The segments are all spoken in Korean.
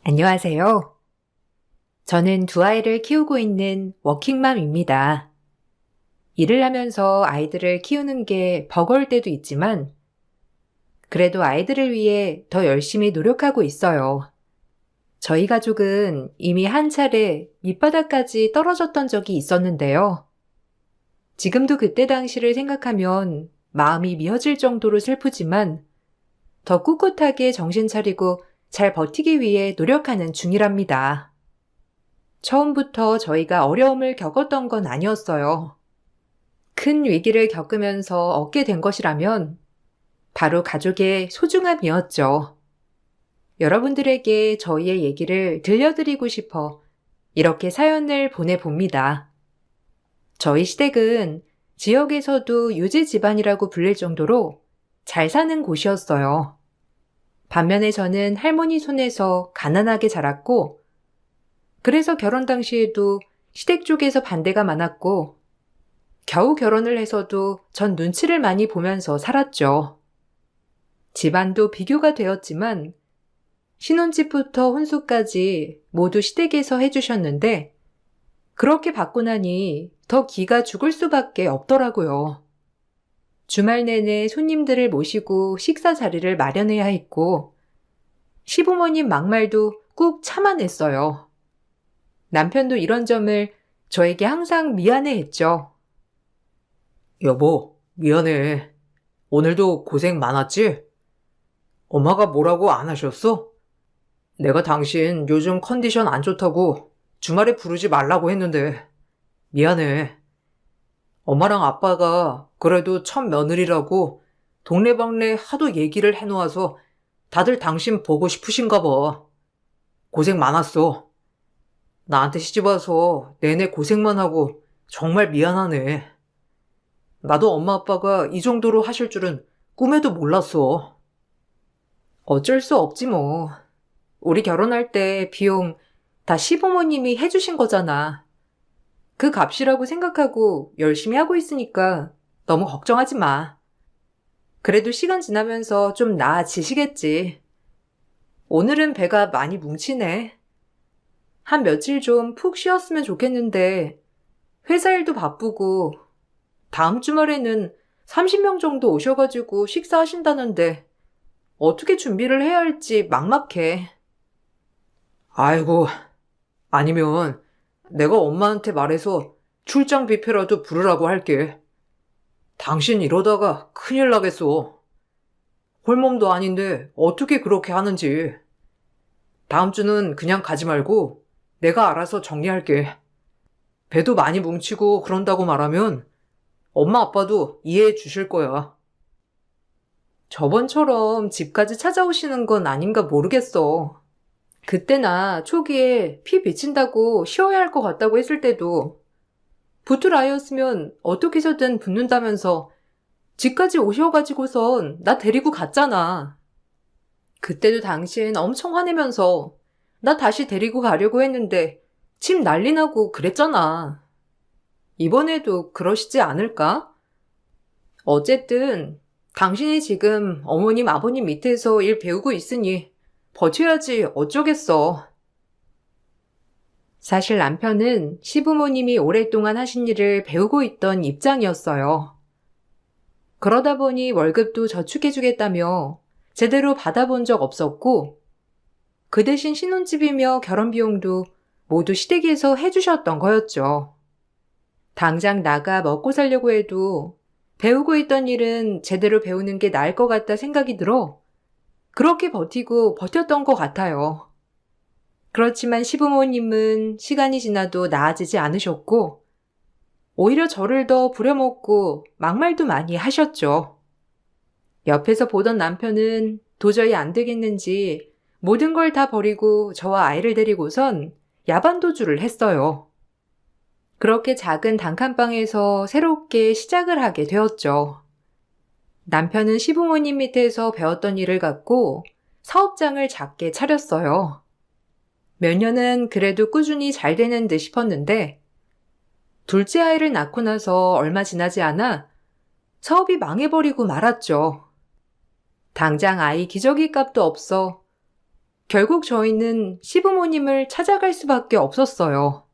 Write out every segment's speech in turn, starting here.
안녕하세요. 저는 두 아이를 키우고 있는 워킹맘입니다. 일을 하면서 아이들을 키우는 게 버거울 때도 있지만, 그래도 아이들을 위해 더 열심히 노력하고 있어요. 저희 가족은 이미 한 차례 밑바닥까지 떨어졌던 적이 있었는데요. 지금도 그때 당시를 생각하면 마음이 미어질 정도로 슬프지만, 더 꿋꿋하게 정신 차리고 잘 버티기 위해 노력하는 중이랍니다. 처음부터 저희가 어려움을 겪었던 건 아니었어요. 큰 위기를 겪으면서 얻게 된 것이라면 바로 가족의 소중함이었죠. 여러분들에게 저희의 얘기를 들려드리고 싶어 이렇게 사연을 보내봅니다. 저희 시댁은 지역에서도 유지 집안이라고 불릴 정도로 잘 사는 곳이었어요. 반면에 저는 할머니 손에서 가난하게 자랐고, 그래서 결혼 당시에도 시댁 쪽에서 반대가 많았고, 겨우 결혼을 해서도 전 눈치를 많이 보면서 살았죠. 집안도 비교가 되었지만 신혼집부터 혼수까지 모두 시댁에서 해주셨는데 그렇게 받고 나니 더 기가 죽을 수밖에 없더라고요. 주말 내내 손님들을 모시고 식사 자리를 마련해야 했고 시부모님 막말도 꾹 참아냈어요. 남편도 이런 점을 저에게 항상 미안해했죠. 여보, 미안해. 오늘도 고생 많았지? 엄마가 뭐라고 안 하셨어? 내가 당신 요즘 컨디션 안 좋다고 주말에 부르지 말라고 했는데 미안해. 엄마랑 아빠가 그래도 첫 며느리라고 동네방네 하도 얘기를 해놓아서 다들 당신 보고 싶으신가 봐. 고생 많았어. 나한테 시집와서 내내 고생만 하고 정말 미안하네. 나도 엄마 아빠가 이 정도로 하실 줄은 꿈에도 몰랐어. 어쩔 수 없지 뭐. 우리 결혼할 때 비용 다 시부모님이 해주신 거잖아. 그 값이라고 생각하고 열심히 하고 있으니까 너무 걱정하지 마. 그래도 시간 지나면서 좀 나아지시겠지. 오늘은 배가 많이 뭉치네. 한 며칠 좀 푹 쉬었으면 좋겠는데 회사 일도 바쁘고 다음 주말에는 30명 정도 오셔가지고 식사하신다는데 어떻게 준비를 해야 할지 막막해. 아이고, 아니면 내가 엄마한테 말해서 출장 뷔페라도 부르라고 할게. 당신 이러다가 큰일 나겠어. 홀몸도 아닌데 어떻게 그렇게 하는지. 다음 주는 그냥 가지 말고 내가 알아서 정리할게. 배도 많이 뭉치고 그런다고 말하면 엄마 아빠도 이해해 주실 거야. 저번처럼 집까지 찾아오시는 건 아닌가 모르겠어. 그때나 초기에 피 비친다고 쉬어야 할 것 같다고 했을 때도 붙을 아이였으면 어떻게 해서든 붙는다면서 집까지 오셔가지고선 나 데리고 갔잖아. 그때도 당신 엄청 화내면서 나 다시 데리고 가려고 했는데 침 난리 나고 그랬잖아. 이번에도 그러시지 않을까? 어쨌든 당신이 지금 어머님 아버님 밑에서 일 배우고 있으니 버텨야지 어쩌겠어. 사실 남편은 시부모님이 오랫동안 하신 일을 배우고 있던 입장이었어요. 그러다 보니 월급도 저축해주겠다며 제대로 받아본 적 없었고 그 대신 신혼집이며 결혼비용도 모두 시댁에서 해주셨던 거였죠. 당장 나가 먹고 살려고 해도 배우고 있던 일은 제대로 배우는 게 나을 것 같다 생각이 들어 그렇게 버티고 버텼던 것 같아요. 그렇지만 시부모님은 시간이 지나도 나아지지 않으셨고 오히려 저를 더 부려먹고 막말도 많이 하셨죠. 옆에서 보던 남편은 도저히 안 되겠는지 모든 걸 다 버리고 저와 아이를 데리고선 야반도주를 했어요. 그렇게 작은 단칸방에서 새롭게 시작을 하게 되었죠. 남편은 시부모님 밑에서 배웠던 일을 갖고 사업장을 작게 차렸어요. 몇 년은 그래도 꾸준히 잘 되는 듯 싶었는데 둘째 아이를 낳고 나서 얼마 지나지 않아 사업이 망해버리고 말았죠. 당장 아이 기저귀 값도 없어 결국 저희는 시부모님을 찾아갈 수밖에 없었어요.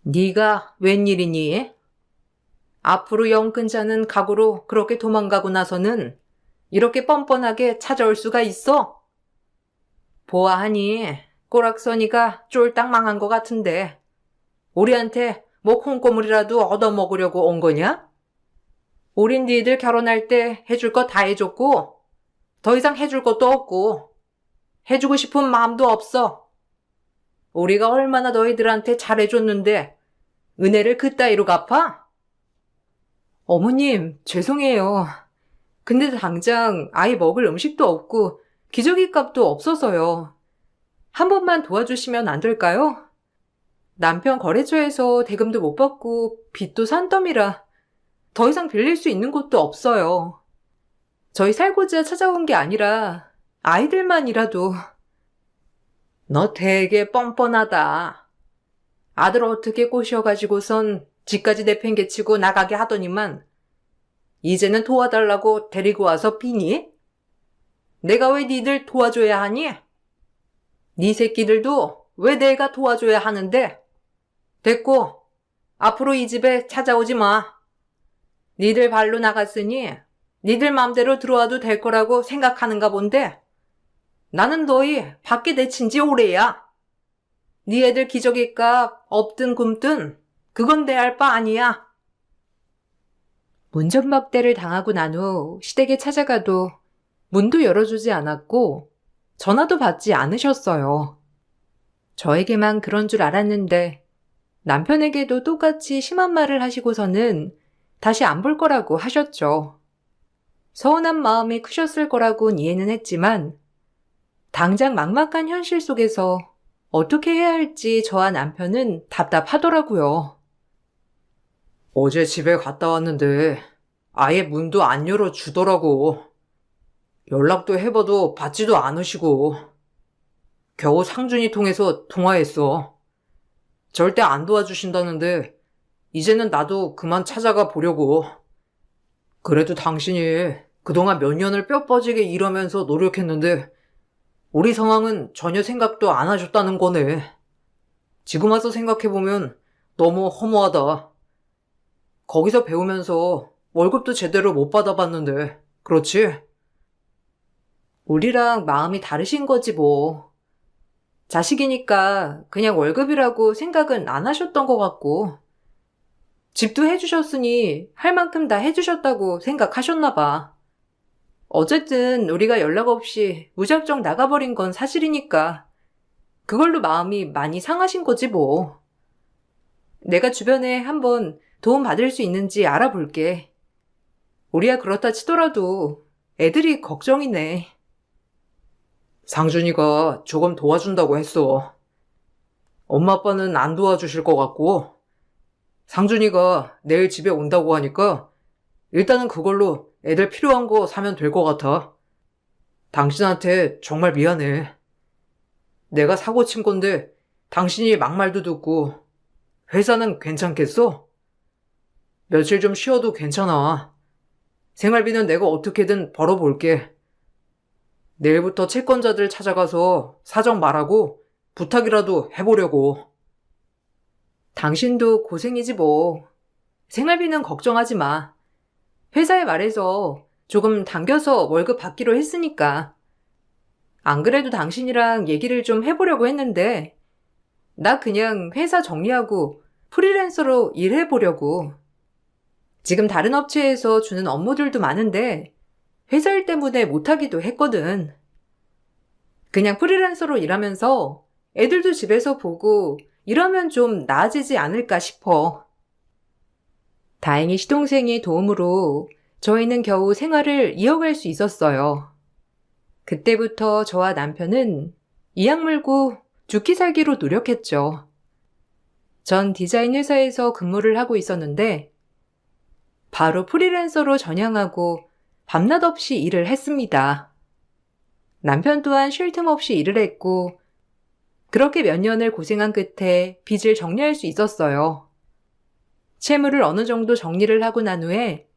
네가 웬일이니? 앞으로 영 끊자는 각오로 그렇게 도망가고 나서는 이렇게 뻔뻔하게 찾아올 수가 있어? 보아하니 꼬락서니가 쫄딱 망한 것 같은데 우리한테 뭐 콩고물이라도 얻어먹으려고 온 거냐? 우린 니들 결혼할 때 해줄 거 다 해줬고 더 이상 해줄 것도 없고 해주고 싶은 마음도 없어. 우리가 얼마나 너희들한테 잘해줬는데 은혜를 그따위로 갚아? 어머님, 죄송해요. 근데 당장 아이 먹을 음식도 없고 기저귀 값도 없어서요. 한 번만 도와주시면 안 될까요? 남편 거래처에서 대금도 못 받고 빚도 산더미라 더 이상 빌릴 수 있는 곳도 없어요. 저희 살고자 찾아온 게 아니라 아이들만이라도. 너 되게 뻔뻔하다. 아들 어떻게 꼬셔가지고선 집까지 내팽개치고 나가게 하더니만 이제는 도와달라고 데리고 와서 비니? 내가 왜 니들 도와줘야 하니? 니 새끼들도 왜 내가 도와줘야 하는데? 됐고, 앞으로 이 집에 찾아오지 마. 니들 발로 나갔으니 니들 맘대로 들어와도 될 거라고 생각하는가 본데 나는 너희 밖에 내친 지 오래야. 니 애들 기저귀값 없든 굶든 그건 내 알 바 아니야. 문전박대를 당하고 난 후 시댁에 찾아가도 문도 열어주지 않았고 전화도 받지 않으셨어요. 저에게만 그런 줄 알았는데 남편에게도 똑같이 심한 말을 하시고서는 다시 안 볼 거라고 하셨죠. 서운한 마음이 크셨을 거라곤 이해는 했지만 당장 막막한 현실 속에서 어떻게 해야 할지 저와 남편은 답답하더라고요. 어제 집에 갔다 왔는데 아예 문도 안 열어주더라고. 연락도 해봐도 받지도 않으시고 겨우 상준이 통해서 통화했어. 절대 안 도와주신다는데 이제는 나도 그만 찾아가 보려고. 그래도 당신이 그동안 몇 년을 뼈 빠지게 일하면서 노력했는데 우리 상황은 전혀 생각도 안 하셨다는 거네. 지금 와서 생각해보면 너무 허무하다. 거기서 배우면서 월급도 제대로 못 받아봤는데, 그렇지? 우리랑 마음이 다르신 거지 뭐. 자식이니까 그냥 월급이라고 생각은 안 하셨던 것 같고 집도 해주셨으니 할 만큼 다 해주셨다고 생각하셨나 봐. 어쨌든 우리가 연락 없이 무작정 나가버린 건 사실이니까 그걸로 마음이 많이 상하신 거지 뭐. 내가 주변에 한번 도움 받을 수 있는지 알아볼게. 우리야 그렇다 치더라도 애들이 걱정이네. 상준이가 조금 도와준다고 했어. 엄마 아빠는 안 도와주실 것 같고 상준이가 내일 집에 온다고 하니까 일단은 그걸로 애들 필요한 거 사면 될 것 같아. 당신한테 정말 미안해. 내가 사고 친 건데 당신이 막말도 듣고 회사는 괜찮겠어? 며칠 좀 쉬어도 괜찮아. 생활비는 내가 어떻게든 벌어볼게. 내일부터 채권자들 찾아가서 사정 말하고 부탁이라도 해보려고. 당신도 고생이지 뭐. 생활비는 걱정하지 마. 회사에 말해서 조금 당겨서 월급 받기로 했으니까. 안 그래도 당신이랑 얘기를 좀 해보려고 했는데 나 그냥 회사 정리하고 프리랜서로 일해보려고. 지금 다른 업체에서 주는 업무들도 많은데 회사 일 때문에 못하기도 했거든. 그냥 프리랜서로 일하면서 애들도 집에서 보고 이러면 좀 나아지지 않을까 싶어. 다행히 시동생의 도움으로 저희는 겨우 생활을 이어갈 수 있었어요. 그때부터 저와 남편은 이악 물고 죽기 살기로 노력했죠. 전 디자인 회사에서 근무를 하고 있었는데 바로 프리랜서로 전향하고 밤낮 없이 일을 했습니다. 남편 또한 쉴 틈 없이 일을 했고 그렇게 몇 년을 고생한 끝에 빚을 정리할 수 있었어요. 채무를 어느 정도 정리를 하고 난 후에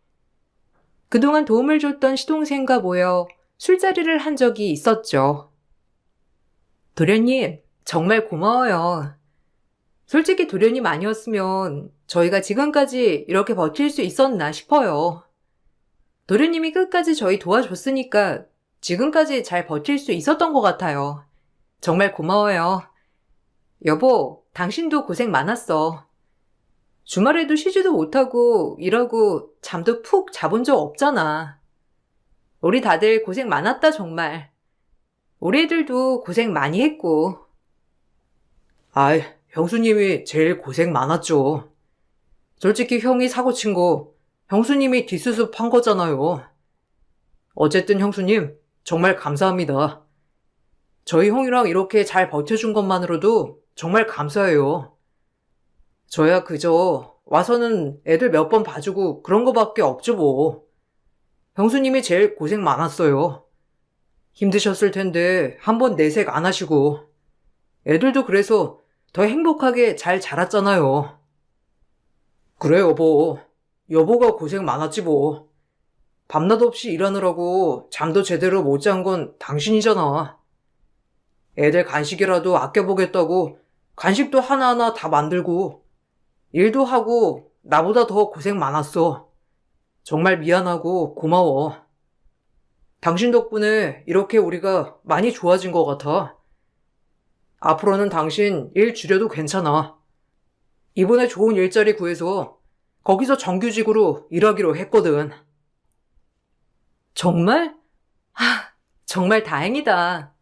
그동안 도움을 줬던 시동생과 모여 술자리를 한 적이 있었죠. 도련님, 정말 고마워요. 솔직히 도련님 아니었으면 저희가 지금까지 이렇게 버틸 수 있었나 싶어요. 도련님이 끝까지 저희 도와줬으니까 지금까지 잘 버틸 수 있었던 것 같아요. 정말 고마워요. 여보, 당신도 고생 많았어. 주말에도 쉬지도 못하고 일하고 잠도 푹 자본 적 없잖아. 우리 다들 고생 많았다, 정말. 우리 애들도 고생 많이 했고. 아이, 형수님이 제일 고생 많았죠. 솔직히 형이 사고 친 거 형수님이 뒷수습한 거잖아요. 어쨌든 형수님, 정말 감사합니다. 저희 형이랑 이렇게 잘 버텨준 것만으로도 정말 감사해요. 저야 그저 와서는 애들 몇 번 봐주고 그런 거밖에 없죠 뭐. 형수님이 제일 고생 많았어요. 힘드셨을 텐데 한번 내색 안 하시고. 애들도 그래서 더 행복하게 잘 자랐잖아요. 그래 여보. 여보가 고생 많았지 뭐. 밤낮 없이 일하느라고 잠도 제대로 못 잔 건 당신이잖아. 애들 간식이라도 아껴보겠다고 간식도 하나하나 다 만들고 일도 하고 나보다 더 고생 많았어. 정말 미안하고 고마워. 당신 덕분에 이렇게 우리가 많이 좋아진 것 같아. 앞으로는 당신 일 줄여도 괜찮아. 이번에 좋은 일자리 구해서 거기서 정규직으로 일하기로 했거든. 정말? 정말 다행이다.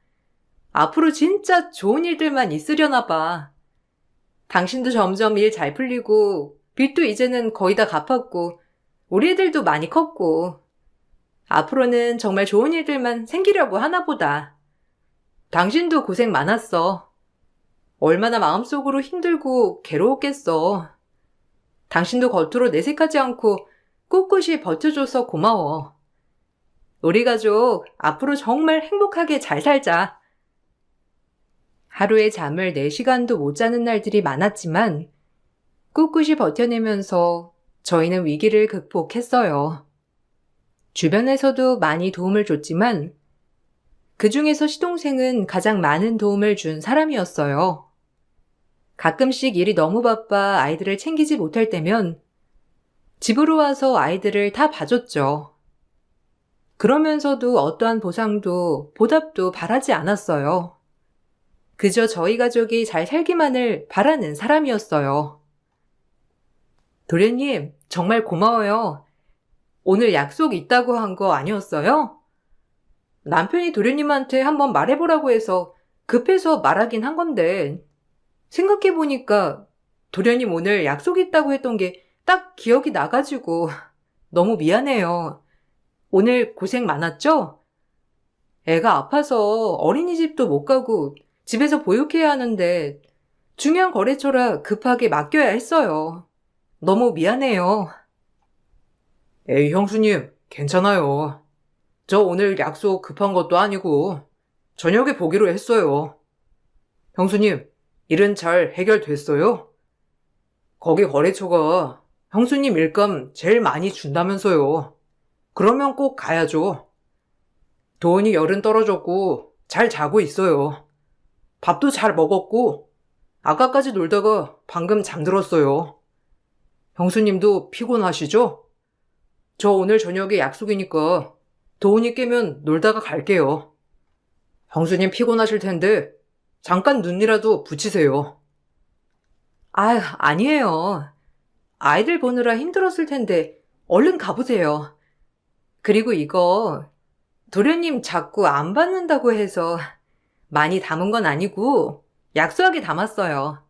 앞으로 진짜 좋은 일들만 있으려나 봐. 당신도 점점 일 잘 풀리고, 빚도 이제는 거의 다 갚았고, 우리 애들도 많이 컸고, 앞으로는 정말 좋은 일들만 생기려고 하나 보다. 당신도 고생 많았어. 얼마나 마음속으로 힘들고 괴로웠겠어. 당신도 겉으로 내색하지 않고 꿋꿋이 버텨줘서 고마워. 우리 가족 앞으로 정말 행복하게 잘 살자. 하루에 잠을 4시간도 못 자는 날들이 많았지만 꿋꿋이 버텨내면서 저희는 위기를 극복했어요. 주변에서도 많이 도움을 줬지만 그 중에서 시동생은 가장 많은 도움을 준 사람이었어요. 가끔씩 일이 너무 바빠 아이들을 챙기지 못할 때면 집으로 와서 아이들을 다 봐줬죠. 그러면서도 어떠한 보상도 보답도 바라지 않았어요. 그저 저희 가족이 잘 살기만을 바라는 사람이었어요. 도련님, 정말 고마워요. 오늘 약속 있다고 한 거 아니었어요? 남편이 도련님한테 한번 말해보라고 해서 급해서 말하긴 한 건데 생각해보니까 도련님 오늘 약속 있다고 했던 게 딱 기억이 나가지고 너무 미안해요. 오늘 고생 많았죠? 애가 아파서 어린이집도 못 가고 집에서 보육해야 하는데 중요한 거래처라 급하게 맡겨야 했어요. 너무 미안해요. 에이 형수님, 괜찮아요. 저 오늘 약속 급한 것도 아니고 저녁에 보기로 했어요. 형수님, 일은 잘 해결됐어요? 거기 거래처가 형수님 일감 제일 많이 준다면서요. 그러면 꼭 가야죠. 도원이 열은 떨어졌고 잘 자고 있어요. 밥도 잘 먹었고 아까까지 놀다가 방금 잠들었어요. 형수님도 피곤하시죠? 저 오늘 저녁에 약속이니까 도훈이 깨면 놀다가 갈게요. 형수님 피곤하실 텐데 잠깐 눈이라도 붙이세요. 아유, 아니에요. 아이들 보느라 힘들었을 텐데 얼른 가보세요. 그리고 이거 도련님 자꾸 안 받는다고 해서 많이 담은 건 아니고 약소하게 담았어요.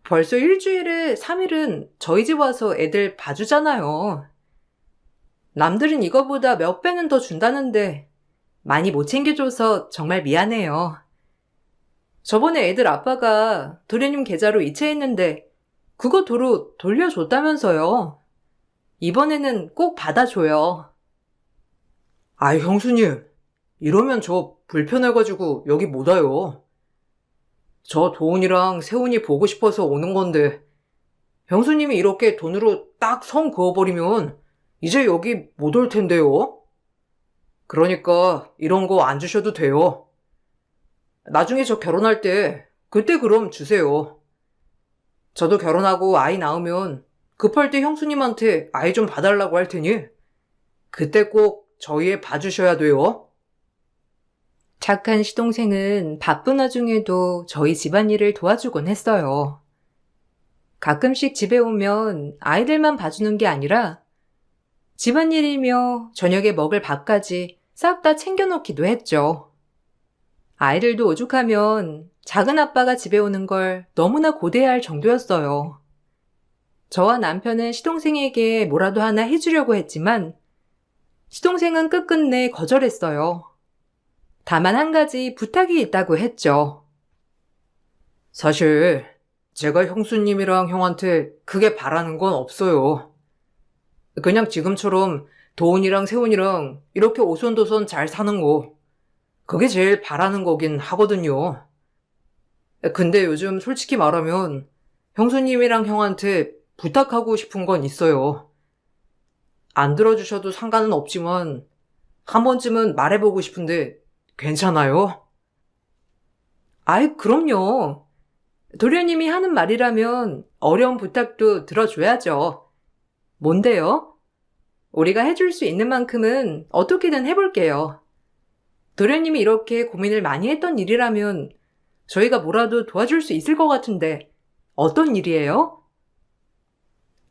벌써 일주일에 3일은 저희 집 와서 애들 봐주잖아요. 남들은 이거보다 몇 배는 더 준다는데 많이 못 챙겨줘서 정말 미안해요. 저번에 애들 아빠가 도련님 계좌로 이체했는데 그거 도로 돌려줬다면서요. 이번에는 꼭 받아줘요. 아이 형수님, 이러면 저 불편해가지고 여기 못 와요. 저 도훈이랑 세훈이 보고 싶어서 오는 건데 형수님이 이렇게 돈으로 딱 선 그어버리면 이제 여기 못 올 텐데요. 그러니까 이런 거 안 주셔도 돼요. 나중에 저 결혼할 때 그때 그럼 주세요. 저도 결혼하고 아이 낳으면 급할 때 형수님한테 아이 좀 봐달라고 할 테니 그때 꼭 저희 애 봐주셔야 돼요. 착한 시동생은 바쁜 와중에도 저희 집안일을 도와주곤 했어요. 가끔씩 집에 오면 아이들만 봐주는 게 아니라 집안일이며 저녁에 먹을 밥까지 싹 다 챙겨놓기도 했죠. 아이들도 오죽하면 작은 아빠가 집에 오는 걸 너무나 고대할 정도였어요. 저와 남편은 시동생에게 뭐라도 하나 해주려고 했지만 시동생은 끝끝내 거절했어요. 다만 한 가지 부탁이 있다고 했죠. 사실 제가 형수님이랑 형한테 크게 바라는 건 없어요. 그냥 지금처럼 도훈이랑 세훈이랑 이렇게 오손도손 잘 사는 거, 그게 제일 바라는 거긴 하거든요. 근데 요즘 솔직히 말하면 형수님이랑 형한테 부탁하고 싶은 건 있어요. 안 들어주셔도 상관은 없지만 한 번쯤은 말해보고 싶은데 괜찮아요? 아이, 그럼요. 도련님이 하는 말이라면 어려운 부탁도 들어줘야죠. 뭔데요? 우리가 해줄 수 있는 만큼은 어떻게든 해볼게요. 도련님이 이렇게 고민을 많이 했던 일이라면 저희가 뭐라도 도와줄 수 있을 것 같은데 어떤 일이에요?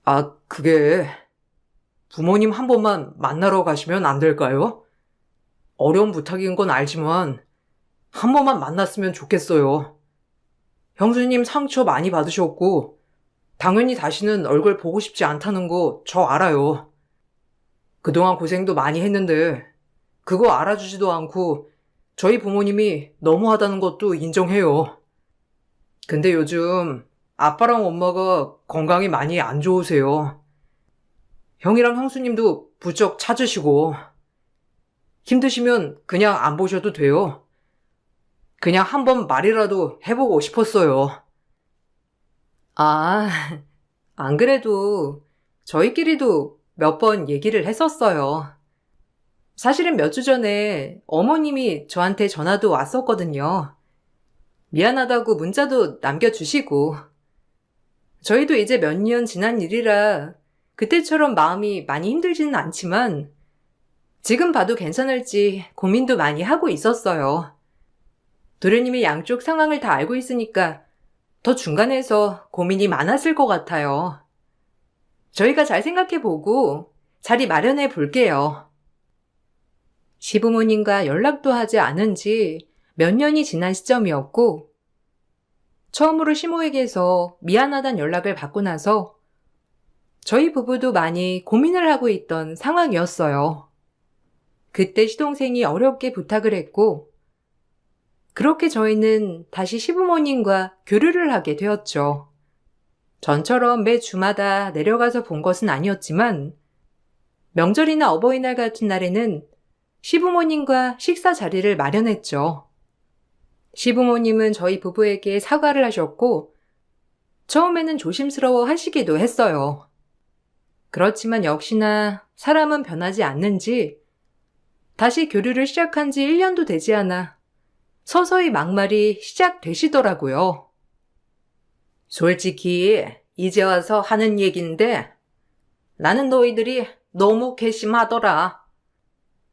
아, 그게 부모님 한 번만 만나러 가시면 안 될까요? 어려운 부탁인 건 알지만 한 번만 만났으면 좋겠어요. 형수님 상처 많이 받으셨고 당연히 다시는 얼굴 보고 싶지 않다는 거 저 알아요. 그동안 고생도 많이 했는데 그거 알아주지도 않고 저희 부모님이 너무하다는 것도 인정해요. 근데 요즘 아빠랑 엄마가 건강이 많이 안 좋으세요. 형이랑 형수님도 부쩍 찾으시고 힘드시면 그냥 안 보셔도 돼요. 그냥 한번 말이라도 해보고 싶었어요. 아, 안 그래도 저희끼리도 몇 번 얘기를 했었어요. 사실은 몇 주 전에 어머님이 저한테 전화도 왔었거든요. 미안하다고 문자도 남겨주시고. 저희도 이제 몇 년 지난 일이라 그때처럼 마음이 많이 힘들지는 않지만 지금 봐도 괜찮을지 고민도 많이 하고 있었어요. 도련님이 양쪽 상황을 다 알고 있으니까 더 중간에서 고민이 많았을 것 같아요. 저희가 잘 생각해보고 자리 마련해 볼게요. 시부모님과 연락도 하지 않은 지 몇 년이 지난 시점이었고 처음으로 시모에게서 미안하단 연락을 받고 나서 저희 부부도 많이 고민을 하고 있던 상황이었어요. 그때 시동생이 어렵게 부탁을 했고 그렇게 저희는 다시 시부모님과 교류를 하게 되었죠. 전처럼 매 주마다 내려가서 본 것은 아니었지만 명절이나 어버이날 같은 날에는 시부모님과 식사 자리를 마련했죠. 시부모님은 저희 부부에게 사과를 하셨고 처음에는 조심스러워 하시기도 했어요. 그렇지만 역시나 사람은 변하지 않는지 다시 교류를 시작한 지 1년도 되지 않아 서서히 막말이 시작되시더라고요. 솔직히 이제 와서 하는 얘긴데 나는 너희들이 너무 괘씸하더라.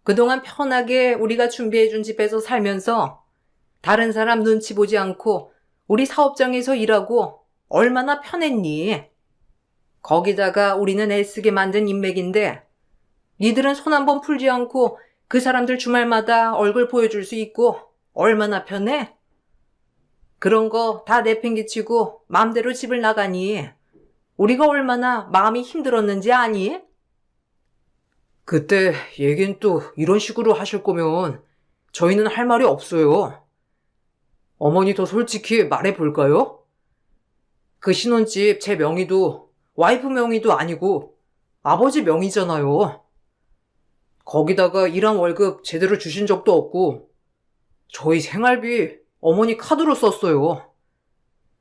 그동안 편하게 우리가 준비해준 집에서 살면서 다른 사람 눈치 보지 않고 우리 사업장에서 일하고 얼마나 편했니? 거기다가 우리는 애쓰게 만든 인맥인데 니들은 손 한 번 풀지 않고 그 사람들 주말마다 얼굴 보여줄 수 있고 얼마나 편해? 그런 거 다 내팽개치고 맘대로 집을 나가니 우리가 얼마나 마음이 힘들었는지 아니? 그때 얘긴 또 이런 식으로 하실 거면 저희는 할 말이 없어요. 어머니 더 솔직히 말해볼까요? 그 신혼집 제 명의도 와이프 명의도 아니고 아버지 명의잖아요. 거기다가 일한 월급 제대로 주신 적도 없고 저희 생활비 어머니 카드로 썼어요.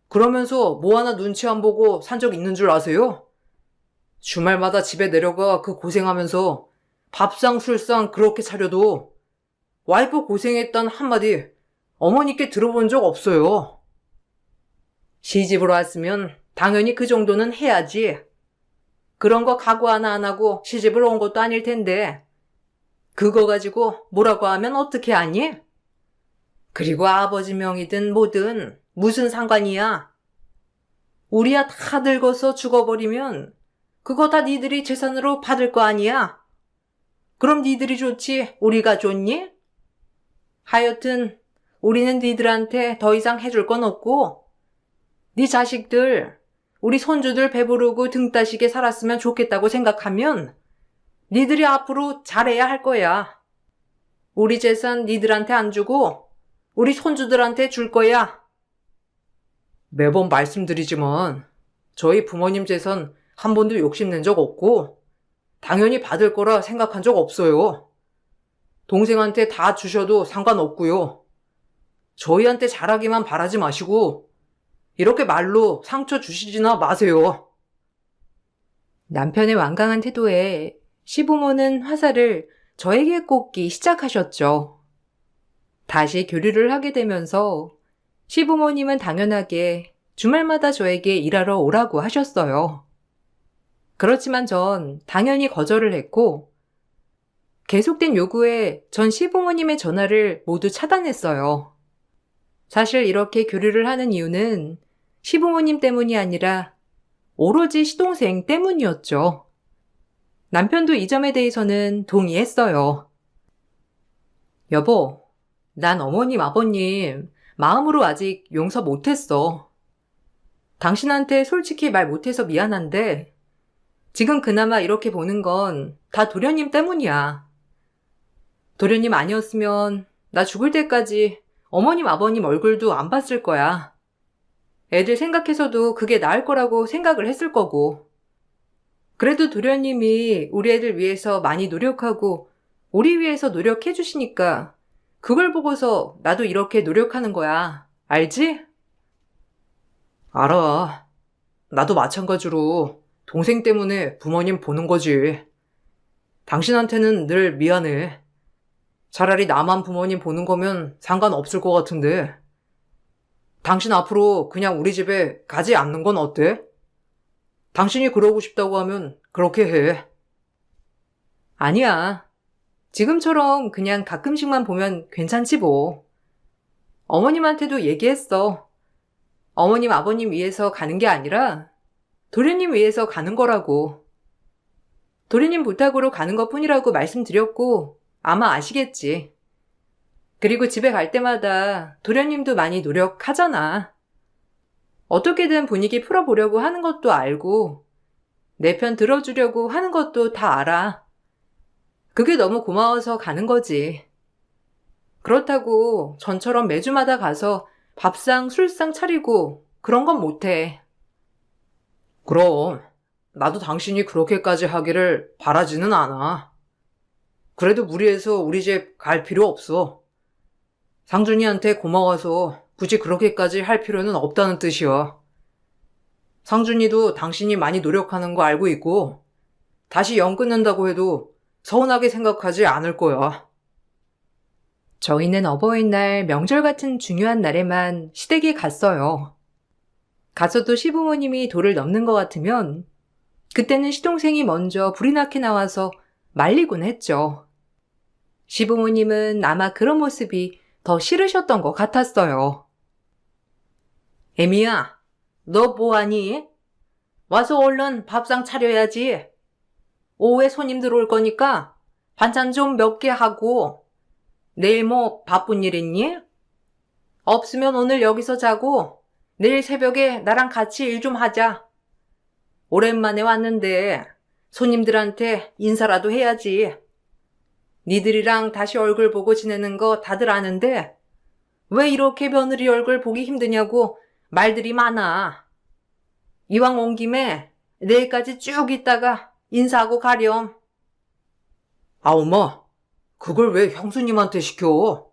그러면서 뭐 하나 눈치 안 보고 산 적 있는 줄 아세요? 주말마다 집에 내려가 그 고생하면서 밥상 술상 그렇게 차려도 와이프 고생했단 한마디 어머니께 들어본 적 없어요. 시집으로 왔으면 당연히 그 정도는 해야지. 그런 거 각오 하나 안 하고 시집을 온 것도 아닐 텐데 그거 가지고 뭐라고 하면 어떻게 하니? 그리고 아버지 명이든 뭐든 무슨 상관이야. 우리야 다 늙어서 죽어버리면 그거 다 니들이 재산으로 받을 거 아니야. 그럼 니들이 좋지 우리가 좋니? 하여튼 우리는 니들한테 더 이상 해줄 건 없고 네 자식들, 우리 손주들 배부르고 등 따시게 살았으면 좋겠다고 생각하면 니들이 앞으로 잘해야 할 거야. 우리 재산 니들한테 안 주고 우리 손주들한테 줄 거야. 매번 말씀드리지만 저희 부모님 재산 한 번도 욕심낸 적 없고 당연히 받을 거라 생각한 적 없어요. 동생한테 다 주셔도 상관없고요. 저희한테 잘하기만 바라지 마시고 이렇게 말로 상처 주시지나 마세요. 남편의 완강한 태도에 시부모는 화살을 저에게 꽂기 시작하셨죠. 다시 교류를 하게 되면서 시부모님은 당연하게 주말마다 저에게 일하러 오라고 하셨어요. 그렇지만 전 당연히 거절을 했고 계속된 요구에 전 시부모님의 전화를 모두 차단했어요. 사실 이렇게 교류를 하는 이유는 시부모님 때문이 아니라 오로지 시동생 때문이었죠. 남편도 이 점에 대해서는 동의했어요. 여보, 난 어머님, 아버님 마음으로 아직 용서 못했어. 당신한테 솔직히 말 못해서 미안한데 지금 그나마 이렇게 보는 건 다 도련님 때문이야. 도련님 아니었으면 나 죽을 때까지 어머님, 아버님 얼굴도 안 봤을 거야. 애들 생각해서도 그게 나을 거라고 생각을 했을 거고. 그래도 도련님이 우리 애들 위해서 많이 노력하고 우리 위해서 노력해 주시니까 그걸 보고서 나도 이렇게 노력하는 거야. 알지? 알아. 나도 마찬가지로 동생 때문에 부모님 보는 거지. 당신한테는 늘 미안해. 차라리 나만 부모님 보는 거면 상관없을 것 같은데. 당신 앞으로 그냥 우리 집에 가지 않는 건 어때? 당신이 그러고 싶다고 하면 그렇게 해. 아니야. 지금처럼 그냥 가끔씩만 보면 괜찮지 뭐. 어머님한테도 얘기했어. 어머님, 아버님 위해서 가는 게 아니라 도련님 위해서 가는 거라고. 도련님 부탁으로 가는 것뿐이라고 말씀드렸고 아마 아시겠지. 그리고 집에 갈 때마다 도련님도 많이 노력하잖아. 어떻게든 분위기 풀어보려고 하는 것도 알고 내 편 들어주려고 하는 것도 다 알아. 그게 너무 고마워서 가는 거지. 그렇다고 전처럼 매주마다 가서 밥상, 술상 차리고 그런 건 못해. 그럼 나도 당신이 그렇게까지 하기를 바라지는 않아. 그래도 무리해서 우리 집 갈 필요 없어. 상준이한테 고마워서 굳이 그렇게까지 할 필요는 없다는 뜻이야. 상준이도 당신이 많이 노력하는 거 알고 있고 다시 연 끊는다고 해도 서운하게 생각하지 않을 거야. 저희는 어버이날, 명절 같은 중요한 날에만 시댁에 갔어요. 가서도 시부모님이 도를 넘는 것 같으면 그때는 시동생이 먼저 불이 나게 나와서 말리곤 했죠. 시부모님은 아마 그런 모습이 더 싫으셨던 것 같았어요. 애미야, 너 뭐하니? 와서 얼른 밥상 차려야지. 오후에 손님들 올 거니까 반찬 좀 몇 개 하고 내일 뭐 바쁜 일 있니? 없으면 오늘 여기서 자고 내일 새벽에 나랑 같이 일 좀 하자. 오랜만에 왔는데 손님들한테 인사라도 해야지. 니들이랑 다시 얼굴 보고 지내는 거 다들 아는데 왜 이렇게 며느리 얼굴 보기 힘드냐고 말들이 많아. 이왕 온 김에 내일까지 쭉 있다가 인사하고 가렴. 아, 엄마. 그걸 왜 형수님한테 시켜?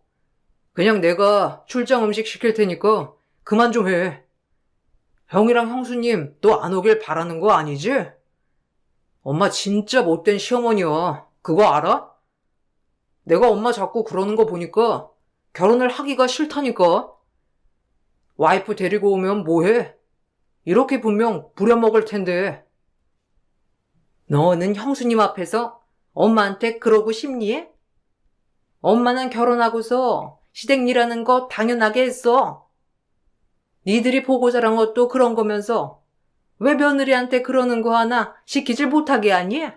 그냥 내가 출장 음식 시킬 테니까 그만 좀 해. 형이랑 형수님 또 안 오길 바라는 거 아니지? 엄마 진짜 못된 시어머니야. 그거 알아? 내가 엄마 자꾸 그러는 거 보니까 결혼을 하기가 싫다니까. 와이프 데리고 오면 뭐해? 이렇게 분명 부려먹을 텐데. 너는 형수님 앞에서 엄마한테 그러고 싶니? 엄마는 결혼하고서 시댁일하는 거 당연하게 했어. 니들이 보고 자란 것도 그런 거면서 왜 며느리한테 그러는 거 하나 시키질 못하게 하니?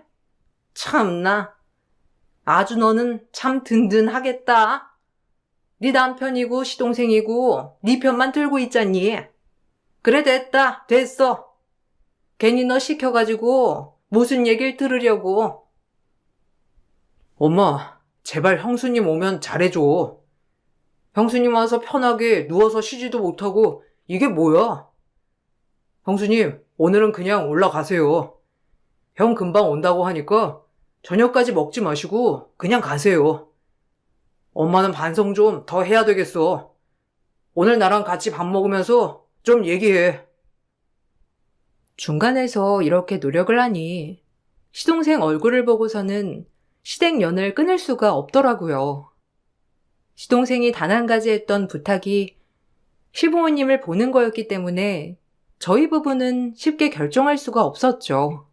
참나. 아주 너는 참 든든하겠다. 네 남편이고 시동생이고 네 편만 들고 있잖니. 그래 됐어. 괜히 너 시켜가지고 무슨 얘기를 들으려고. 엄마, 제발 형수님 오면 잘해줘. 형수님 와서 편하게 누워서 쉬지도 못하고 이게 뭐야? 형수님, 오늘은 그냥 올라가세요. 형 금방 온다고 하니까 저녁까지 먹지 마시고 그냥 가세요. 엄마는 반성 좀 더 해야 되겠어. 오늘 나랑 같이 밥 먹으면서 좀 얘기해. 중간에서 이렇게 노력을 하니 시동생 얼굴을 보고서는 시댁연을 끊을 수가 없더라고요. 시동생이 단 한 가지 했던 부탁이 시부모님을 보는 거였기 때문에 저희 부부는 쉽게 결정할 수가 없었죠.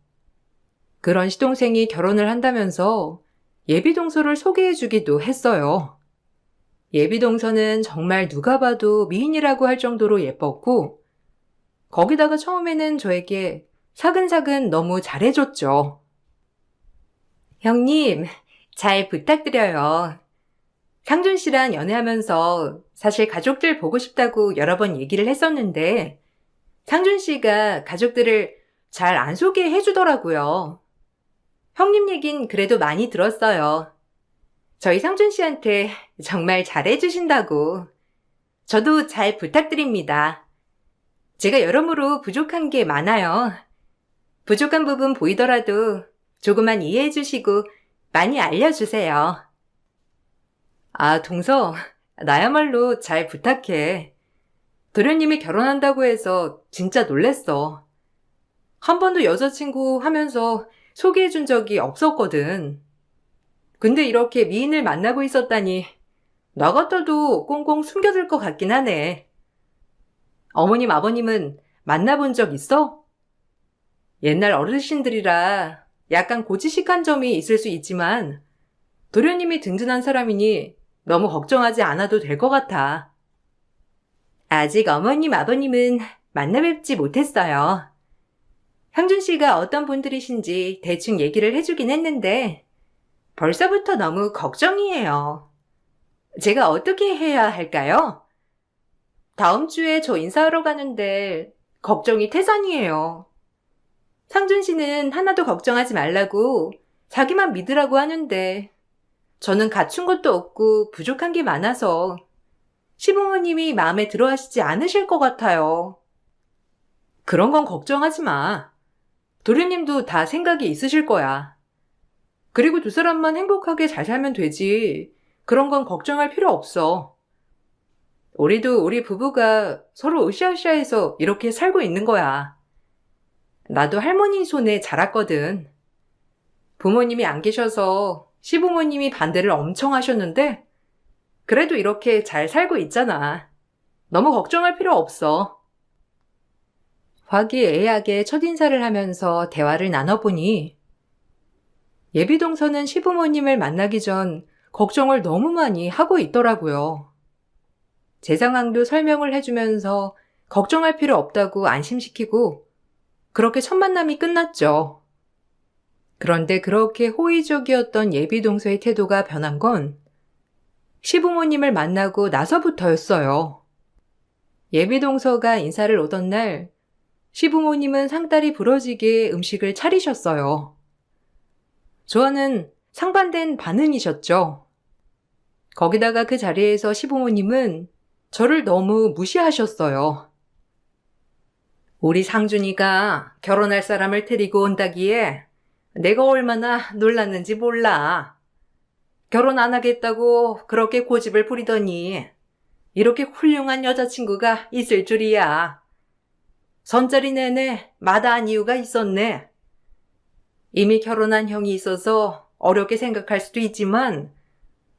그런 시동생이 결혼을 한다면서 예비동서를 소개해주기도 했어요. 예비동서는 정말 누가 봐도 미인이라고 할 정도로 예뻤고, 거기다가 처음에는 저에게 사근사근 너무 잘해줬죠. 형님, 잘 부탁드려요. 상준 씨랑 연애하면서 사실 가족들 보고 싶다고 여러 번 얘기를 했었는데, 상준 씨가 가족들을 잘 안 소개해 주더라고요. 형님 얘긴 그래도 많이 들었어요. 저희 상준 씨한테 정말 잘해 주신다고. 저도 잘 부탁드립니다. 제가 여러모로 부족한 게 많아요. 부족한 부분 보이더라도 조금만 이해해 주시고 많이 알려주세요. 아, 동서, 나야말로 잘 부탁해. 도련님이 결혼한다고 해서 진짜 놀랬어. 한 번도 여자친구 하면서 소개해준 적이 없었거든. 근데 이렇게 미인을 만나고 있었다니 나 같아도 꽁꽁 숨겨둘 것 같긴 하네. 어머님, 아버님은 만나본 적 있어? 옛날 어르신들이라 약간 고지식한 점이 있을 수 있지만 도련님이 든든한 사람이니 너무 걱정하지 않아도 될 것 같아. 아직 어머님, 아버님은 만나 뵙지 못했어요. 상준 씨가 어떤 분들이신지 대충 얘기를 해주긴 했는데 벌써부터 너무 걱정이에요. 제가 어떻게 해야 할까요? 다음 주에 저 인사하러 가는데 걱정이 태산이에요. 상준 씨는 하나도 걱정하지 말라고 자기만 믿으라고 하는데 저는 갖춘 것도 없고 부족한 게 많아서 시부모님이 마음에 들어 하시지 않으실 것 같아요. 그런 건 걱정하지 마. 도련님도 다 생각이 있으실 거야. 그리고 두 사람만 행복하게 잘 살면 되지. 그런 건 걱정할 필요 없어. 우리도 우리 부부가 서로 으쌰으쌰해서 이렇게 살고 있는 거야. 나도 할머니 손에 자랐거든. 부모님이 안 계셔서 시부모님이 반대를 엄청 하셨는데 그래도 이렇게 잘 살고 있잖아. 너무 걱정할 필요 없어. 화기애애하게 첫인사를 하면서 대화를 나눠보니 예비동서는 시부모님을 만나기 전 걱정을 너무 많이 하고 있더라고요. 제 상황도 설명을 해주면서 걱정할 필요 없다고 안심시키고 그렇게 첫 만남이 끝났죠. 그런데 그렇게 호의적이었던 예비동서의 태도가 변한 건 시부모님을 만나고 나서부터였어요. 예비동서가 인사를 오던 날 시부모님은 상다리 부러지게 음식을 차리셨어요. 저와는 상반된 반응이셨죠. 거기다가 그 자리에서 시부모님은 저를 너무 무시하셨어요. 우리 상준이가 결혼할 사람을 데리고 온다기에 내가 얼마나 놀랐는지 몰라. 결혼 안 하겠다고 그렇게 고집을 부리더니 이렇게 훌륭한 여자친구가 있을 줄이야. 선자리 내내 마다한 이유가 있었네. 이미 결혼한 형이 있어서 어렵게 생각할 수도 있지만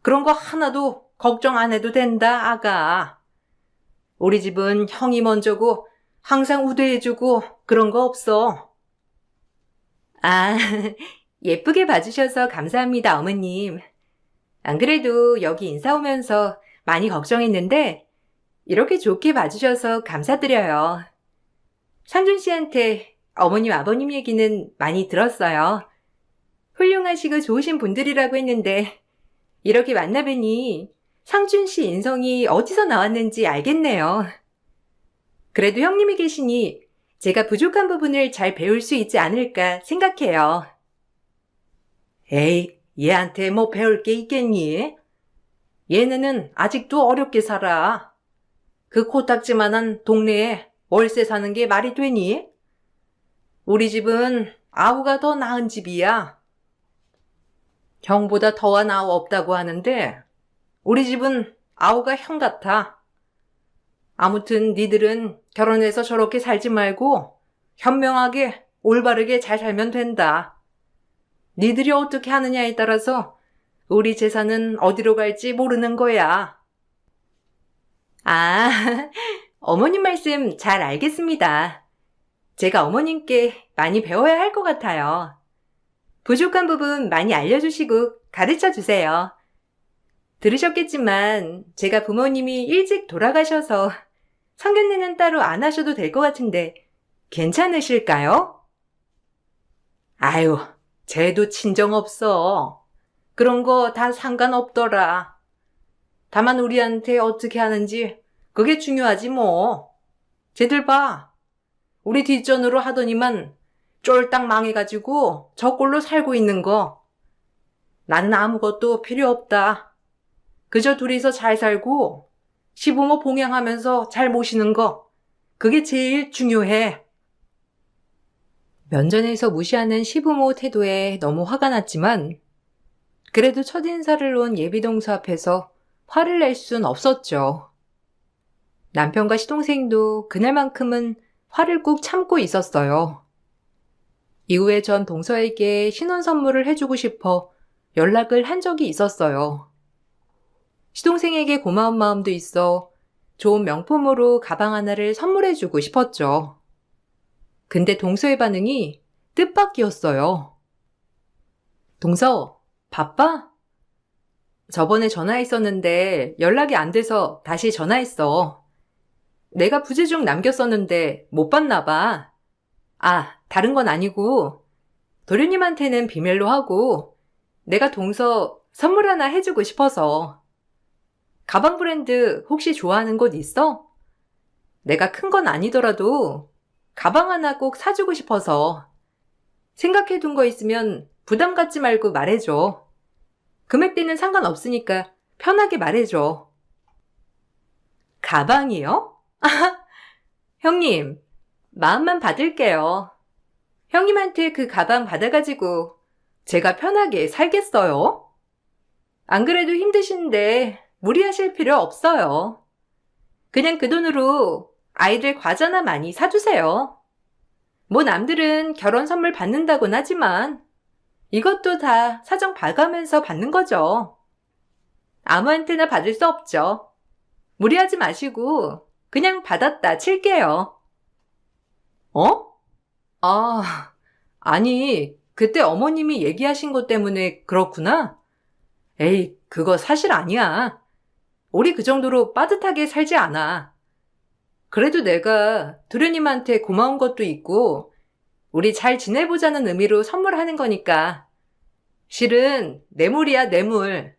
그런 거 하나도 걱정 안 해도 된다, 아가. 우리 집은 형이 먼저고 항상 우대해주고 그런 거 없어. 아, 예쁘게 봐주셔서 감사합니다, 어머님. 안 그래도 여기 인사 오면서 많이 걱정했는데 이렇게 좋게 봐주셔서 감사드려요. 상준 씨한테 어머님, 아버님 얘기는 많이 들었어요. 훌륭하시고 좋으신 분들이라고 했는데 이렇게 만나뵈니 상준 씨 인성이 어디서 나왔는지 알겠네요. 그래도 형님이 계시니 제가 부족한 부분을 잘 배울 수 있지 않을까 생각해요. 에이, 얘한테 뭐 배울 게 있겠니? 얘네는 아직도 어렵게 살아. 그 코딱지만한 동네에 월세 사는 게 말이 되니? 우리 집은 아우가 더 나은 집이야. 형보다 더한 아우 없다고 하는데 우리 집은 아우가 형 같아. 아무튼 니들은 결혼해서 저렇게 살지 말고 현명하게 올바르게 잘 살면 된다. 니들이 어떻게 하느냐에 따라서 우리 재산은 어디로 갈지 모르는 거야. 아, 어머님 말씀 잘 알겠습니다. 제가 어머님께 많이 배워야 할 것 같아요. 부족한 부분 많이 알려주시고 가르쳐 주세요. 들으셨겠지만 제가 부모님이 일찍 돌아가셔서 상견례는 따로 안 하셔도 될 것 같은데 괜찮으실까요? 아유, 쟤도 친정 없어. 그런 거 다 상관없더라. 다만 우리한테 어떻게 하는지 그게 중요하지 뭐. 쟤들 봐. 우리 뒷전으로 하더니만 쫄딱 망해가지고 저 꼴로 살고 있는 거. 나는 아무것도 필요 없다. 그저 둘이서 잘 살고 시부모 봉양하면서 잘 모시는 거. 그게 제일 중요해. 면전에서 무시하는 시부모 태도에 너무 화가 났지만 그래도 첫인사를 놓은 예비동서 앞에서 화를 낼 순 없었죠. 남편과 시동생도 그날만큼은 화를 꾹 참고 있었어요. 이후에 전 동서에게 신혼 선물을 해주고 싶어 연락을 한 적이 있었어요. 시동생에게 고마운 마음도 있어 좋은 명품으로 가방 하나를 선물해주고 싶었죠. 근데 동서의 반응이 뜻밖이었어요. 동서, 바빠? 저번에 전화했었는데 연락이 안 돼서 다시 전화했어. 내가 부재중 남겼었는데 못 봤나 봐. 아, 다른 건 아니고 도련님한테는 비밀로 하고 내가 동서 선물 하나 해주고 싶어서. 가방 브랜드 혹시 좋아하는 곳 있어? 내가 큰 건 아니더라도 가방 하나 꼭 사주고 싶어서. 생각해둔 거 있으면 부담 갖지 말고 말해줘. 금액대는 상관없으니까 편하게 말해줘. 가방이요? 형님, 마음만 받을게요. 형님한테 그 가방 받아가지고 제가 편하게 살겠어요? 안 그래도 힘드신데 무리하실 필요 없어요. 그냥 그 돈으로 아이들 과자나 많이 사주세요. 뭐 남들은 결혼 선물 받는다곤 하지만 이것도 다 사정 봐가면서 받는 거죠. 아무한테나 받을 수 없죠. 무리하지 마시고 그냥 받았다 칠게요. 어? 아니, 그때 어머님이 얘기하신 것 때문에 그렇구나? 에이, 그거 사실 아니야. 우리 그 정도로 빠듯하게 살지 않아. 그래도 내가 도련님한테 고마운 것도 있고 우리 잘 지내보자는 의미로 선물하는 거니까. 실은 뇌물이야, 뇌물.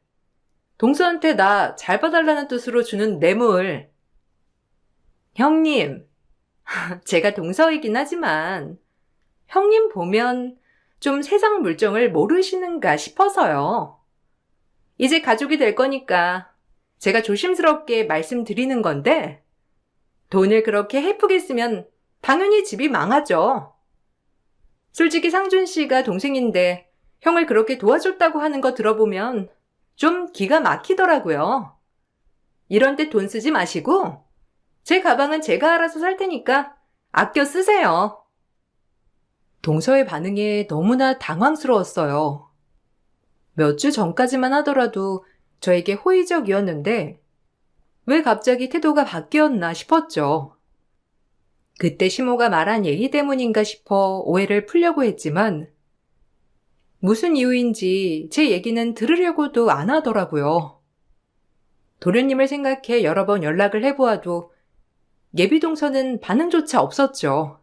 동서한테 나 잘 봐달라는 뜻으로 주는 뇌물. 형님, 제가 동서이긴 하지만 형님 보면 좀 세상 물정을 모르시는가 싶어서요. 이제 가족이 될 거니까 제가 조심스럽게 말씀드리는 건데 돈을 그렇게 헤프게 쓰면 당연히 집이 망하죠. 솔직히 상준 씨가 동생인데 형을 그렇게 도와줬다고 하는 거 들어보면 좀 기가 막히더라고요. 이런 데 돈 쓰지 마시고 제 가방은 제가 알아서 살 테니까 아껴 쓰세요. 동서의 반응에 너무나 당황스러웠어요. 몇 주 전까지만 하더라도 저에게 호의적이었는데 왜 갑자기 태도가 바뀌었나 싶었죠. 그때 시모가 말한 얘기 때문인가 싶어 오해를 풀려고 했지만 무슨 이유인지 제 얘기는 들으려고도 안 하더라고요. 도련님을 생각해 여러 번 연락을 해보아도 예비동서는 반응조차 없었죠.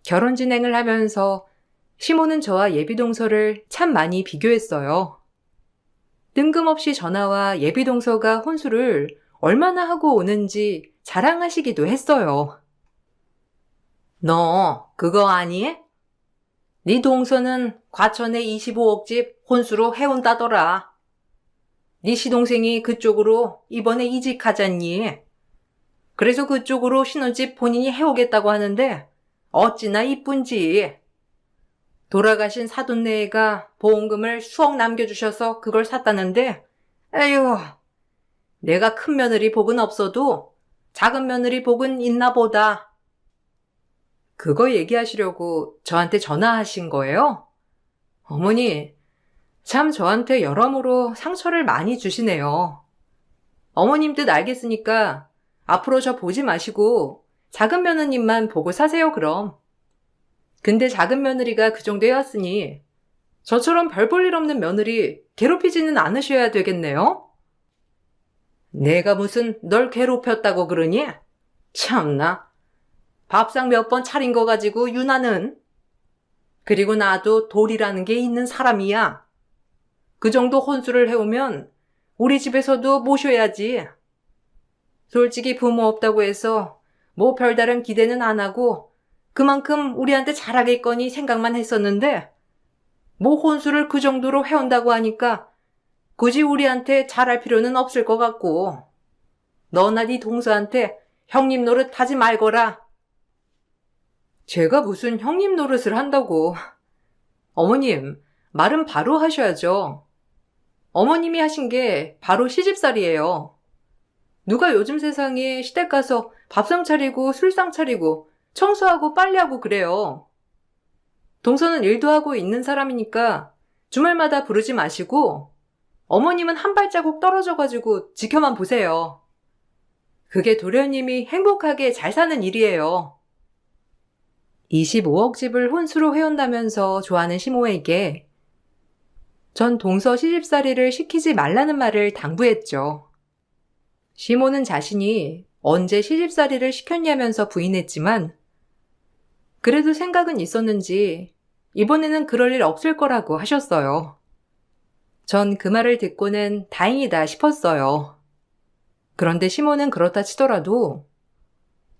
결혼 진행을 하면서 시모는 저와 예비동서를 참 많이 비교했어요. 뜬금없이 전화와 예비동서가 혼수를 얼마나 하고 오는지 자랑하시기도 했어요. 너 그거 아니? 네 동서는 과천에 25억 집 혼수로 해온다더라. 네 시동생이 그쪽으로 이번에 이직하잖니. 그래서 그쪽으로 신혼집 본인이 해오겠다고 하는데 어찌나 이쁜지. 돌아가신 사돈네가 보험금을 수억 남겨주셔서 그걸 샀다는데 에휴, 내가 큰 며느리 복은 없어도 작은 며느리 복은 있나 보다. 그거 얘기하시려고 저한테 전화하신 거예요? 어머니, 참 저한테 여러모로 상처를 많이 주시네요. 어머님 뜻 알겠으니까 앞으로 저 보지 마시고 작은 며느님만 보고 사세요, 그럼. 근데 작은 며느리가 그 정도에 왔으니 저처럼 별 볼 일 없는 며느리 괴롭히지는 않으셔야 되겠네요? 내가 무슨 널 괴롭혔다고 그러니? 참나. 밥상 몇 번 차린 거 가지고 유나는. 그리고 나도 돌이라는 게 있는 사람이야. 그 정도 혼수를 해오면 우리 집에서도 모셔야지. 솔직히 부모 없다고 해서 뭐 별다른 기대는 안 하고 그만큼 우리한테 잘하겠거니 생각만 했었는데 뭐 혼수를 그 정도로 해온다고 하니까 굳이 우리한테 잘할 필요는 없을 것 같고 너나 네 동서한테 형님 노릇 하지 말거라. 제가 무슨 형님 노릇을 한다고. 어머님, 말은 바로 하셔야죠. 어머님이 하신 게 바로 시집살이에요. 누가 요즘 세상에 시댁 가서 밥상 차리고 술상 차리고 청소하고 빨래하고 그래요. 동서는 일도 하고 있는 사람이니까 주말마다 부르지 마시고 어머님은 한 발자국 떨어져가지고 지켜만 보세요. 그게 도련님이 행복하게 잘 사는 일이에요. 25억 집을 혼수로 해온다면서 좋아하는 시모에게 전 동서 시집살이를 시키지 말라는 말을 당부했죠. 시모는 자신이 언제 시집살이를 시켰냐면서 부인했지만 그래도 생각은 있었는지 이번에는 그럴 일 없을 거라고 하셨어요. 전 그 말을 듣고는 다행이다 싶었어요. 그런데 시모는 그렇다 치더라도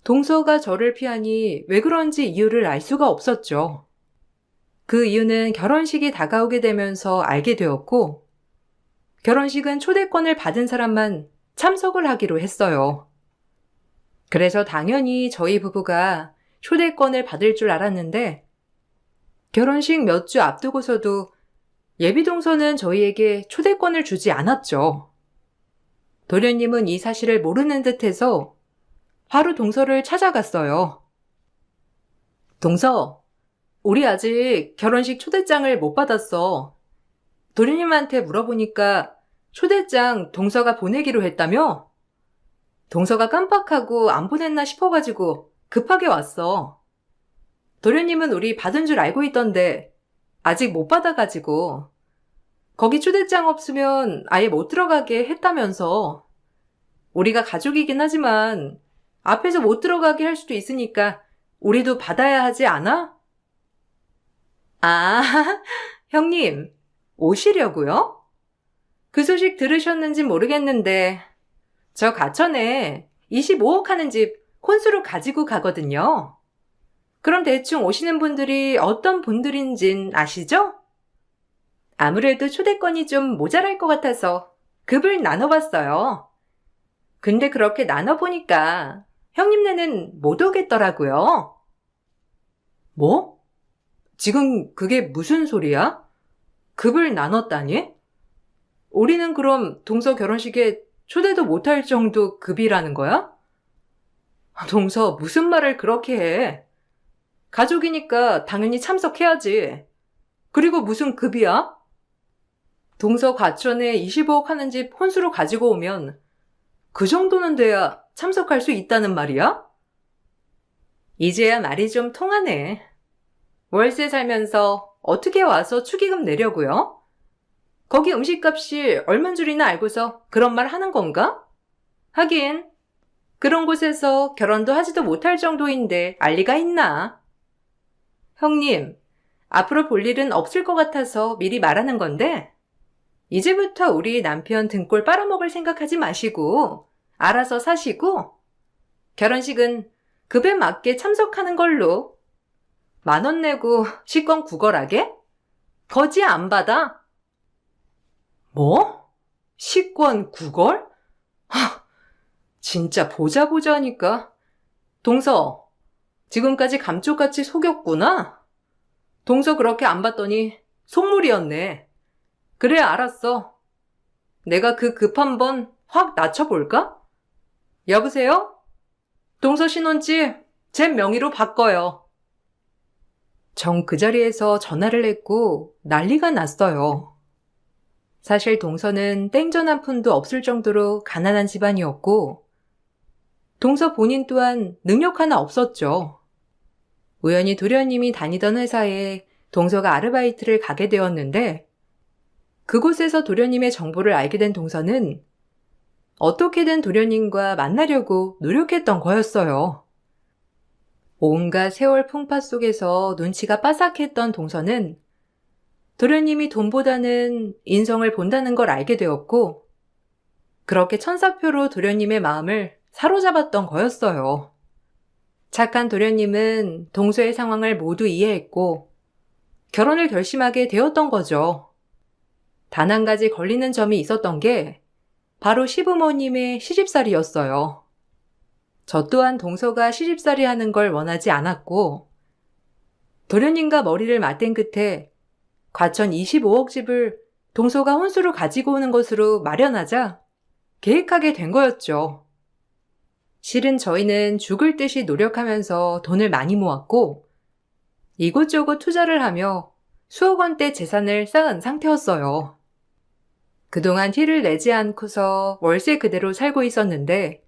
동서가 저를 피하니 왜 그런지 이유를 알 수가 없었죠. 그 이유는 결혼식이 다가오게 되면서 알게 되었고 결혼식은 초대권을 받은 사람만 참석을 하기로 했어요. 그래서 당연히 저희 부부가 초대권을 받을 줄 알았는데 결혼식 몇 주 앞두고서도 예비동서는 저희에게 초대권을 주지 않았죠. 도련님은 이 사실을 모르는 듯해서 바로 동서를 찾아갔어요. 동서, 우리 아직 결혼식 초대장을 못 받았어. 도련님한테 물어보니까 초대장 동서가 보내기로 했다며? 동서가 깜빡하고 안 보냈나 싶어가지고 급하게 왔어. 도련님은 우리 받은 줄 알고 있던데 아직 못 받아가지고 거기 초대장 없으면 아예 못 들어가게 했다면서. 우리가 가족이긴 하지만 앞에서 못 들어가게 할 수도 있으니까 우리도 받아야 하지 않아? 아, 형님, 오시려고요? 그 소식 들으셨는지 모르겠는데 저 가천에 25억 하는 집 혼수로 가지고 가거든요. 그럼 대충 오시는 분들이 어떤 분들인진 아시죠? 아무래도 초대권이 좀 모자랄 것 같아서 급을 나눠봤어요. 근데 그렇게 나눠보니까 형님네는 못 오겠더라고요. 뭐? 지금 그게 무슨 소리야? 급을 나눴다니? 우리는 그럼 동서 결혼식에 초대도 못할 정도 급이라는 거야? 동서 무슨 말을 그렇게 해? 가족이니까 당연히 참석해야지. 그리고 무슨 급이야? 동서 과천에 25억 하는 집 혼수로 가지고 오면 그 정도는 돼야 참석할 수 있다는 말이야? 이제야 말이 좀 통하네. 월세 살면서 어떻게 와서 축의금 내려고요? 거기 음식값이 얼만 줄이나 알고서 그런 말 하는 건가? 하긴 그런 곳에서 결혼도 하지도 못할 정도인데 알 리가 있나? 형님, 앞으로 볼 일은 없을 것 같아서 미리 말하는 건데 이제부터 우리 남편 등골 빨아먹을 생각하지 마시고 알아서 사시고 결혼식은 급에 맞게 참석하는 걸로. 10,000원 내고 식권 구걸하게? 거지 안 받아. 뭐? 식권 구걸? 하, 진짜 보자 하니까. 동서, 지금까지 감쪽같이 속였구나? 동서 그렇게 안 봤더니 속물이었네. 그래, 알았어. 내가 그 급 한번 확 낮춰볼까? 여보세요? 동서 신혼집 제 명의로 바꿔요. 정 그 자리에서 전화를 했고 난리가 났어요. 사실 동서는 땡전 한 푼도 없을 정도로 가난한 집안이었고 동서 본인 또한 능력 하나 없었죠. 우연히 도련님이 다니던 회사에 동서가 아르바이트를 가게 되었는데 그곳에서 도련님의 정보를 알게 된 동서는 어떻게든 도련님과 만나려고 노력했던 거였어요. 온갖 세월 풍파 속에서 눈치가 빠삭했던 동서는 도련님이 돈보다는 인성을 본다는 걸 알게 되었고 그렇게 천사표로 도련님의 마음을 사로잡았던 거였어요. 착한 도련님은 동서의 상황을 모두 이해했고 결혼을 결심하게 되었던 거죠. 단 한 가지 걸리는 점이 있었던 게 바로 시부모님의 시집살이였어요. 저 또한 동서가 시집살이 하는 걸 원하지 않았고 도련님과 머리를 맞댄 끝에 과천 25억 집을 동서가 혼수로 가지고 오는 것으로 마련하자 계획하게 된 거였죠. 실은 저희는 죽을 듯이 노력하면서 돈을 많이 모았고 이곳저곳 투자를 하며 수억 원대 재산을 쌓은 상태였어요. 그동안 티를 내지 않고서 월세 그대로 살고 있었는데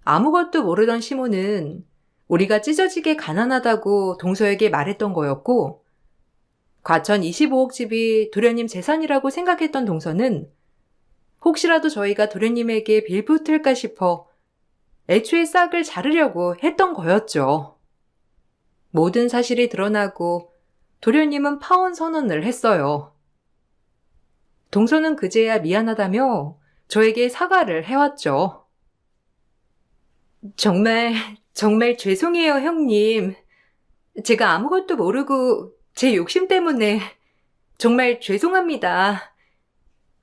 아무것도 모르던 시모는 우리가 찢어지게 가난하다고 동서에게 말했던 거였고 과천 25억 집이 도련님 재산이라고 생각했던 동서는 혹시라도 저희가 도련님에게 빌붙을까 싶어 애초에 싹을 자르려고 했던 거였죠. 모든 사실이 드러나고 도련님은 파혼 선언을 했어요. 동서는 그제야 미안하다며 저에게 사과를 해왔죠. 정말 죄송해요, 형님. 제가 아무것도 모르고 제 욕심 때문에 정말 죄송합니다.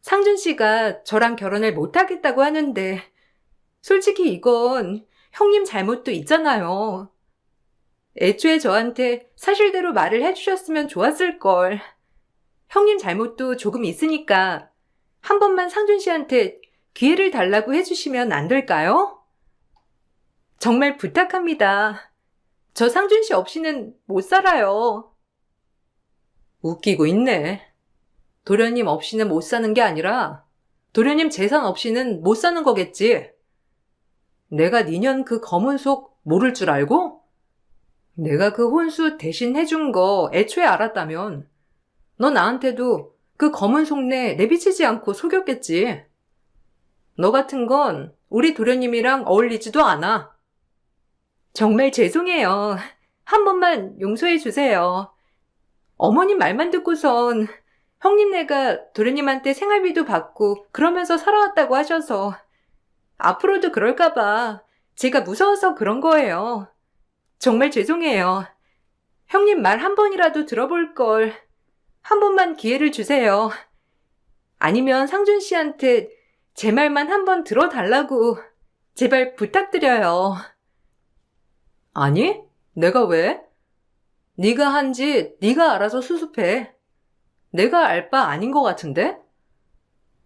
상준 씨가 저랑 결혼을 못하겠다고 하는데 솔직히 이건 형님 잘못도 있잖아요. 애초에 저한테 사실대로 말을 해주셨으면 좋았을걸. 형님 잘못도 조금 있으니까 한 번만 상준 씨한테 기회를 달라고 해주시면 안 될까요? 정말 부탁합니다. 저 상준 씨 없이는 못 살아요. 웃기고 있네. 도련님 없이는 못 사는 게 아니라 도련님 재산 없이는 못 사는 거겠지. 내가 니년 그 검은 속 모를 줄 알고? 내가 그 혼수 대신 해준 거 애초에 알았다면 너 나한테도 그 검은 속내 내비치지 않고 속였겠지. 너 같은 건 우리 도련님이랑 어울리지도 않아. 정말 죄송해요. 한 번만 용서해 주세요. 어머님 말만 듣고선 형님네가 도련님한테 생활비도 받고 그러면서 살아왔다고 하셔서 앞으로도 그럴까봐 제가 무서워서 그런 거예요. 정말 죄송해요. 형님 말 한 번이라도 들어볼 걸. 한 번만 기회를 주세요. 아니면 상준 씨한테 제 말만 한 번 들어달라고 제발 부탁드려요. 아니, 내가 왜? 네가 한 짓 네가 알아서 수습해. 내가 알 바 아닌 것 같은데?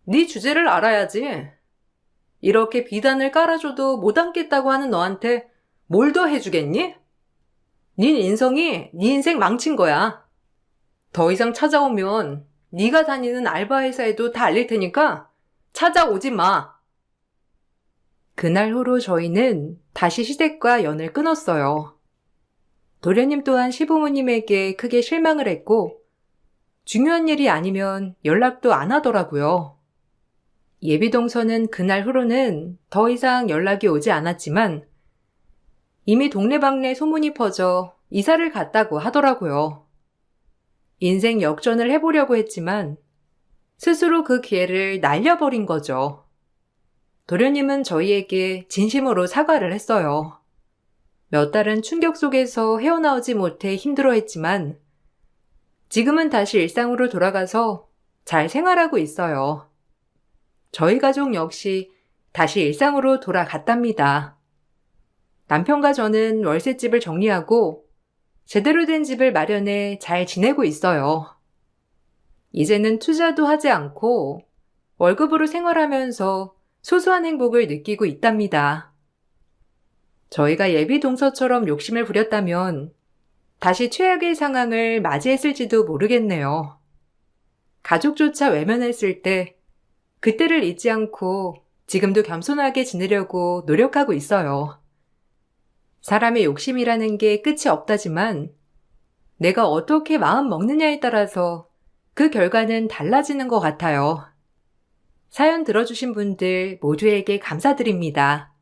네 주제를 알아야지. 이렇게 비단을 깔아줘도 못 앉겠다고 하는 너한테 뭘 더 해주겠니? 네 인성이 네 인생 망친 거야. 더 이상 찾아오면 네가 다니는 알바회사에도 다 알릴 테니까 찾아오지 마. 그날 후로 저희는 다시 시댁과 연을 끊었어요. 도련님 또한 시부모님에게 크게 실망을 했고 중요한 일이 아니면 연락도 안 하더라고요. 예비동서는 그날 후로는 더 이상 연락이 오지 않았지만 이미 동네방네 소문이 퍼져 이사를 갔다고 하더라고요. 인생 역전을 해보려고 했지만 스스로 그 기회를 날려버린 거죠. 도련님은 저희에게 진심으로 사과를 했어요. 몇 달은 충격 속에서 헤어나오지 못해 힘들어했지만 지금은 다시 일상으로 돌아가서 잘 생활하고 있어요. 저희 가족 역시 다시 일상으로 돌아갔답니다. 남편과 저는 월세집을 정리하고 제대로 된 집을 마련해 잘 지내고 있어요. 이제는 투자도 하지 않고 월급으로 생활하면서 소소한 행복을 느끼고 있답니다. 저희가 예비 동서처럼 욕심을 부렸다면 다시 최악의 상황을 맞이했을지도 모르겠네요. 가족조차 외면했을 때 그때를 잊지 않고 지금도 겸손하게 지내려고 노력하고 있어요. 사람의 욕심이라는 게 끝이 없다지만 내가 어떻게 마음 먹느냐에 따라서 그 결과는 달라지는 것 같아요. 사연 들어주신 분들 모두에게 감사드립니다.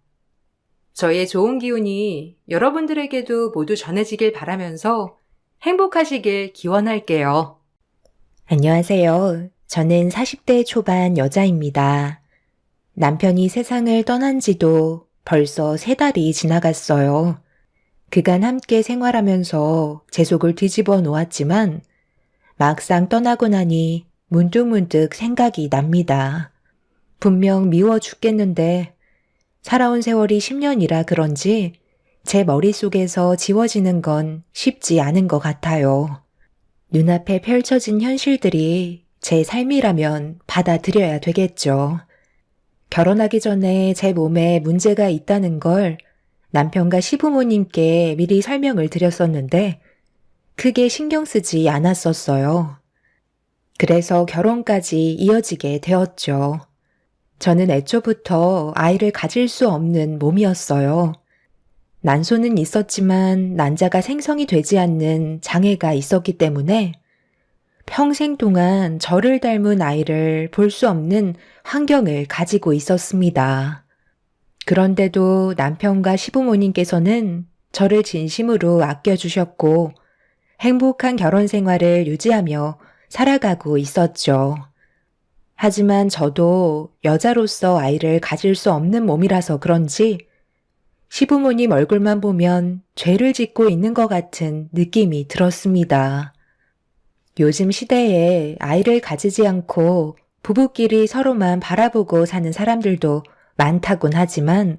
저의 좋은 기운이 여러분들에게도 모두 전해지길 바라면서 행복하시길 기원할게요. 안녕하세요. 저는 40대 초반 여자입니다. 남편이 세상을 떠난 지도 벌써 3달이 지나갔어요. 그간 함께 생활하면서 제 속을 뒤집어 놓았지만 막상 떠나고 나니 문득문득 생각이 납니다. 분명 미워 죽겠는데 살아온 세월이 10년이라 그런지 제 머릿속에서 지워지는 건 쉽지 않은 것 같아요. 눈앞에 펼쳐진 현실들이 제 삶이라면 받아들여야 되겠죠. 결혼하기 전에 제 몸에 문제가 있다는 걸 남편과 시부모님께 미리 설명을 드렸었는데 크게 신경 쓰지 않았었어요. 그래서 결혼까지 이어지게 되었죠. 저는 애초부터 아이를 가질 수 없는 몸이었어요. 난소는 있었지만 난자가 생성이 되지 않는 장애가 있었기 때문에 평생 동안 저를 닮은 아이를 볼 수 없는 환경을 가지고 있었습니다. 그런데도 남편과 시부모님께서는 저를 진심으로 아껴주셨고 행복한 결혼 생활을 유지하며 살아가고 있었죠. 하지만 저도 여자로서 아이를 가질 수 없는 몸이라서 그런지 시부모님 얼굴만 보면 죄를 짓고 있는 것 같은 느낌이 들었습니다. 요즘 시대에 아이를 가지지 않고 부부끼리 서로만 바라보고 사는 사람들도 많다곤 하지만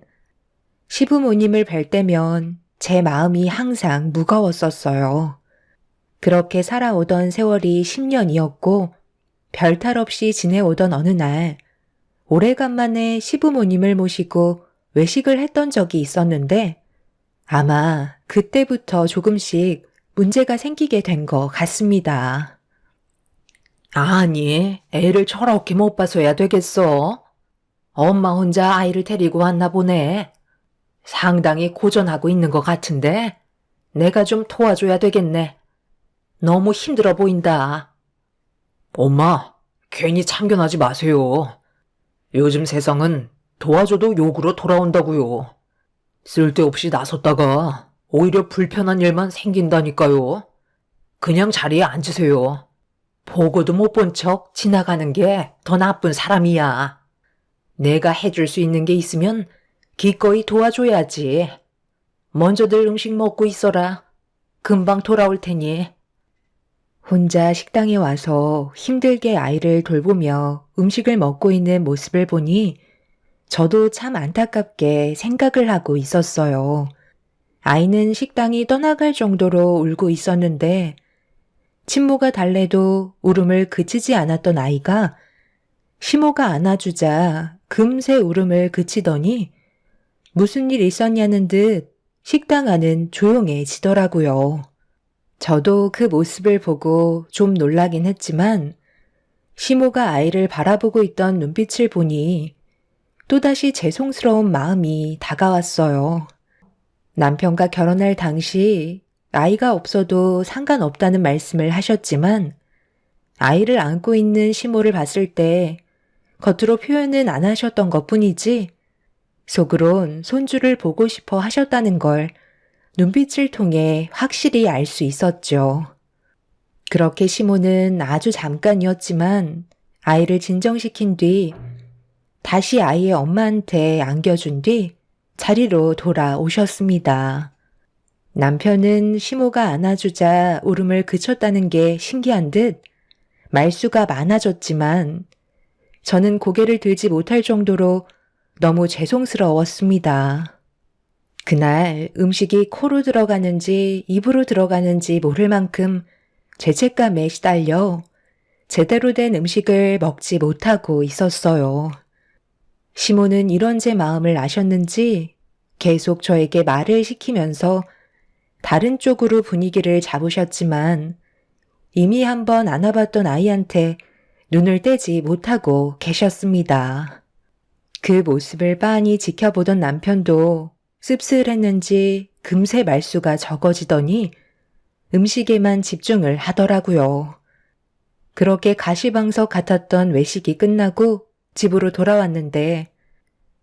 시부모님을 뵐 때면 제 마음이 항상 무거웠었어요. 그렇게 살아오던 세월이 10년이었고 별탈 없이 지내오던 어느 날 오래간만에 시부모님을 모시고 외식을 했던 적이 있었는데 아마 그때부터 조금씩 문제가 생기게 된 것 같습니다. 아니, 애를 저렇게 못 봐서야 되겠어. 엄마 혼자 아이를 데리고 왔나 보네. 상당히 고전하고 있는 것 같은데 내가 좀 도와줘야 되겠네. 너무 힘들어 보인다. 엄마, 괜히 참견하지 마세요. 요즘 세상은 도와줘도 욕으로 돌아온다고요. 쓸데없이 나섰다가 오히려 불편한 일만 생긴다니까요. 그냥 자리에 앉으세요. 보고도 못 본 척 지나가는 게 더 나쁜 사람이야. 내가 해줄 수 있는 게 있으면 기꺼이 도와줘야지. 먼저들 음식 먹고 있어라. 금방 돌아올 테니. 혼자 식당에 와서 힘들게 아이를 돌보며 음식을 먹고 있는 모습을 보니 저도 참 안타깝게 생각을 하고 있었어요. 아이는 식당이 떠나갈 정도로 울고 있었는데 친모가 달래도 울음을 그치지 않았던 아이가 시모가 안아주자 금세 울음을 그치더니 무슨 일 있었냐는 듯 식당 안은 조용해지더라고요. 저도 그 모습을 보고 좀 놀라긴 했지만 시모가 아이를 바라보고 있던 눈빛을 보니 또다시 죄송스러운 마음이 다가왔어요. 남편과 결혼할 당시 아이가 없어도 상관없다는 말씀을 하셨지만 아이를 안고 있는 시모를 봤을 때 겉으로 표현은 안 하셨던 것뿐이지 속으론 손주를 보고 싶어 하셨다는 걸 눈빛을 통해 확실히 알 수 있었죠. 그렇게 시모는 아주 잠깐이었지만 아이를 진정시킨 뒤 다시 아이의 엄마한테 안겨준 뒤 자리로 돌아오셨습니다. 남편은 시모가 안아주자 울음을 그쳤다는 게 신기한 듯 말수가 많아졌지만 저는 고개를 들지 못할 정도로 너무 죄송스러웠습니다. 그날 음식이 코로 들어가는지 입으로 들어가는지 모를 만큼 죄책감에 시달려 제대로 된 음식을 먹지 못하고 있었어요. 시모는 이런 제 마음을 아셨는지 계속 저에게 말을 시키면서 다른 쪽으로 분위기를 잡으셨지만 이미 한번 안아봤던 아이한테 눈을 떼지 못하고 계셨습니다. 그 모습을 빤히 지켜보던 남편도 씁쓸했는지 금세 말수가 적어지더니 음식에만 집중을 하더라고요. 그렇게 가시방석 같았던 외식이 끝나고 집으로 돌아왔는데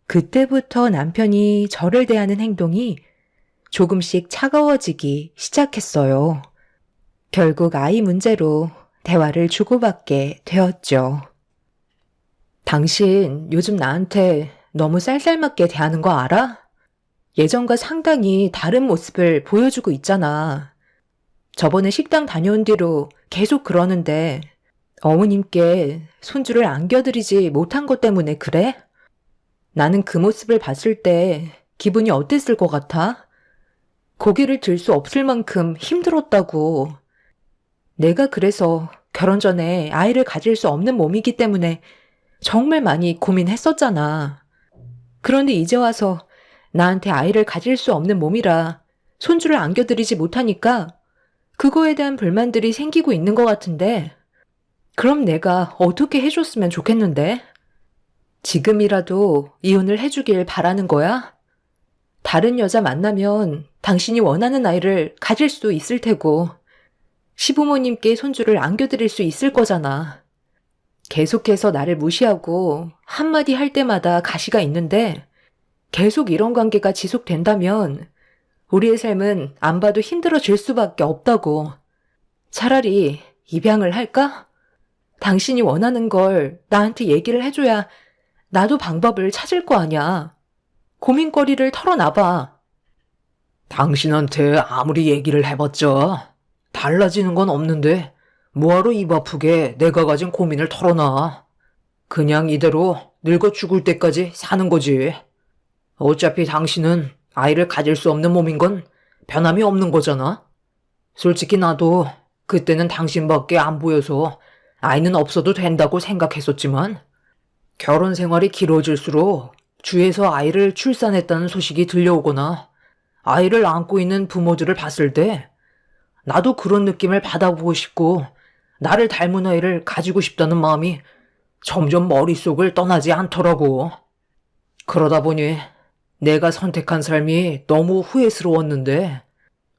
그때부터 남편이 저를 대하는 행동이 조금씩 차가워지기 시작했어요. 결국 아이 문제로 대화를 주고받게 되었죠. 당신 요즘 나한테 너무 쌀쌀맞게 대하는 거 알아? 예전과 상당히 다른 모습을 보여주고 있잖아. 저번에 식당 다녀온 뒤로 계속 그러는데 어머님께 손주를 안겨드리지 못한 것 때문에 그래? 나는 그 모습을 봤을 때 기분이 어땠을 것 같아? 고개를 들 수 없을 만큼 힘들었다고. 내가 그래서 결혼 전에 아이를 가질 수 없는 몸이기 때문에 정말 많이 고민했었잖아. 그런데 이제 와서 나한테 아이를 가질 수 없는 몸이라 손주를 안겨드리지 못하니까 그거에 대한 불만들이 생기고 있는 것 같은데 그럼 내가 어떻게 해줬으면 좋겠는데? 지금이라도 이혼을 해주길 바라는 거야? 다른 여자 만나면 당신이 원하는 아이를 가질 수 있을 테고 시부모님께 손주를 안겨드릴 수 있을 거잖아. 계속해서 나를 무시하고 한마디 할 때마다 가시가 있는데 계속 이런 관계가 지속된다면 우리의 삶은 안 봐도 힘들어질 수밖에 없다고. 차라리 입양을 할까? 당신이 원하는 걸 나한테 얘기를 해줘야 나도 방법을 찾을 거 아냐. 고민거리를 털어놔봐. 당신한테 아무리 얘기를 해봤자 달라지는 건 없는데 뭐하러 입 아프게 내가 가진 고민을 털어놔. 그냥 이대로 늙어 죽을 때까지 사는 거지. 어차피 당신은 아이를 가질 수 없는 몸인 건 변함이 없는 거잖아. 솔직히 나도 그때는 당신밖에 안 보여서 아이는 없어도 된다고 생각했었지만 결혼 생활이 길어질수록 주위에서 아이를 출산했다는 소식이 들려오거나 아이를 안고 있는 부모들을 봤을 때 나도 그런 느낌을 받아보고 싶고 나를 닮은 아이를 가지고 싶다는 마음이 점점 머릿속을 떠나지 않더라고. 그러다 보니 내가 선택한 삶이 너무 후회스러웠는데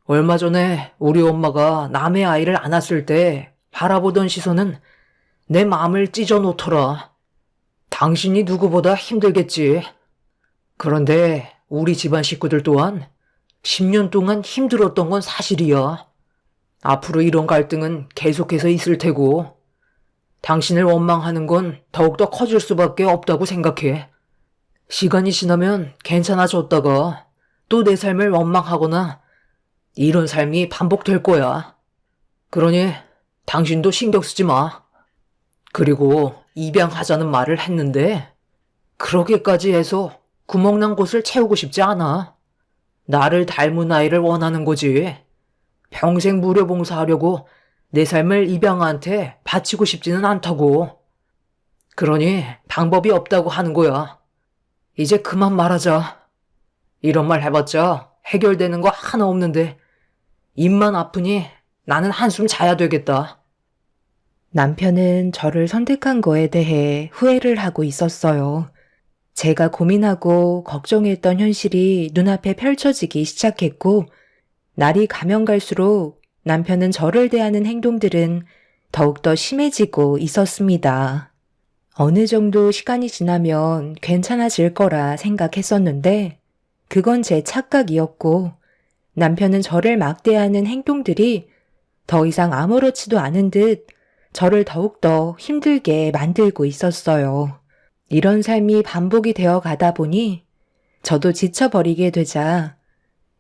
얼마 전에 우리 엄마가 남의 아이를 안았을 때 바라보던 시선은 내 마음을 찢어놓더라. 당신이 누구보다 힘들겠지. 그런데 우리 집안 식구들 또한 10년 동안 힘들었던 건 사실이야. 앞으로 이런 갈등은 계속해서 있을 테고 당신을 원망하는 건 더욱더 커질 수밖에 없다고 생각해. 시간이 지나면 괜찮아졌다가 또 내 삶을 원망하거나 이런 삶이 반복될 거야. 그러니 당신도 신경 쓰지 마. 그리고 입양하자는 말을 했는데 그러기까지 해서 구멍난 곳을 채우고 싶지 않아. 나를 닮은 아이를 원하는 거지. 평생 무료봉사하려고 내 삶을 입양아한테 바치고 싶지는 않다고. 그러니 방법이 없다고 하는 거야. 이제 그만 말하자. 이런 말 해봤자 해결되는 거 하나 없는데 입만 아프니 나는 한숨 자야 되겠다. 남편은 저를 선택한 거에 대해 후회를 하고 있었어요. 제가 고민하고 걱정했던 현실이 눈앞에 펼쳐지기 시작했고, 날이 가면 갈수록 남편은 저를 대하는 행동들은 더욱더 심해지고 있었습니다. 어느 정도 시간이 지나면 괜찮아질 거라 생각했었는데, 그건 제 착각이었고, 남편은 저를 막대하는 행동들이 더 이상 아무렇지도 않은 듯 저를 더욱더 힘들게 만들고 있었어요. 이런 삶이 반복이 되어 가다 보니 저도 지쳐버리게 되자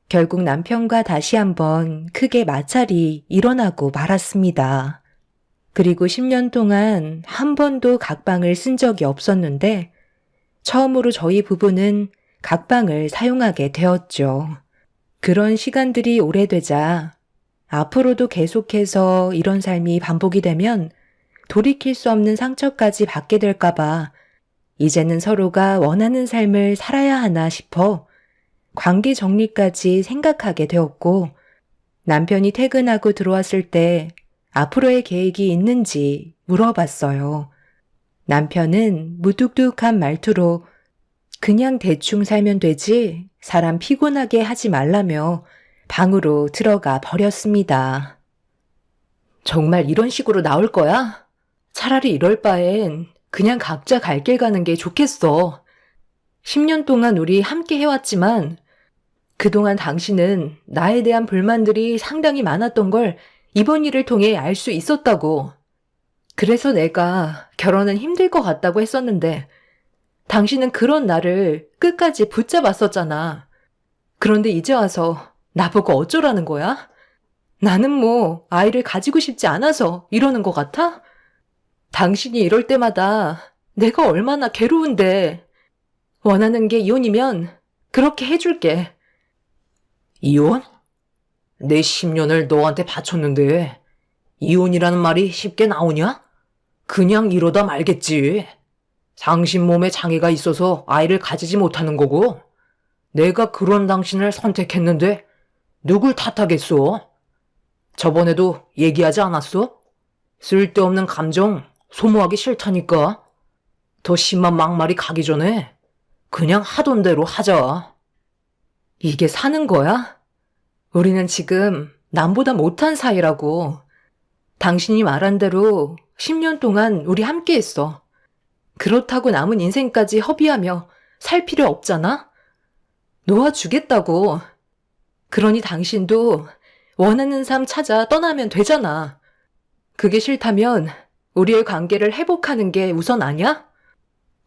결국 남편과 다시 한번 크게 마찰이 일어나고 말았습니다. 그리고 10년 동안 한 번도 각방을 쓴 적이 없었는데 처음으로 저희 부부는 각방을 사용하게 되었죠. 그런 시간들이 오래되자 앞으로도 계속해서 이런 삶이 반복이 되면 돌이킬 수 없는 상처까지 받게 될까봐 이제는 서로가 원하는 삶을 살아야 하나 싶어 관계 정리까지 생각하게 되었고, 남편이 퇴근하고 들어왔을 때 앞으로의 계획이 있는지 물어봤어요. 남편은 무뚝뚝한 말투로 그냥 대충 살면 되지 사람 피곤하게 하지 말라며 방으로 들어가 버렸습니다. 정말 이런 식으로 나올 거야? 차라리 이럴 바엔 그냥 각자 갈 길 가는 게 좋겠어. 10년 동안 우리 함께 해왔지만 그동안 당신은 나에 대한 불만들이 상당히 많았던 걸 이번 일을 통해 알 수 있었다고. 그래서 내가 결혼은 힘들 것 같다고 했었는데 당신은 그런 나를 끝까지 붙잡았었잖아. 그런데 이제 와서 나보고 어쩌라는 거야? 나는 뭐 아이를 가지고 싶지 않아서 이러는 것 같아? 당신이 이럴 때마다 내가 얼마나 괴로운데. 원하는 게 이혼이면 그렇게 해줄게. 이혼? 내 10년을 너한테 바쳤는데 이혼이라는 말이 쉽게 나오냐? 그냥 이러다 말겠지. 당신 몸에 장애가 있어서 아이를 가지지 못하는 거고 내가 그런 당신을 선택했는데 누굴 탓하겠어? 저번에도 얘기하지 않았어? 쓸데없는 감정 소모하기 싫다니까. 더 심한 막말이 가기 전에 그냥 하던 대로 하자. 이게 사는 거야? 우리는 지금 남보다 못한 사이라고. 당신이 말한 대로 10년 동안 우리 함께 했어. 그렇다고 남은 인생까지 허비하며 살 필요 없잖아? 놓아주겠다고. 그러니 당신도 원하는 삶 찾아 떠나면 되잖아. 그게 싫다면 우리의 관계를 회복하는 게 우선 아니야?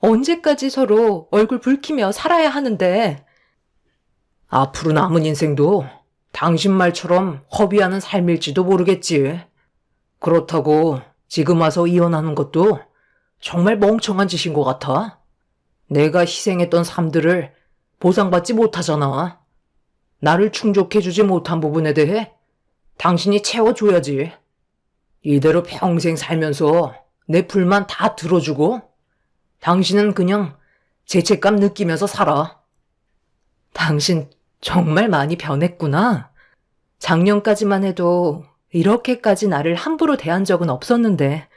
언제까지 서로 얼굴 붉히며 살아야 하는데. 앞으로 남은 인생도 당신 말처럼 허비하는 삶일지도 모르겠지. 그렇다고 지금 와서 이혼하는 것도 정말 멍청한 짓인 것 같아. 내가 희생했던 삶들을 보상받지 못하잖아. 나를 충족해주지 못한 부분에 대해 당신이 채워줘야지. 이대로 평생 살면서 내 불만 다 들어주고 당신은 그냥 죄책감 느끼면서 살아. 당신 정말 많이 변했구나. 작년까지만 해도 이렇게까지 나를 함부로 대한 적은 없었는데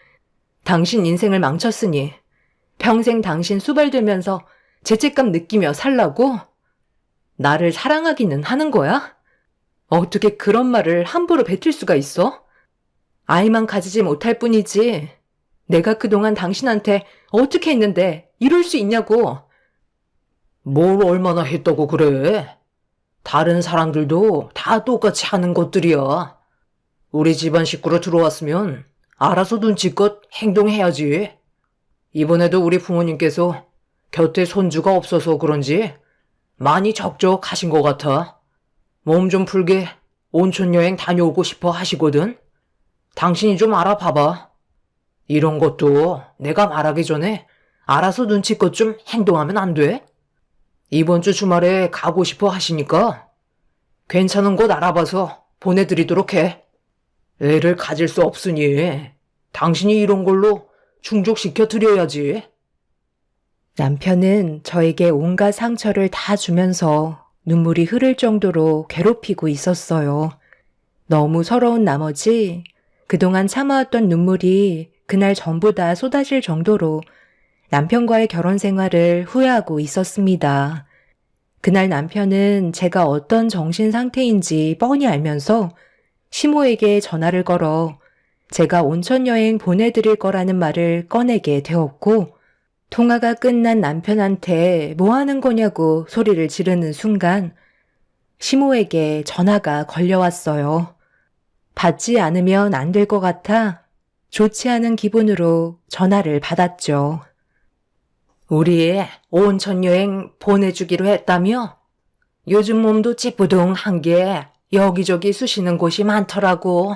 당신 인생을 망쳤으니 평생 당신 수발들면서 죄책감 느끼며 살라고? 나를 사랑하기는 하는 거야? 어떻게 그런 말을 함부로 뱉을 수가 있어? 아이만 가지지 못할 뿐이지 내가 그동안 당신한테 어떻게 했는데 이럴 수 있냐고. 뭘 얼마나 했다고 그래? 다른 사람들도 다 똑같이 하는 것들이야. 우리 집안 식구로 들어왔으면 알아서 눈치껏 행동해야지. 이번에도 우리 부모님께서 곁에 손주가 없어서 그런지 많이 적적하신 것 같아. 몸 좀 풀게 온천 여행 다녀오고 싶어 하시거든. 당신이 좀 알아봐봐. 이런 것도 내가 말하기 전에 알아서 눈치껏 좀 행동하면 안 돼? 이번 주 주말에 가고 싶어 하시니까 괜찮은 곳 알아봐서 보내드리도록 해. 애를 가질 수 없으니 당신이 이런 걸로 충족시켜 드려야지. 남편은 저에게 온갖 상처를 다 주면서 눈물이 흐를 정도로 괴롭히고 있었어요. 너무 서러운 나머지 그동안 참아왔던 눈물이 그날 전부 다 쏟아질 정도로 남편과의 결혼 생활을 후회하고 있었습니다. 그날 남편은 제가 어떤 정신 상태인지 뻔히 알면서 시모에게 전화를 걸어 제가 온천 여행 보내드릴 거라는 말을 꺼내게 되었고, 통화가 끝난 남편한테 뭐 하는 거냐고 소리를 지르는 순간 시모에게 전화가 걸려왔어요. 받지 않으면 안 될 것 같아 좋지 않은 기분으로 전화를 받았죠. 우리 온천 여행 보내주기로 했다며? 요즘 몸도 찌뿌둥한 게 여기저기 쑤시는 곳이 많더라고.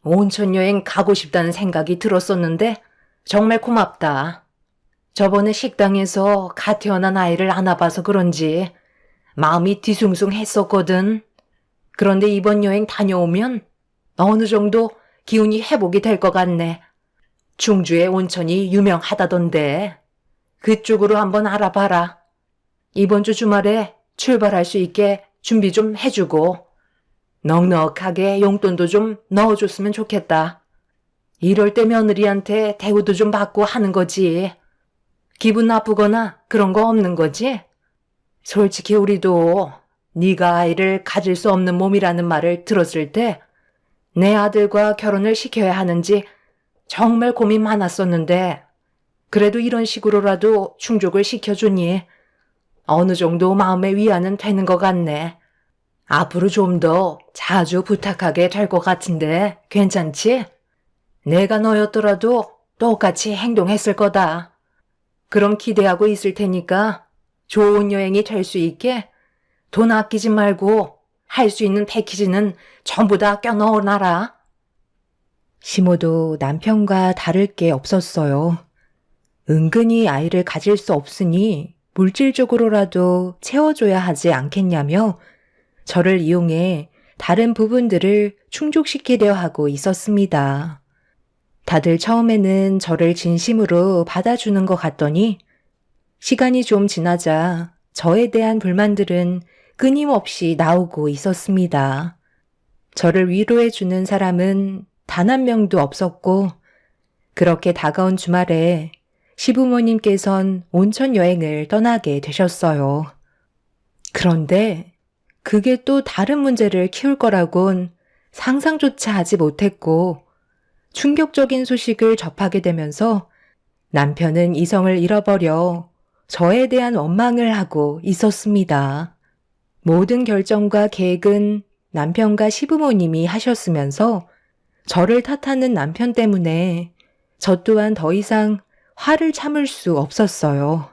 온천 여행 가고 싶다는 생각이 들었었는데 정말 고맙다. 저번에 식당에서 갓 태어난 아이를 안아봐서 그런지 마음이 뒤숭숭했었거든. 그런데 이번 여행 다녀오면 어느 정도 기운이 회복이 될 것 같네. 충주의 온천이 유명하다던데 그쪽으로 한번 알아봐라. 이번 주 주말에 출발할 수 있게 준비 좀 해주고 넉넉하게 용돈도 좀 넣어줬으면 좋겠다. 이럴 때 며느리한테 대우도 좀 받고 하는 거지. 기분 나쁘거나 그런 거 없는 거지? 솔직히 우리도 네가 아이를 가질 수 없는 몸이라는 말을 들었을 때 내 아들과 결혼을 시켜야 하는지 정말 고민 많았었는데 그래도 이런 식으로라도 충족을 시켜주니 어느 정도 마음의 위안은 되는 것 같네. 앞으로 좀 더 자주 부탁하게 될 것 같은데 괜찮지? 내가 너였더라도 똑같이 행동했을 거다. 그럼 기대하고 있을 테니까 좋은 여행이 될 수 있게 돈 아끼지 말고 할 수 있는 패키지는 전부 다 껴넣어놔라. 시모도 남편과 다를 게 없었어요. 은근히 아이를 가질 수 없으니 물질적으로라도 채워줘야 하지 않겠냐며 저를 이용해 다른 부분들을 충족시키려 하고 있었습니다. 다들 처음에는 저를 진심으로 받아주는 것 같더니 시간이 좀 지나자 저에 대한 불만들은 끊임없이 나오고 있었습니다. 저를 위로해주는 사람은 단 한 명도 없었고 그렇게 다가온 주말에 시부모님께선 온천 여행을 떠나게 되셨어요. 그런데 그게 또 다른 문제를 키울 거라곤 상상조차 하지 못했고 충격적인 소식을 접하게 되면서 남편은 이성을 잃어버려 저에 대한 원망을 하고 있었습니다. 모든 결정과 계획은 남편과 시부모님이 하셨으면서 저를 탓하는 남편 때문에 저 또한 더 이상 화를 참을 수 없었어요.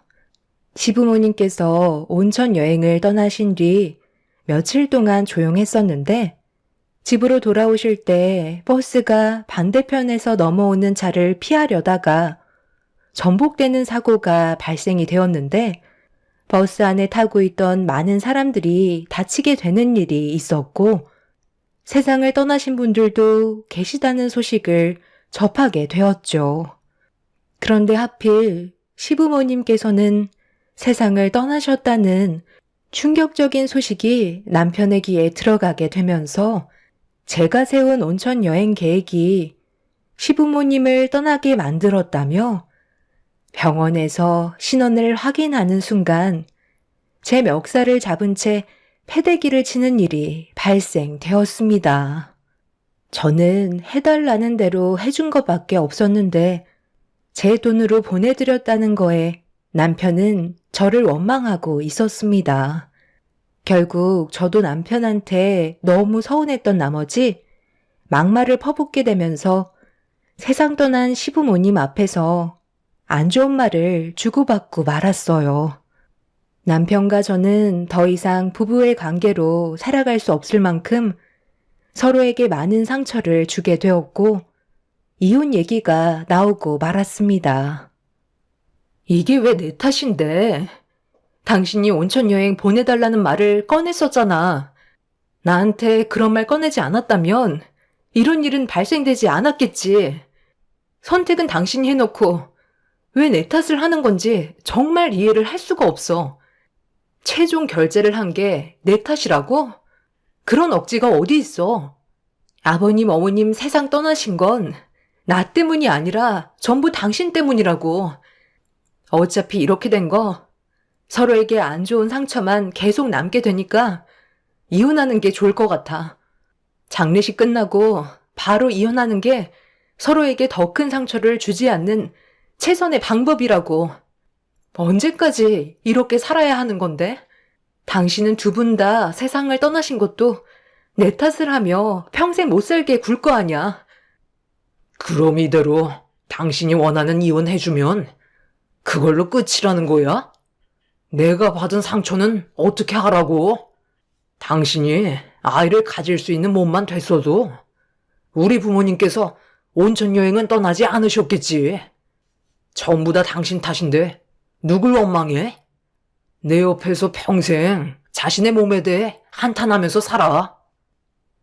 시부모님께서 온천 여행을 떠나신 뒤 며칠 동안 조용했었는데 집으로 돌아오실 때 버스가 반대편에서 넘어오는 차를 피하려다가 전복되는 사고가 발생이 되었는데 버스 안에 타고 있던 많은 사람들이 다치게 되는 일이 있었고 세상을 떠나신 분들도 계시다는 소식을 접하게 되었죠. 그런데 하필 시부모님께서는 세상을 떠나셨다는 충격적인 소식이 남편의 귀에 들어가게 되면서 제가 세운 온천 여행 계획이 시부모님을 떠나게 만들었다며 병원에서 신원을 확인하는 순간 제 멱살을 잡은 채 패대기를 치는 일이 발생되었습니다. 저는 해달라는 대로 해준 것밖에 없었는데 제 돈으로 보내드렸다는 거에 남편은 저를 원망하고 있었습니다. 결국 저도 남편한테 너무 서운했던 나머지 막말을 퍼붓게 되면서 세상 떠난 시부모님 앞에서 안 좋은 말을 주고받고 말았어요. 남편과 저는 더 이상 부부의 관계로 살아갈 수 없을 만큼 서로에게 많은 상처를 주게 되었고 이혼 얘기가 나오고 말았습니다. 이게 왜 내 탓인데? 당신이 온천 여행 보내달라는 말을 꺼냈었잖아. 나한테 그런 말 꺼내지 않았다면 이런 일은 발생되지 않았겠지. 선택은 당신이 해놓고 왜 내 탓을 하는 건지 정말 이해를 할 수가 없어. 최종 결제를 한 게 내 탓이라고? 그런 억지가 어디 있어? 아버님, 어머님 세상 떠나신 건 나 때문이 아니라 전부 당신 때문이라고. 어차피 이렇게 된 거 서로에게 안 좋은 상처만 계속 남게 되니까 이혼하는 게 좋을 것 같아. 장례식 끝나고 바로 이혼하는 게 서로에게 더 큰 상처를 주지 않는 최선의 방법이라고. 언제까지 이렇게 살아야 하는 건데? 당신은 두 분 다 세상을 떠나신 것도 내 탓을 하며 평생 못 살게 굴 거 아냐. 그럼 이대로 당신이 원하는 이혼해주면 그걸로 끝이라는 거야? 내가 받은 상처는 어떻게 하라고? 당신이 아이를 가질 수 있는 몸만 됐어도 우리 부모님께서 온천 여행은 떠나지 않으셨겠지. 전부 다 당신 탓인데 누굴 원망해? 내 옆에서 평생 자신의 몸에 대해 한탄하면서 살아.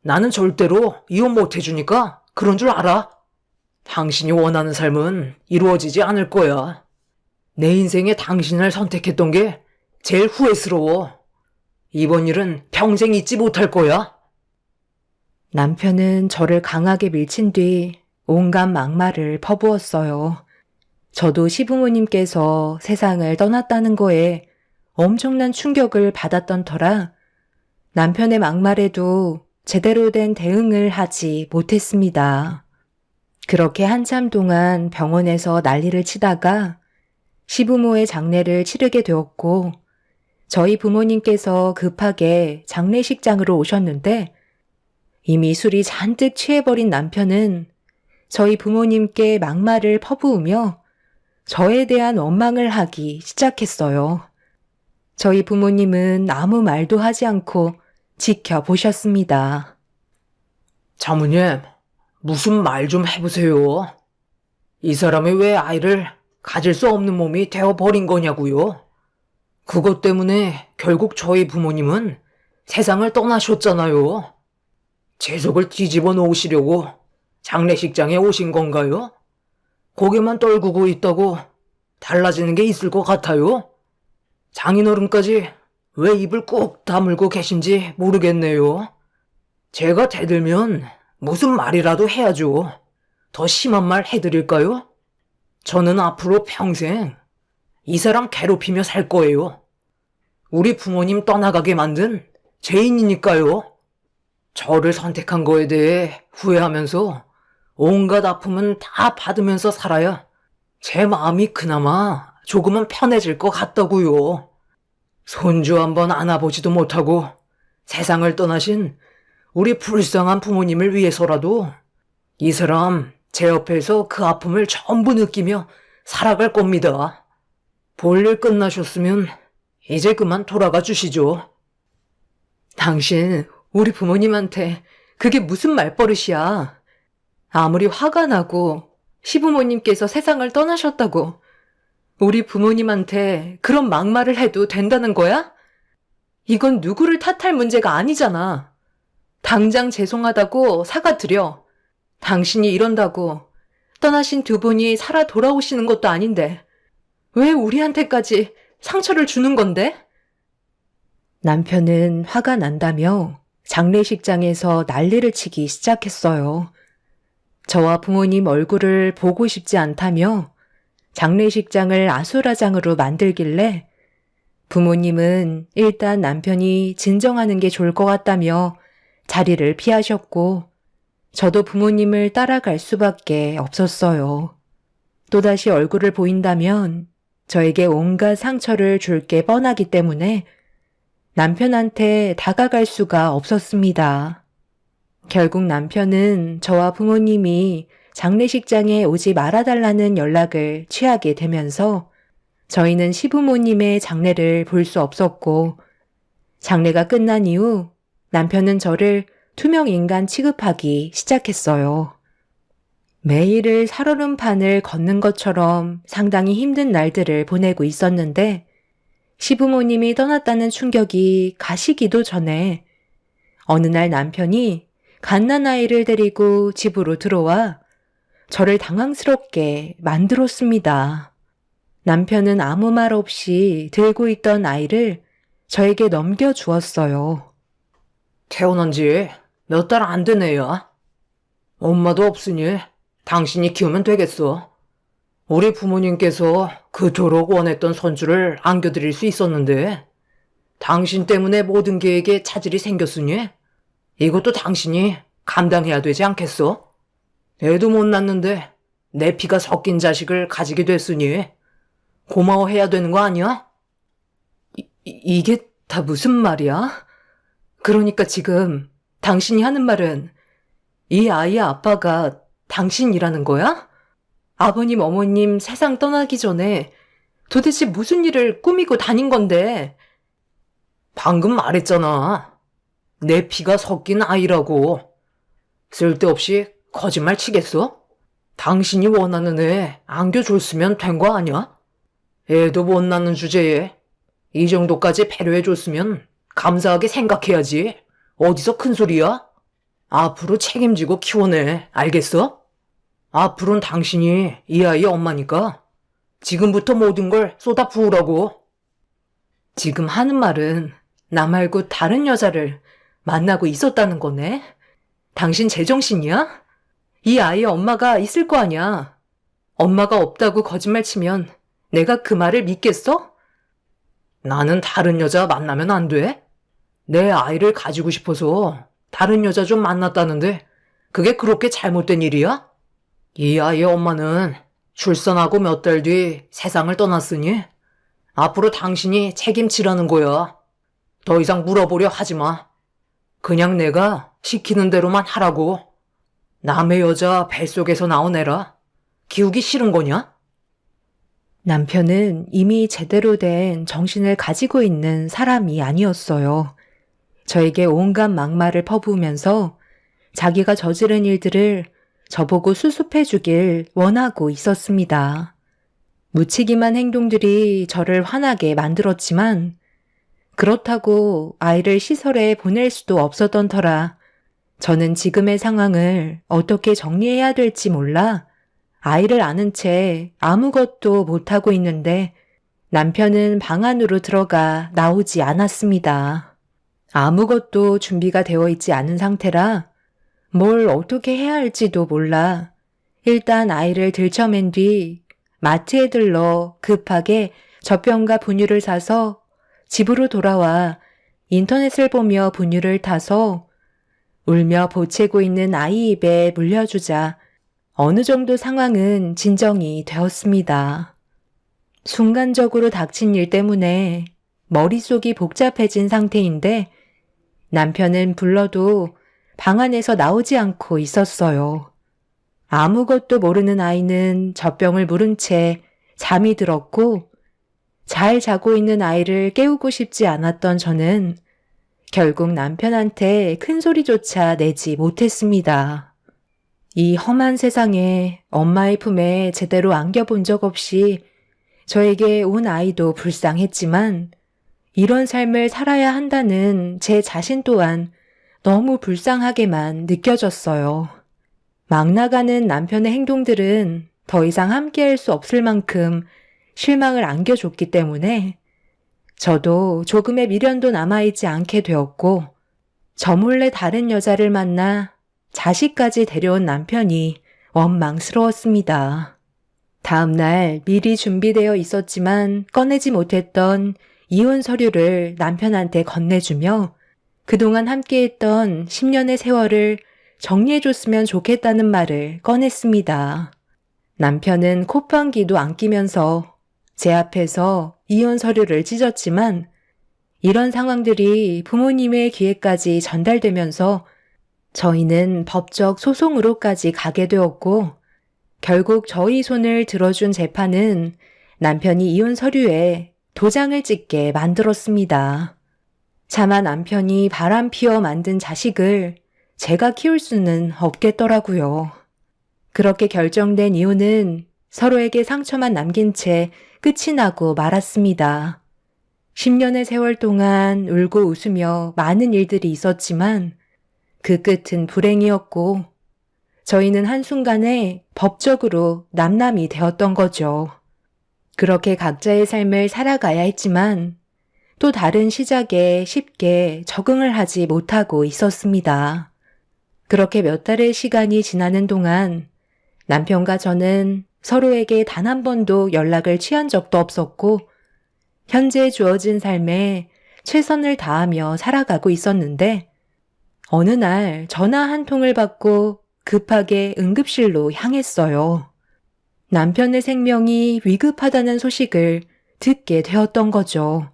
나는 절대로 이혼 못 해주니까 그런 줄 알아. 당신이 원하는 삶은 이루어지지 않을 거야. 내 인생에 당신을 선택했던 게 제일 후회스러워. 이번 일은 평생 잊지 못할 거야. 남편은 저를 강하게 밀친 뒤 온갖 막말을 퍼부었어요. 저도 시부모님께서 세상을 떠났다는 거에 엄청난 충격을 받았던 터라 남편의 막말에도 제대로 된 대응을 하지 못했습니다. 그렇게 한참 동안 병원에서 난리를 치다가 시부모의 장례를 치르게 되었고 저희 부모님께서 급하게 장례식장으로 오셨는데 이미 술이 잔뜩 취해버린 남편은 저희 부모님께 막말을 퍼부으며 저에 대한 원망을 하기 시작했어요. 저희 부모님은 아무 말도 하지 않고 지켜보셨습니다. 자모님, 무슨 말 좀 해보세요. 이 사람이 왜 아이를 가질 수 없는 몸이 되어버린 거냐고요. 그것 때문에 결국 저희 부모님은 세상을 떠나셨잖아요. 재석을 뒤집어 놓으시려고 장례식장에 오신 건가요? 고개만 떨구고 있다고 달라지는 게 있을 것 같아요? 장인어른까지 왜 입을 꾹 다물고 계신지 모르겠네요. 제가 대들면 무슨 말이라도 해야죠. 더 심한 말 해드릴까요? 저는 앞으로 평생 이 사람 괴롭히며 살 거예요. 우리 부모님 떠나가게 만든 죄인이니까요. 저를 선택한 거에 대해 후회하면서 온갖 아픔은 다 받으면서 살아야 제 마음이 그나마 조금은 편해질 것 같다고요. 손주 한번 안아보지도 못하고 세상을 떠나신 우리 불쌍한 부모님을 위해서라도 이 사람 제 옆에서 그 아픔을 전부 느끼며 살아갈 겁니다. 볼일 끝나셨으면 이제 그만 돌아가 주시죠. 당신 우리 부모님한테 그게 무슨 말버릇이야. 아무리 화가 나고 시부모님께서 세상을 떠나셨다고 우리 부모님한테 그런 막말을 해도 된다는 거야? 이건 누구를 탓할 문제가 아니잖아. 당장 죄송하다고 사과드려. 당신이 이런다고 떠나신 두 분이 살아 돌아오시는 것도 아닌데 왜 우리한테까지 상처를 주는 건데? 남편은 화가 난다며 장례식장에서 난리를 치기 시작했어요. 저와 부모님 얼굴을 보고 싶지 않다며 장례식장을 아수라장으로 만들길래 부모님은 일단 남편이 진정하는 게 좋을 것 같다며 자리를 피하셨고 저도 부모님을 따라갈 수밖에 없었어요. 또다시 얼굴을 보인다면 저에게 온갖 상처를 줄 게 뻔하기 때문에 남편한테 다가갈 수가 없었습니다. 결국 남편은 저와 부모님이 장례식장에 오지 말아달라는 연락을 취하게 되면서 저희는 시부모님의 장례를 볼 수 없었고 장례가 끝난 이후 남편은 저를 투명 인간 취급하기 시작했어요. 매일을 살얼음판을 걷는 것처럼 상당히 힘든 날들을 보내고 있었는데 시부모님이 떠났다는 충격이 가시기도 전에 어느 날 남편이 갓난아이를 데리고 집으로 들어와 저를 당황스럽게 만들었습니다. 남편은 아무 말 없이 들고 있던 아이를 저에게 넘겨주었어요. 태어난 지 몇 달 안 되네요. 엄마도 없으니 당신이 키우면 되겠어. 우리 부모님께서 그토록 원했던 손주를 안겨드릴 수 있었는데 당신 때문에 모든 계획에 차질이 생겼으니 이것도 당신이 감당해야 되지 않겠어? 애도 못 낳는데 내 피가 섞인 자식을 가지게 됐으니 고마워해야 되는 거 아니야? 이게 다 무슨 말이야? 그러니까 지금 당신이 하는 말은 이 아이의 아빠가 당신이라는 거야? 아버님, 어머님 세상 떠나기 전에 도대체 무슨 일을 꾸미고 다닌 건데? 방금 말했잖아. 내 피가 섞인 아이라고. 쓸데없이 거짓말 치겠어? 당신이 원하는 애 안겨줬으면 된 거 아니야? 애도 못 낳는 주제에 이 정도까지 배려해줬으면 감사하게 생각해야지. 어디서 큰 소리야? 앞으로 책임지고 키워내. 알겠어? 앞으로는 당신이 이 아이의 엄마니까 지금부터 모든 걸 쏟아 부으라고. 지금 하는 말은 나 말고 다른 여자를 만나고 있었다는 거네? 당신 제정신이야? 이 아이의 엄마가 있을 거 아니야. 엄마가 없다고 거짓말 치면 내가 그 말을 믿겠어? 나는 다른 여자 만나면 안 돼? 내 아이를 가지고 싶어서 다른 여자 좀 만났다는데 그게 그렇게 잘못된 일이야? 이 아이의 엄마는 출산하고 몇 달 뒤 세상을 떠났으니 앞으로 당신이 책임지라는 거야. 더 이상 물어보려 하지 마. 그냥 내가 시키는 대로만 하라고. 남의 여자 뱃속에서 나온 애라 키우기 싫은 거냐? 남편은 이미 제대로 된 정신을 가지고 있는 사람이 아니었어요. 저에게 온갖 막말을 퍼부으면서 자기가 저지른 일들을 저보고 수습해 주길 원하고 있었습니다. 무책임한 행동들이 저를 화나게 만들었지만 그렇다고 아이를 시설에 보낼 수도 없었던 터라 저는 지금의 상황을 어떻게 정리해야 될지 몰라 아이를 아는 채 아무것도 못하고 있는데 남편은 방 안으로 들어가 나오지 않았습니다. 아무것도 준비가 되어 있지 않은 상태라 뭘 어떻게 해야 할지도 몰라 일단 아이를 들쳐맨 뒤 마트에 들러 급하게 젖병과 분유를 사서 집으로 돌아와 인터넷을 보며 분유를 타서 울며 보채고 있는 아이 입에 물려주자 어느 정도 상황은 진정이 되었습니다. 순간적으로 닥친 일 때문에 머릿속이 복잡해진 상태인데 남편은 불러도 방 안에서 나오지 않고 있었어요. 아무것도 모르는 아이는 젖병을 물은 채 잠이 들었고 잘 자고 있는 아이를 깨우고 싶지 않았던 저는 결국 남편한테 큰 소리조차 내지 못했습니다. 이 험한 세상에 엄마의 품에 제대로 안겨본 적 없이 저에게 온 아이도 불쌍했지만 이런 삶을 살아야 한다는 제 자신 또한 너무 불쌍하게만 느껴졌어요. 막 나가는 남편의 행동들은 더 이상 함께할 수 없을 만큼 실망을 안겨줬기 때문에 저도 조금의 미련도 남아있지 않게 되었고 저 몰래 다른 여자를 만나 자식까지 데려온 남편이 원망스러웠습니다. 다음 날 미리 준비되어 있었지만 꺼내지 못했던 이혼 서류를 남편한테 건네주며 그동안 함께했던 10년의 세월을 정리해줬으면 좋겠다는 말을 꺼냈습니다. 남편은 콧방귀도 안 끼면서 제 앞에서 이혼 서류를 찢었지만 이런 상황들이 부모님의 귀에까지 전달되면서 저희는 법적 소송으로까지 가게 되었고 결국 저희 손을 들어준 재판은 남편이 이혼 서류에 도장을 찍게 만들었습니다. 차마 남편이 바람 피워 만든 자식을 제가 키울 수는 없겠더라고요. 그렇게 결정된 이혼은 서로에게 상처만 남긴 채 끝이 나고 말았습니다. 10년의 세월 동안 울고 웃으며 많은 일들이 있었지만 그 끝은 불행이었고 저희는 한순간에 법적으로 남남이 되었던 거죠. 그렇게 각자의 삶을 살아가야 했지만 또 다른 시작에 쉽게 적응을 하지 못하고 있었습니다. 그렇게 몇 달의 시간이 지나는 동안 남편과 저는 서로에게 단 한 번도 연락을 취한 적도 없었고, 현재 주어진 삶에 최선을 다하며 살아가고 있었는데, 어느 날 전화 한 통을 받고 급하게 응급실로 향했어요. 남편의 생명이 위급하다는 소식을 듣게 되었던 거죠.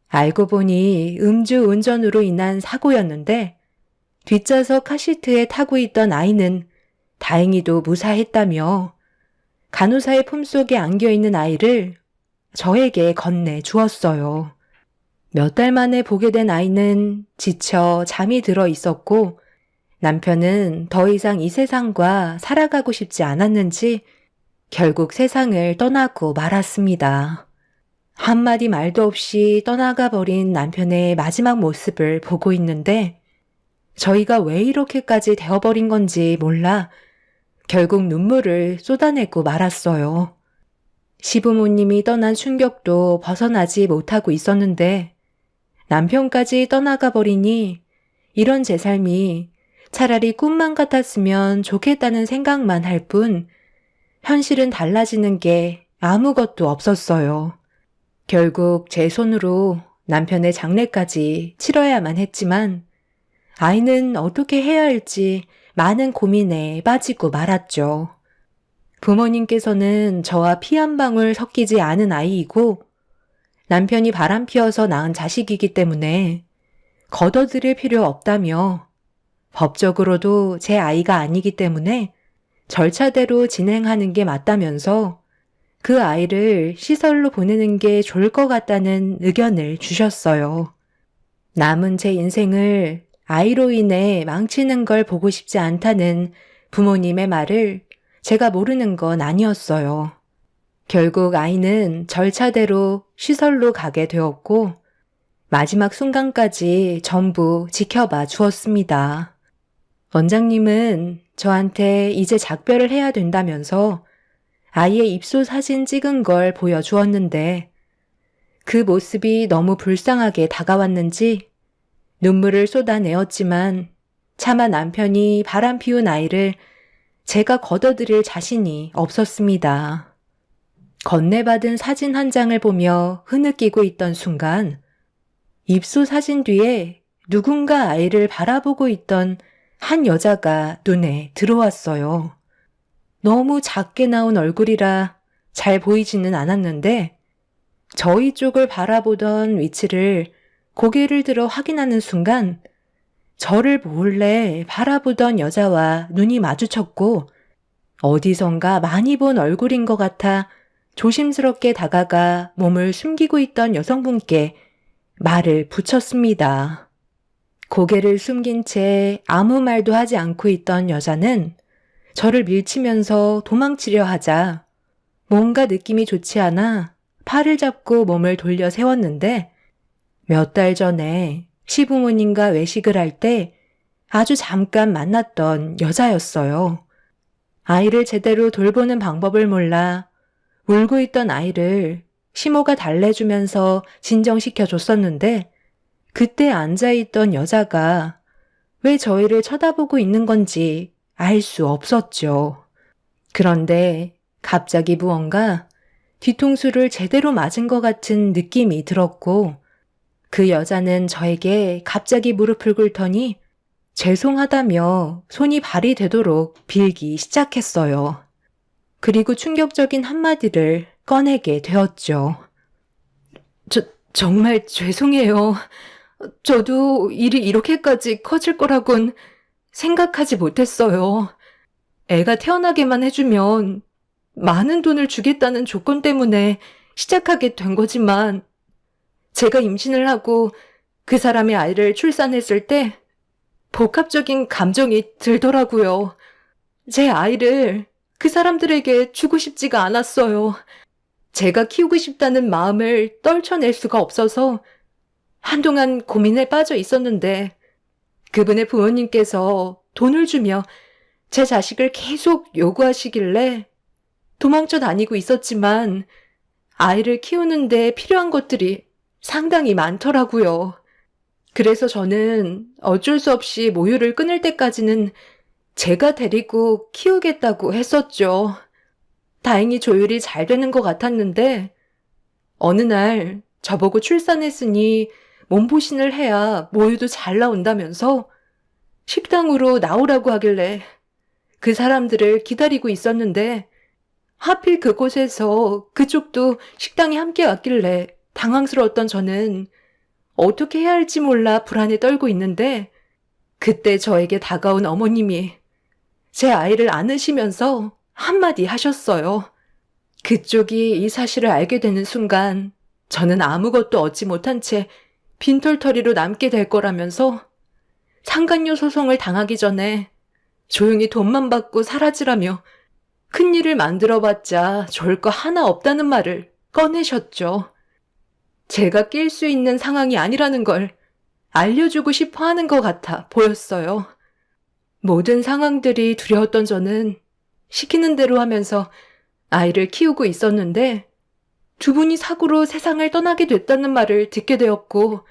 알고 보니 음주운전으로 인한 사고였는데, 뒷좌석 카시트에 타고 있던 아이는 다행히도 무사했다며 간호사의 품속에 안겨있는 아이를 저에게 건네 주었어요. 몇 달 만에 보게 된 아이는 지쳐 잠이 들어 있었고, 남편은 더 이상 이 세상과 살아가고 싶지 않았는지 결국 세상을 떠나고 말았습니다. 한마디 말도 없이 떠나가 버린 남편의 마지막 모습을 보고 있는데, 저희가 왜 이렇게까지 되어버린 건지 몰라 결국 눈물을 쏟아내고 말았어요. 시부모님이 떠난 충격도 벗어나지 못하고 있었는데, 남편까지 떠나가 버리니 이런 제 삶이 차라리 꿈만 같았으면 좋겠다는 생각만 할 뿐, 현실은 달라지는 게 아무것도 없었어요. 결국 제 손으로 남편의 장례까지 치러야만 했지만, 아이는 어떻게 해야 할지 많은 고민에 빠지고 말았죠. 부모님께서는 저와 피 한 방울 섞이지 않은 아이이고, 남편이 바람 피워서 낳은 자식이기 때문에 걷어들일 필요 없다며, 법적으로도 제 아이가 아니기 때문에 절차대로 진행하는 게 맞다면서 그 아이를 시설로 보내는 게 좋을 것 같다는 의견을 주셨어요. 남은 제 인생을 아이로 인해 망치는 걸 보고 싶지 않다는 부모님의 말을 제가 모르는 건 아니었어요. 결국 아이는 절차대로 시설로 가게 되었고, 마지막 순간까지 전부 지켜봐 주었습니다. 원장님은 저한테 이제 작별을 해야 된다면서 아이의 입소 사진 찍은 걸 보여주었는데, 그 모습이 너무 불쌍하게 다가왔는지 눈물을 쏟아내었지만 차마 남편이 바람 피운 아이를 제가 걷어들일 자신이 없었습니다. 건네받은 사진 한 장을 보며 흐느끼고 있던 순간, 입소 사진 뒤에 누군가 아이를 바라보고 있던 한 여자가 눈에 들어왔어요. 너무 작게 나온 얼굴이라 잘 보이지는 않았는데, 저희 쪽을 바라보던 위치를 고개를 들어 확인하는 순간 저를 몰래 바라보던 여자와 눈이 마주쳤고, 어디선가 많이 본 얼굴인 것 같아 조심스럽게 다가가 몸을 숨기고 있던 여성분께 말을 붙였습니다. 고개를 숨긴 채 아무 말도 하지 않고 있던 여자는 저를 밀치면서 도망치려 하자 뭔가 느낌이 좋지 않아 팔을 잡고 몸을 돌려 세웠는데, 몇 달 전에 시부모님과 외식을 할 때 아주 잠깐 만났던 여자였어요. 아이를 제대로 돌보는 방법을 몰라 울고 있던 아이를 시모가 달래주면서 진정시켜 줬었는데, 그때 앉아있던 여자가 왜 저희를 쳐다보고 있는 건지 알 수 없었죠. 그런데 갑자기 무언가 뒤통수를 제대로 맞은 것 같은 느낌이 들었고, 그 여자는 저에게 갑자기 무릎을 꿇더니 죄송하다며 손이 발이 되도록 빌기 시작했어요. 그리고 충격적인 한마디를 꺼내게 되었죠. 정말 죄송해요. 저도 일이 이렇게까지 커질 거라곤 생각하지 못했어요. 애가 태어나게만 해주면 많은 돈을 주겠다는 조건 때문에 시작하게 된 거지만, 제가 임신을 하고 그 사람의 아이를 출산했을 때 복합적인 감정이 들더라고요. 제 아이를 그 사람들에게 주고 싶지가 않았어요. 제가 키우고 싶다는 마음을 떨쳐낼 수가 없어서 한동안 고민에 빠져 있었는데, 그분의 부모님께서 돈을 주며 제 자식을 계속 요구하시길래 도망쳐 다니고 있었지만, 아이를 키우는데 필요한 것들이 상당히 많더라고요. 그래서 저는 어쩔 수 없이 모유를 끊을 때까지는 제가 데리고 키우겠다고 했었죠. 다행히 조율이 잘 되는 것 같았는데 어느 날 저보고 출산했으니 몸보신을 해야 모유도 잘 나온다면서 식당으로 나오라고 하길래 그 사람들을 기다리고 있었는데 하필 그곳에서 그쪽도 식당에 함께 왔길래 당황스러웠던 저는 어떻게 해야 할지 몰라 불안에 떨고 있는데 그때 저에게 다가온 어머님이 제 아이를 안으시면서 한마디 하셨어요. 그쪽이 이 사실을 알게 되는 순간 저는 아무것도 얻지 못한 채 빈털터리로 남게 될 거라면서 상간녀 소송을 당하기 전에 조용히 돈만 받고 사라지라며 큰일을 만들어봤자 좋을 거 하나 없다는 말을 꺼내셨죠. 제가 낄 수 있는 상황이 아니라는 걸 알려주고 싶어 하는 것 같아 보였어요. 모든 상황들이 두려웠던 저는 시키는 대로 하면서 아이를 키우고 있었는데 두 분이 사고로 세상을 떠나게 됐다는 말을 듣게 되었고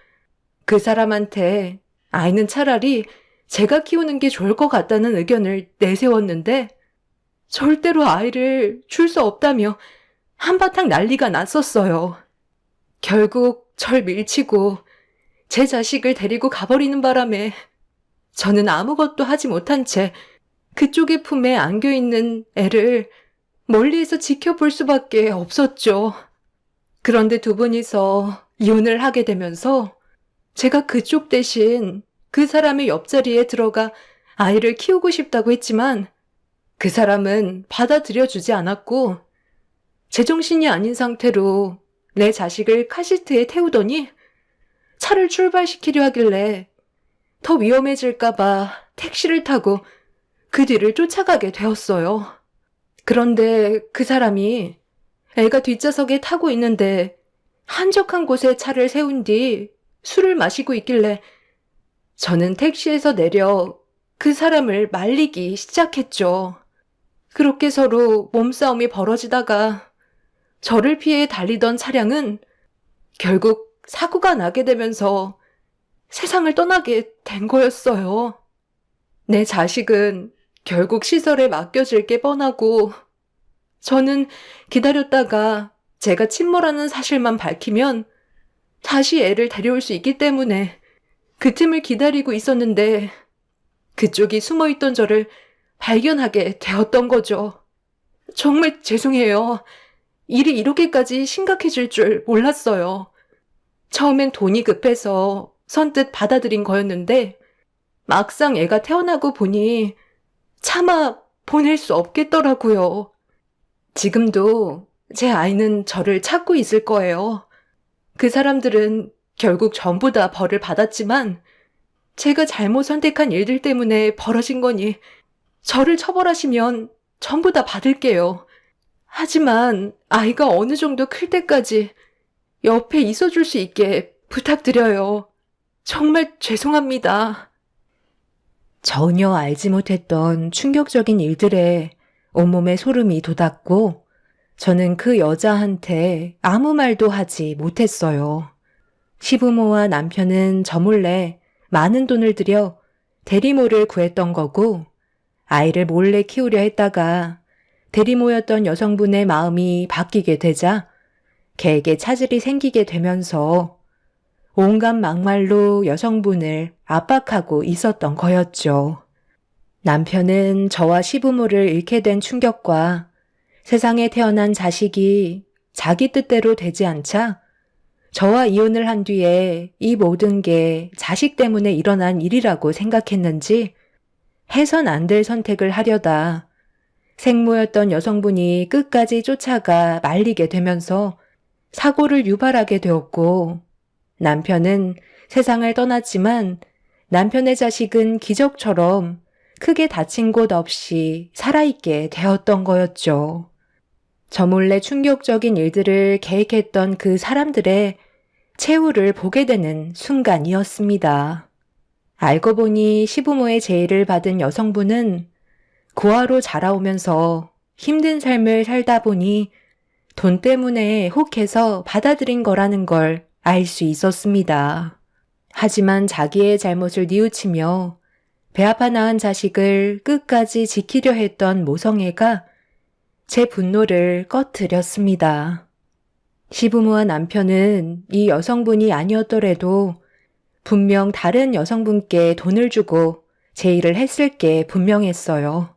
그 사람한테 아이는 차라리 제가 키우는 게 좋을 것 같다는 의견을 내세웠는데 절대로 아이를 줄 수 없다며 한바탕 난리가 났었어요. 결국 절 밀치고 제 자식을 데리고 가버리는 바람에 저는 아무것도 하지 못한 채 그쪽의 품에 안겨있는 애를 멀리에서 지켜볼 수밖에 없었죠. 그런데 두 분이서 이혼을 하게 되면서 제가 그쪽 대신 그 사람의 옆자리에 들어가 아이를 키우고 싶다고 했지만 그 사람은 받아들여주지 않았고 제정신이 아닌 상태로 내 자식을 카시트에 태우더니 차를 출발시키려 하길래 더 위험해질까봐 택시를 타고 그 뒤를 쫓아가게 되었어요. 그런데 그 사람이 애가 뒷좌석에 타고 있는데 한적한 곳에 차를 세운 뒤 술을 마시고 있길래 저는 택시에서 내려 그 사람을 말리기 시작했죠. 그렇게 서로 몸싸움이 벌어지다가 저를 피해 달리던 차량은 결국 사고가 나게 되면서 세상을 떠나게 된 거였어요. 내 자식은 결국 시설에 맡겨질 게 뻔하고 저는 기다렸다가 제가 침몰하는 사실만 밝히면 다시 애를 데려올 수 있기 때문에 그 틈을 기다리고 있었는데 그쪽이 숨어있던 저를 발견하게 되었던 거죠. 정말 죄송해요. 일이 이렇게까지 심각해질 줄 몰랐어요. 처음엔 돈이 급해서 선뜻 받아들인 거였는데 막상 애가 태어나고 보니 차마 보낼 수 없겠더라고요. 지금도 제 아이는 저를 찾고 있을 거예요. 그 사람들은 결국 전부 다 벌을 받았지만 제가 잘못 선택한 일들 때문에 벌어진 거니 저를 처벌하시면 전부 다 받을게요. 하지만 아이가 어느 정도 클 때까지 옆에 있어줄 수 있게 부탁드려요. 정말 죄송합니다. 전혀 알지 못했던 충격적인 일들에 온몸에 소름이 돋았고 저는 그 여자한테 아무 말도 하지 못했어요. 시부모와 남편은 저 몰래 많은 돈을 들여 대리모를 구했던 거고 아이를 몰래 키우려 했다가 대리모였던 여성분의 마음이 바뀌게 되자 개에게 차질이 생기게 되면서 온갖 막말로 여성분을 압박하고 있었던 거였죠. 남편은 저와 시부모를 잃게 된 충격과 세상에 태어난 자식이 자기 뜻대로 되지 않자 저와 이혼을 한 뒤에 이 모든 게 자식 때문에 일어난 일이라고 생각했는지 해선 안 될 선택을 하려다 생모였던 여성분이 끝까지 쫓아가 말리게 되면서 사고를 유발하게 되었고 남편은 세상을 떠났지만 남편의 자식은 기적처럼 크게 다친 곳 없이 살아있게 되었던 거였죠. 저 몰래 충격적인 일들을 계획했던 그 사람들의 최후를 보게 되는 순간이었습니다. 알고 보니 시부모의 제의를 받은 여성분은 고아로 자라오면서 힘든 삶을 살다 보니 돈 때문에 혹해서 받아들인 거라는 걸 알 수 있었습니다. 하지만 자기의 잘못을 뉘우치며 배 아파 낳은 자식을 끝까지 지키려 했던 모성애가 제 분노를 꺼트렸습니다. 시부모와 남편은 이 여성분이 아니었더라도 분명 다른 여성분께 돈을 주고 제 일을 했을 게 분명했어요.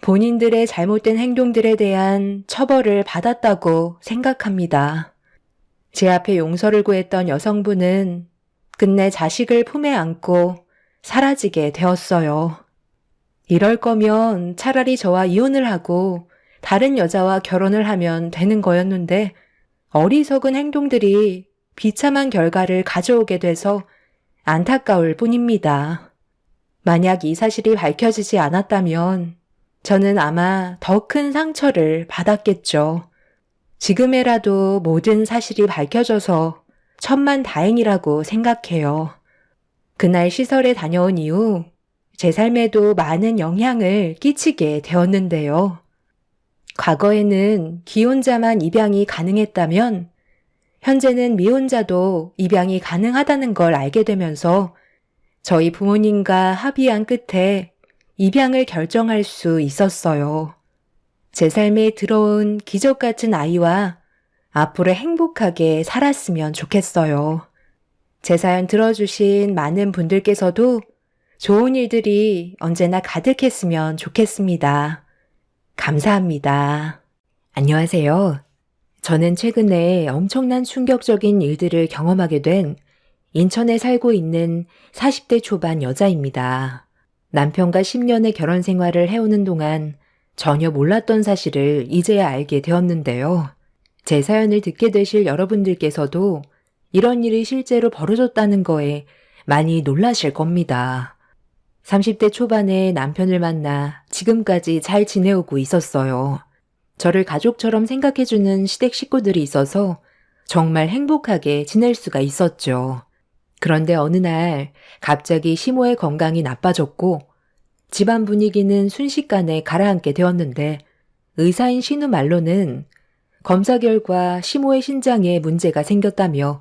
본인들의 잘못된 행동들에 대한 처벌을 받았다고 생각합니다. 제 앞에 용서를 구했던 여성분은 끝내 자식을 품에 안고 사라지게 되었어요. 이럴 거면 차라리 저와 이혼을 하고 다른 여자와 결혼을 하면 되는 거였는데 어리석은 행동들이 비참한 결과를 가져오게 돼서 안타까울 뿐입니다. 만약 이 사실이 밝혀지지 않았다면 저는 아마 더 큰 상처를 받았겠죠. 지금에라도 모든 사실이 밝혀져서 천만다행이라고 생각해요. 그날 시설에 다녀온 이후 제 삶에도 많은 영향을 끼치게 되었는데요. 과거에는 기혼자만 입양이 가능했다면 현재는 미혼자도 입양이 가능하다는 걸 알게 되면서 저희 부모님과 합의한 끝에 입양을 결정할 수 있었어요. 제 삶에 들어온 기적 같은 아이와 앞으로 행복하게 살았으면 좋겠어요. 제 사연 들어주신 많은 분들께서도 좋은 일들이 언제나 가득했으면 좋겠습니다. 감사합니다. 안녕하세요. 저는 최근에 엄청난 충격적인 일들을 경험하게 된 인천에 살고 있는 40대 초반 여자입니다. 남편과 10년의 결혼 생활을 해오는 동안 전혀 몰랐던 사실을 이제야 알게 되었는데요. 제 사연을 듣게 되실 여러분들께서도 이런 일이 실제로 벌어졌다는 거에 많이 놀라실 겁니다. 30대 초반에 남편을 만나 지금까지 잘 지내오고 있었어요. 저를 가족처럼 생각해주는 시댁 식구들이 있어서 정말 행복하게 지낼 수가 있었죠. 그런데 어느 날 갑자기 시모의 건강이 나빠졌고 집안 분위기는 순식간에 가라앉게 되었는데 의사인 신우 말로는 검사 결과 시모의 신장에 문제가 생겼다며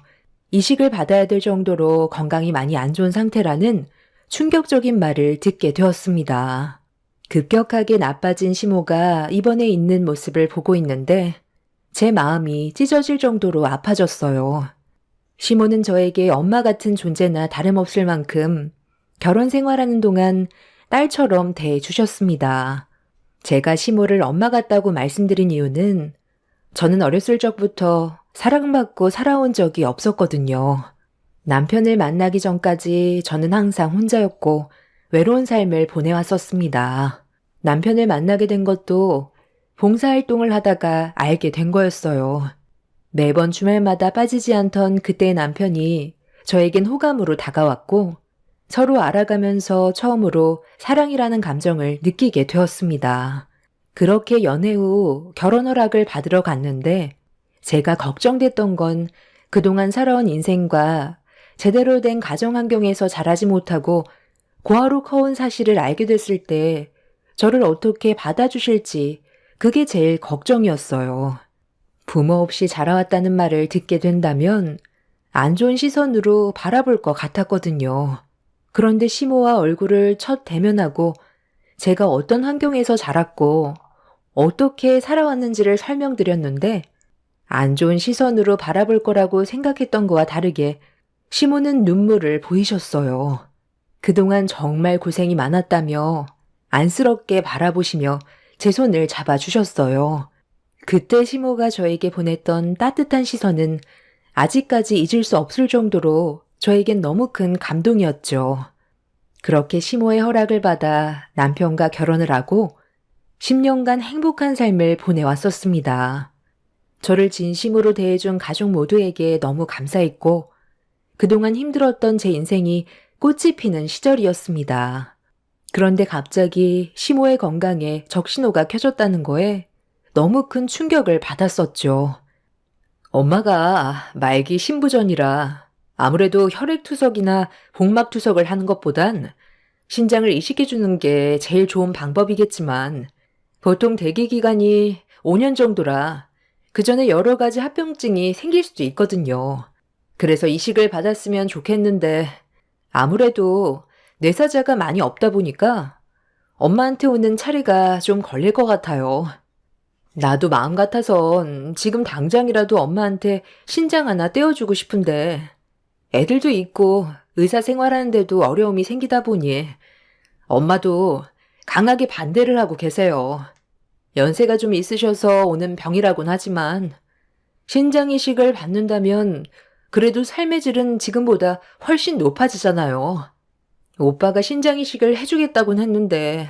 이식을 받아야 될 정도로 건강이 많이 안 좋은 상태라는 충격적인 말을 듣게 되었습니다. 급격하게 나빠진 시모가 입원해 있는 모습을 보고 있는데 제 마음이 찢어질 정도로 아파졌어요. 시모는 저에게 엄마 같은 존재나 다름없을 만큼 결혼 생활하는 동안 딸처럼 대해주셨습니다. 제가 시모를 엄마 같다고 말씀드린 이유는 저는 어렸을 적부터 사랑받고 살아온 적이 없었거든요. 남편을 만나기 전까지 저는 항상 혼자였고 외로운 삶을 보내왔었습니다. 남편을 만나게 된 것도 봉사활동을 하다가 알게 된 거였어요. 매번 주말마다 빠지지 않던 그때의 남편이 저에겐 호감으로 다가왔고 서로 알아가면서 처음으로 사랑이라는 감정을 느끼게 되었습니다. 그렇게 연애 후 결혼 허락을 받으러 갔는데 제가 걱정됐던 건 그동안 살아온 인생과 제대로 된 가정 환경에서 자라지 못하고 고아로 커온 사실을 알게 됐을 때 저를 어떻게 받아주실지 그게 제일 걱정이었어요. 부모 없이 자라왔다는 말을 듣게 된다면 안 좋은 시선으로 바라볼 것 같았거든요. 그런데 시모와 얼굴을 첫 대면하고 제가 어떤 환경에서 자랐고 어떻게 살아왔는지를 설명드렸는데 안 좋은 시선으로 바라볼 거라고 생각했던 거와 다르게 시모는 눈물을 보이셨어요. 그동안 정말 고생이 많았다며 안쓰럽게 바라보시며 제 손을 잡아주셨어요. 그때 시모가 저에게 보냈던 따뜻한 시선은 아직까지 잊을 수 없을 정도로 저에겐 너무 큰 감동이었죠. 그렇게 시모의 허락을 받아 남편과 결혼을 하고 10년간 행복한 삶을 보내왔었습니다. 저를 진심으로 대해준 가족 모두에게 너무 감사했고 그동안 힘들었던 제 인생이 꽃이 피는 시절이었습니다. 그런데 갑자기 시모의 건강에 적신호가 켜졌다는 거에 너무 큰 충격을 받았었죠. 엄마가 말기 신부전이라 아무래도 혈액투석이나 복막투석을 하는 것보단 신장을 이식해주는 게 제일 좋은 방법이겠지만 보통 대기 기간이 5년 정도라 그 전에 여러 가지 합병증이 생길 수도 있거든요. 그래서 이식을 받았으면 좋겠는데 아무래도 뇌사자가 많이 없다 보니까 엄마한테 오는 차례가 좀 걸릴 것 같아요. 나도 마음 같아선 지금 당장이라도 엄마한테 신장 하나 떼어주고 싶은데 애들도 있고 의사 생활하는데도 어려움이 생기다 보니 엄마도 강하게 반대를 하고 계세요. 연세가 좀 있으셔서 오는 병이라곤 하지만 신장 이식을 받는다면 그래도 삶의 질은 지금보다 훨씬 높아지잖아요. 오빠가 신장 이식을 해주겠다곤 했는데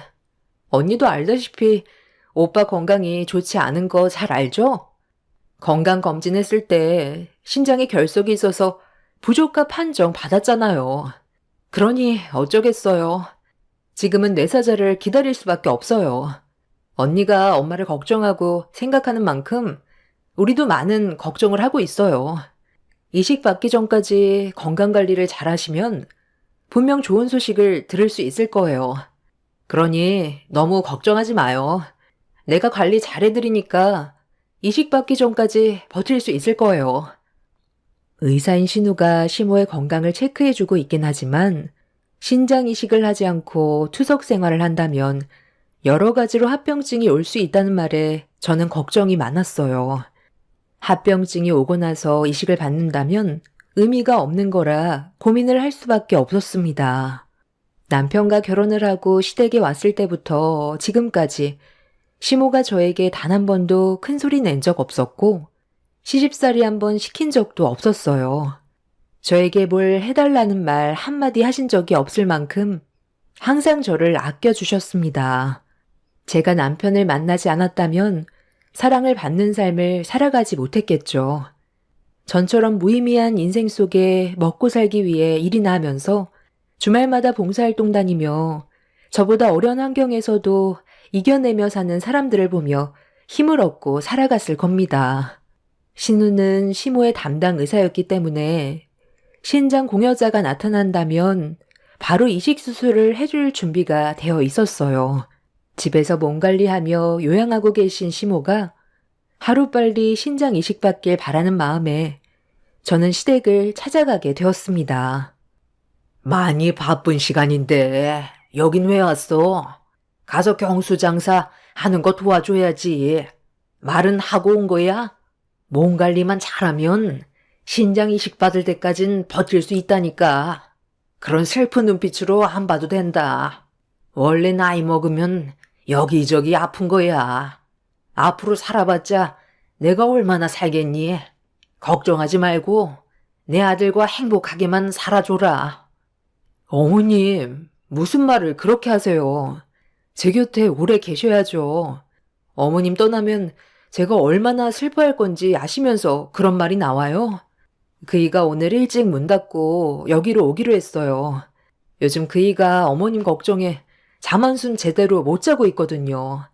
언니도 알다시피 오빠 건강이 좋지 않은 거 잘 알죠? 건강 검진했을 때 신장에 결석이 있어서 부족합 판정 받았잖아요. 그러니 어쩌겠어요. 지금은 뇌사자를 기다릴 수밖에 없어요. 언니가 엄마를 걱정하고 생각하는 만큼 우리도 많은 걱정을 하고 있어요. 이식 받기 전까지 건강관리를 잘 하시면 분명 좋은 소식을 들을 수 있을 거예요. 그러니 너무 걱정하지 마요. 내가 관리 잘해드리니까 이식 받기 전까지 버틸 수 있을 거예요. 의사인 신우가 시모의 건강을 체크해주고 있긴 하지만 신장 이식을 하지 않고 투석 생활을 한다면 여러 가지로 합병증이 올 수 있다는 말에 저는 걱정이 많았어요. 합병증이 오고 나서 이식을 받는다면 의미가 없는 거라 고민을 할 수밖에 없었습니다. 남편과 결혼을 하고 시댁에 왔을 때부터 지금까지 시모가 저에게 단 한 번도 큰 소리 낸 적 없었고 시집살이 한 번 시킨 적도 없었어요. 저에게 뭘 해달라는 말 한마디 하신 적이 없을 만큼 항상 저를 아껴주셨습니다. 제가 남편을 만나지 않았다면 사랑을 받는 삶을 살아가지 못했겠죠. 전처럼 무의미한 인생 속에 먹고 살기 위해 일이나 하면서 주말마다 봉사활동 다니며 저보다 어려운 환경에서도 이겨내며 사는 사람들을 보며 힘을 얻고 살아갔을 겁니다. 신우는 시모의 담당 의사였기 때문에 신장 공여자가 나타난다면 바로 이식 수술을 해줄 준비가 되어 있었어요. 집에서 몸 관리하며 요양하고 계신 시모가 하루빨리 신장 이식받길 바라는 마음에 저는 시댁을 찾아가게 되었습니다. 많이 바쁜 시간인데 여긴 왜 왔어? 가서 경수 장사 하는 거 도와줘야지. 말은 하고 온 거야? 몸 관리만 잘하면 신장 이식 받을 때까진 버틸 수 있다니까. 그런 슬픈 눈빛으로 안 봐도 된다. 원래 나이 먹으면 여기저기 아픈 거야. 앞으로 살아봤자 내가 얼마나 살겠니? 걱정하지 말고 내 아들과 행복하게만 살아줘라. 어머님, 무슨 말을 그렇게 하세요? 제 곁에 오래 계셔야죠. 어머님 떠나면 제가 얼마나 슬퍼할 건지 아시면서 그런 말이 나와요? 그이가 오늘 일찍 문 닫고 여기로 오기로 했어요. 요즘 그이가 어머님 걱정에 잠 한숨 제대로 못 자고 있거든요.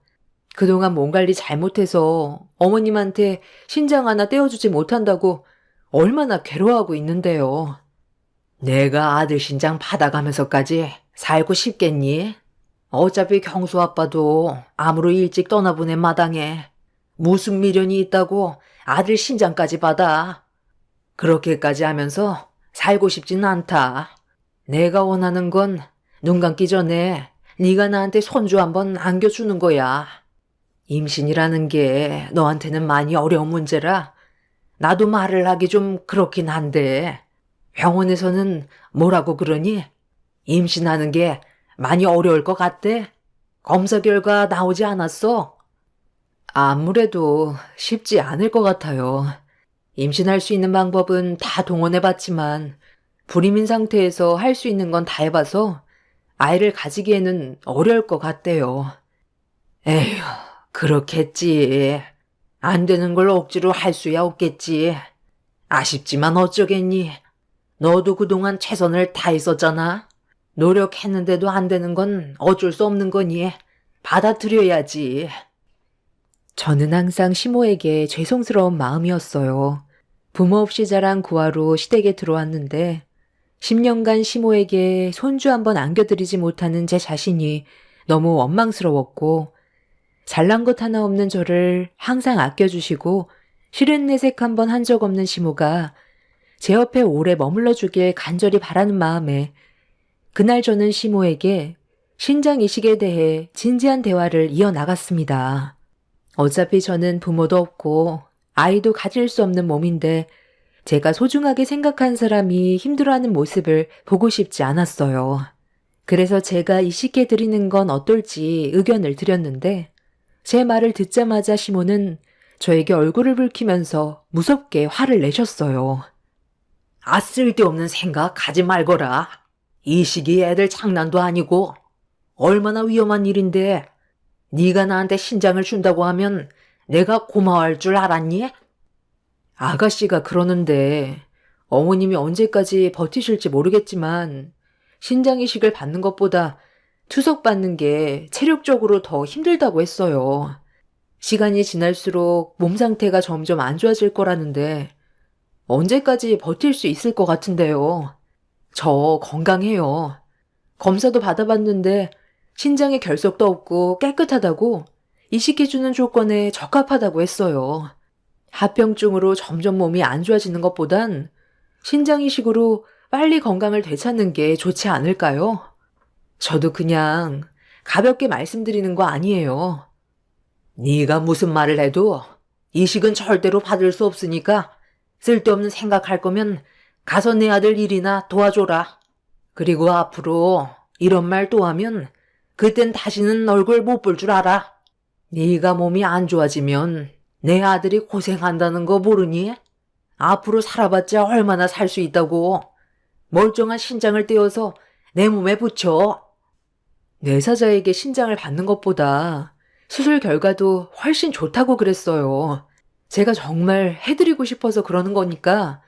그동안 몸 관리 잘못해서 어머님한테 신장 하나 떼어주지 못한다고 얼마나 괴로워하고 있는데요. 내가 아들 신장 받아가면서까지 살고 싶겠니? 어차피 경수 아빠도 아무로 일찍 떠나보낸 마당에 무슨 미련이 있다고 아들 신장까지 받아. 그렇게까지 하면서 살고 싶진 않다. 내가 원하는 건 눈 감기 전에 네가 나한테 손주 한번 안겨주는 거야. 임신이라는 게 너한테는 많이 어려운 문제라 나도 말을 하기 좀 그렇긴 한데 병원에서는 뭐라고 그러니? 임신하는 게 많이 어려울 것 같대? 검사 결과 나오지 않았어? 아무래도 쉽지 않을 것 같아요. 임신할 수 있는 방법은 다 동원해봤지만 불임인 상태에서 할 수 있는 건 다 해봐서 아이를 가지기에는 어려울 것 같대요. 에휴, 그렇겠지. 안 되는 걸 억지로 할 수야 없겠지. 아쉽지만 어쩌겠니? 너도 그동안 최선을 다했었잖아. 노력했는데도 안 되는 건 어쩔 수 없는 거니 받아들여야지. 저는 항상 시모에게 죄송스러운 마음이었어요. 부모 없이 자란 고아로 시댁에 들어왔는데 10년간 시모에게 손주 한번 안겨드리지 못하는 제 자신이 너무 원망스러웠고 잘난 것 하나 없는 저를 항상 아껴주시고 싫은 내색 한번 한 적 없는 시모가 제 옆에 오래 머물러 주길 간절히 바라는 마음에 그날 저는 시모에게 신장 이식에 대해 진지한 대화를 이어나갔습니다. 어차피 저는 부모도 없고 아이도 가질 수 없는 몸인데 제가 소중하게 생각한 사람이 힘들어하는 모습을 보고 싶지 않았어요. 그래서 제가 이식해 드리는 건 어떨지 의견을 드렸는데 제 말을 듣자마자 시모는 저에게 얼굴을 붉히면서 무섭게 화를 내셨어요. 아, 쓸데없는 생각 하지 말거라. 이식이 애들 장난도 아니고 얼마나 위험한 일인데 네가 나한테 신장을 준다고 하면 내가 고마워할 줄 알았니? 아가씨가 그러는데 어머님이 언제까지 버티실지 모르겠지만 신장 이식을 받는 것보다 투석받는 게 체력적으로 더 힘들다고 했어요. 시간이 지날수록 몸 상태가 점점 안 좋아질 거라는데 언제까지 버틸 수 있을 것 같은데요. 저 건강해요. 검사도 받아봤는데 신장에 결석도 없고 깨끗하다고 이식해주는 조건에 적합하다고 했어요. 합병증으로 점점 몸이 안 좋아지는 것보단 신장 이식으로 빨리 건강을 되찾는 게 좋지 않을까요? 저도 그냥 가볍게 말씀드리는 거 아니에요. 네가 무슨 말을 해도 이식은 절대로 받을 수 없으니까 쓸데없는 생각할 거면 가서 내 아들 일이나 도와줘라. 그리고 앞으로 이런 말 또 하면 그땐 다시는 얼굴 못 볼 줄 알아. 네가 몸이 안 좋아지면 내 아들이 고생한다는 거 모르니? 앞으로 살아봤자 얼마나 살 수 있다고. 멀쩡한 신장을 떼어서 내 몸에 붙여. 뇌사자에게 신장을 받는 것보다 수술 결과도 훨씬 좋다고 그랬어요. 제가 정말 해드리고 싶어서 그러는 거니까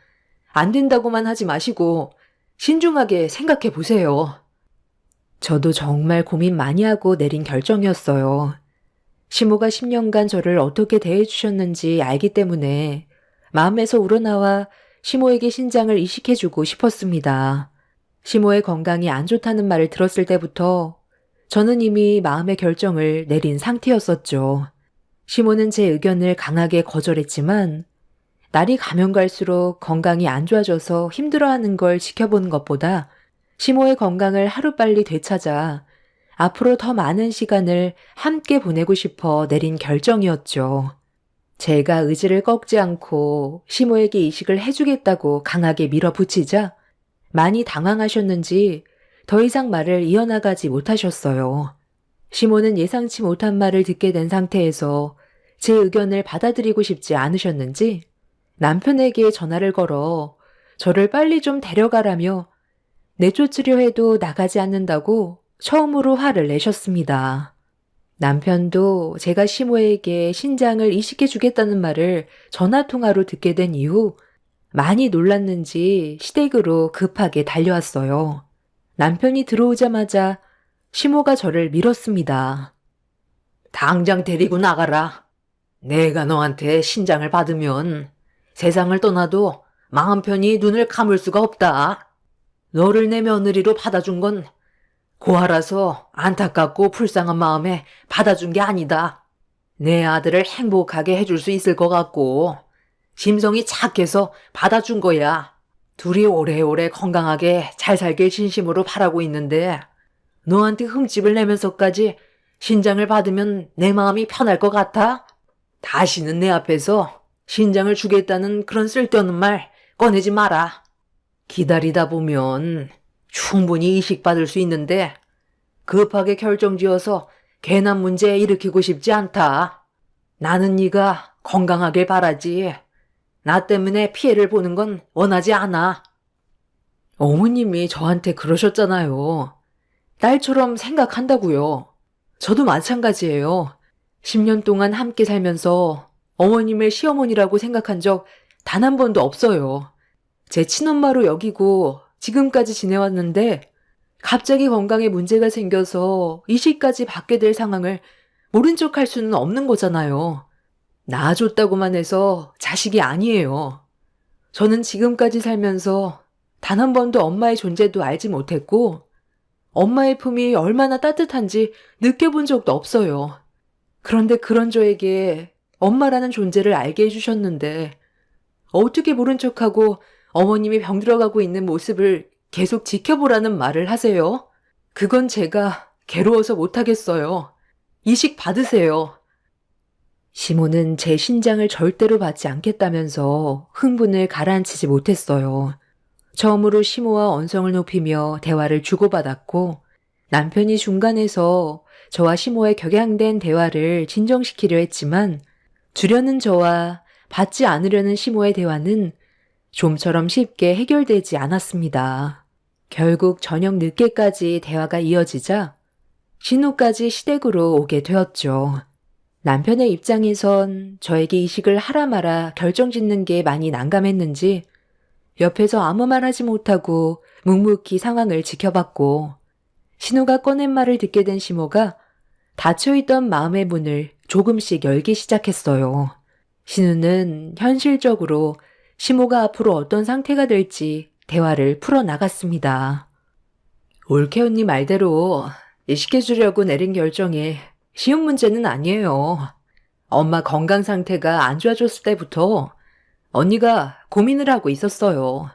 안 된다고만 하지 마시고 신중하게 생각해 보세요. 저도 정말 고민 많이 하고 내린 결정이었어요. 시모가 10년간 저를 어떻게 대해주셨는지 알기 때문에 마음에서 우러나와 시모에게 신장을 이식해주고 싶었습니다. 시모의 건강이 안 좋다는 말을 들었을 때부터 저는 이미 마음의 결정을 내린 상태였었죠. 시모는 제 의견을 강하게 거절했지만 날이 가면 갈수록 건강이 안 좋아져서 힘들어하는 걸 지켜보는 것보다 시모의 건강을 하루빨리 되찾아 앞으로 더 많은 시간을 함께 보내고 싶어 내린 결정이었죠. 제가 의지를 꺾지 않고 시모에게 이식을 해주겠다고 강하게 밀어붙이자 많이 당황하셨는지 더 이상 말을 이어나가지 못하셨어요. 시모는 예상치 못한 말을 듣게 된 상태에서 제 의견을 받아들이고 싶지 않으셨는지 남편에게 전화를 걸어 저를 빨리 좀 데려가라며 내쫓으려 해도 나가지 않는다고 처음으로 화를 내셨습니다. 남편도 제가 시모에게 신장을 이식해 주겠다는 말을 전화통화로 듣게 된 이후 많이 놀랐는지 시댁으로 급하게 달려왔어요. 남편이 들어오자마자 시모가 저를 밀었습니다. 당장 데리고 나가라. 내가 너한테 신장을 받으면 세상을 떠나도 마음 편히 눈을 감을 수가 없다. 너를 내 며느리로 받아준 건 고아라서 안타깝고 불쌍한 마음에 받아준 게 아니다. 내 아들을 행복하게 해줄 수 있을 것 같고 심성이 착해서 받아준 거야. 둘이 오래오래 건강하게 잘 살길 진심으로 바라고 있는데 너한테 흠집을 내면서까지 신장을 받으면 내 마음이 편할 것 같아? 다시는 내 앞에서 신장을 주겠다는 그런 쓸데없는 말 꺼내지 마라. 기다리다 보면 충분히 이식받을 수 있는데 급하게 결정지어서 괜한 문제 일으키고 싶지 않다. 나는 네가 건강하길 바라지. 나 때문에 피해를 보는 건 원하지 않아. 어머님이 저한테 그러셨잖아요. 딸처럼 생각한다고요. 저도 마찬가지예요. 10년 동안 함께 살면서 어머님을 시어머니라고 생각한 적 단 한 번도 없어요. 제 친엄마로 여기고 지금까지 지내왔는데 갑자기 건강에 문제가 생겨서 이식까지 받게 될 상황을 모른 척 할 수는 없는 거잖아요. 낳아줬다고만 해서 자식이 아니에요. 저는 지금까지 살면서 단 한 번도 엄마의 존재도 알지 못했고 엄마의 품이 얼마나 따뜻한지 느껴본 적도 없어요. 그런데 그런 저에게 엄마라는 존재를 알게 해주셨는데 어떻게 모른 척하고 어머님이 병들어가고 있는 모습을 계속 지켜보라는 말을 하세요? 그건 제가 괴로워서 못하겠어요. 이식 받으세요. 시모는 제 신장을 절대로 받지 않겠다면서 흥분을 가라앉히지 못했어요. 처음으로 시모와 언성을 높이며 대화를 주고받았고 남편이 중간에서 저와 시모의 격양된 대화를 진정시키려 했지만 주려는 저와 받지 않으려는 시모의 대화는 좀처럼 쉽게 해결되지 않았습니다. 결국 저녁 늦게까지 대화가 이어지자 신우까지 시댁으로 오게 되었죠. 남편의 입장에선 저에게 이식을 하라 마라 결정짓는 게 많이 난감했는지 옆에서 아무 말 하지 못하고 묵묵히 상황을 지켜봤고 신우가 꺼낸 말을 듣게 된 시모가 닫혀있던 마음의 문을 조금씩 열기 시작했어요. 신우는 현실적으로 시모가 앞으로 어떤 상태가 될지 대화를 풀어나갔습니다. 올케 언니 말대로 이식해주려고 내린 결정이 쉬운 문제는 아니에요. 엄마 건강 상태가 안 좋아졌을 때부터 언니가 고민을 하고 있었어요.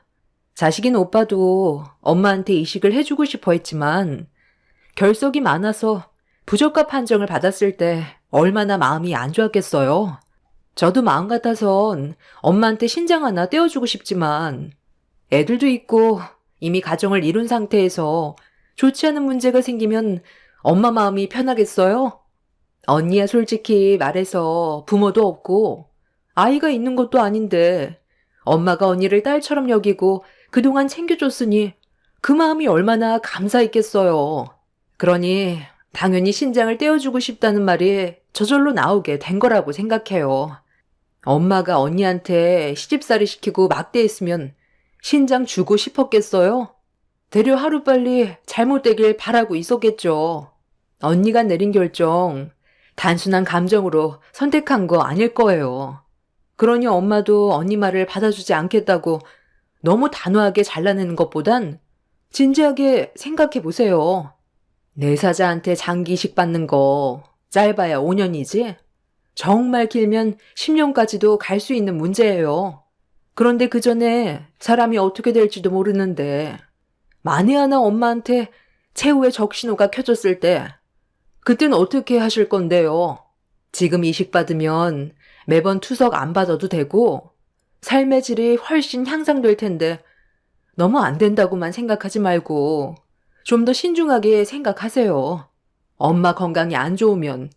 자식인 오빠도 엄마한테 이식을 해주고 싶어 했지만 결석이 많아서 부적합 판정을 받았을 때 얼마나 마음이 안 좋았겠어요. 저도 마음 같아선 엄마한테 신장 하나 떼어주고 싶지만 애들도 있고 이미 가정을 이룬 상태에서 좋지 않은 문제가 생기면 엄마 마음이 편하겠어요? 언니야 솔직히 말해서 부모도 없고 아이가 있는 것도 아닌데 엄마가 언니를 딸처럼 여기고 그동안 챙겨줬으니 그 마음이 얼마나 감사했겠어요. 그러니 당연히 신장을 떼어주고 싶다는 말이 저절로 나오게 된 거라고 생각해요. 엄마가 언니한테 시집살이 시키고 막대했으면 신장 주고 싶었겠어요? 되려 하루빨리 잘못되길 바라고 있었겠죠. 언니가 내린 결정 단순한 감정으로 선택한 거 아닐 거예요. 그러니 엄마도 언니 말을 받아주지 않겠다고 너무 단호하게 잘라내는 것보단 진지하게 생각해 보세요. 내 사자한테 장기 이식 받는 거 짧아야 5년이지? 정말 길면 10년까지도 갈 수 있는 문제예요. 그런데 그 전에 사람이 어떻게 될지도 모르는데 만에 하나 엄마한테 최후의 적신호가 켜졌을 때 그땐 어떻게 하실 건데요? 지금 이식 받으면 매번 투석 안 받아도 되고 삶의 질이 훨씬 향상될 텐데 너무 안 된다고만 생각하지 말고 좀 더 신중하게 생각하세요. 엄마 건강이 안 좋으면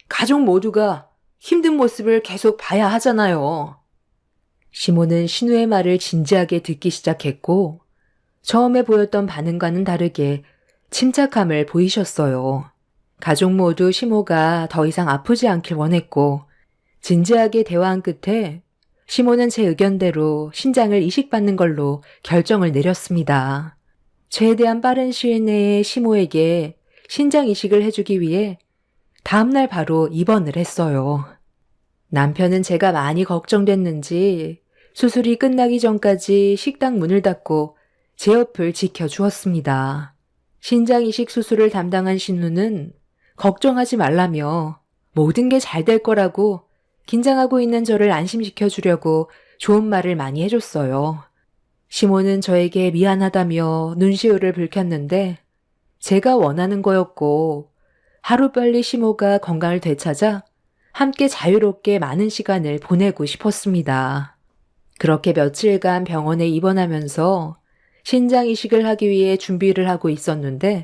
가족 모두가 힘든 모습을 계속 봐야 하잖아요. 시모는 신우의 말을 진지하게 듣기 시작했고 처음에 보였던 반응과는 다르게 침착함을 보이셨어요. 가족 모두 시모가 더 이상 아프지 않길 원했고 진지하게 대화한 끝에 시모는 제 의견대로 신장을 이식받는 걸로 결정을 내렸습니다. 최대한 빠른 시일 내에 시모에게 신장 이식을 해주기 위해 다음날 바로 입원을 했어요. 남편은 제가 많이 걱정됐는지 수술이 끝나기 전까지 식당 문을 닫고 제 옆을 지켜주었습니다. 신장 이식 수술을 담당한 신우는 걱정하지 말라며 모든 게 잘 될 거라고 긴장하고 있는 저를 안심시켜 주려고 좋은 말을 많이 해줬어요. 시모는 저에게 미안하다며 눈시울을 붉혔는데 제가 원하는 거였고 하루빨리 시모가 건강을 되찾아 함께 자유롭게 많은 시간을 보내고 싶었습니다. 그렇게 며칠간 병원에 입원하면서 신장 이식을 하기 위해 준비를 하고 있었는데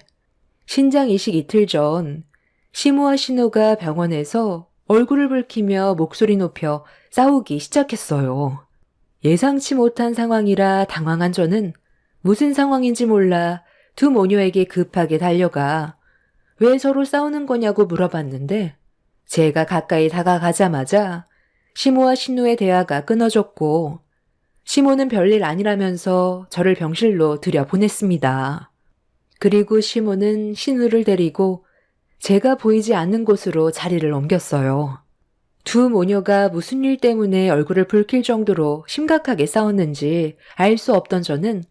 신장 이식 이틀 전 시모와 신우가 병원에서 얼굴을 붉히며 목소리 높여 싸우기 시작했어요. 예상치 못한 상황이라 당황한 저는 무슨 상황인지 몰라 두 모녀에게 급하게 달려가 왜 서로 싸우는 거냐고 물어봤는데 제가 가까이 다가가자마자 시모와 신우의 대화가 끊어졌고 시모는 별일 아니라면서 저를 병실로 들여보냈습니다. 그리고 시모는 신우를 데리고 제가 보이지 않는 곳으로 자리를 옮겼어요. 두 모녀가 무슨 일 때문에 얼굴을 붉힐 정도로 심각하게 싸웠는지 알 수 없던 저는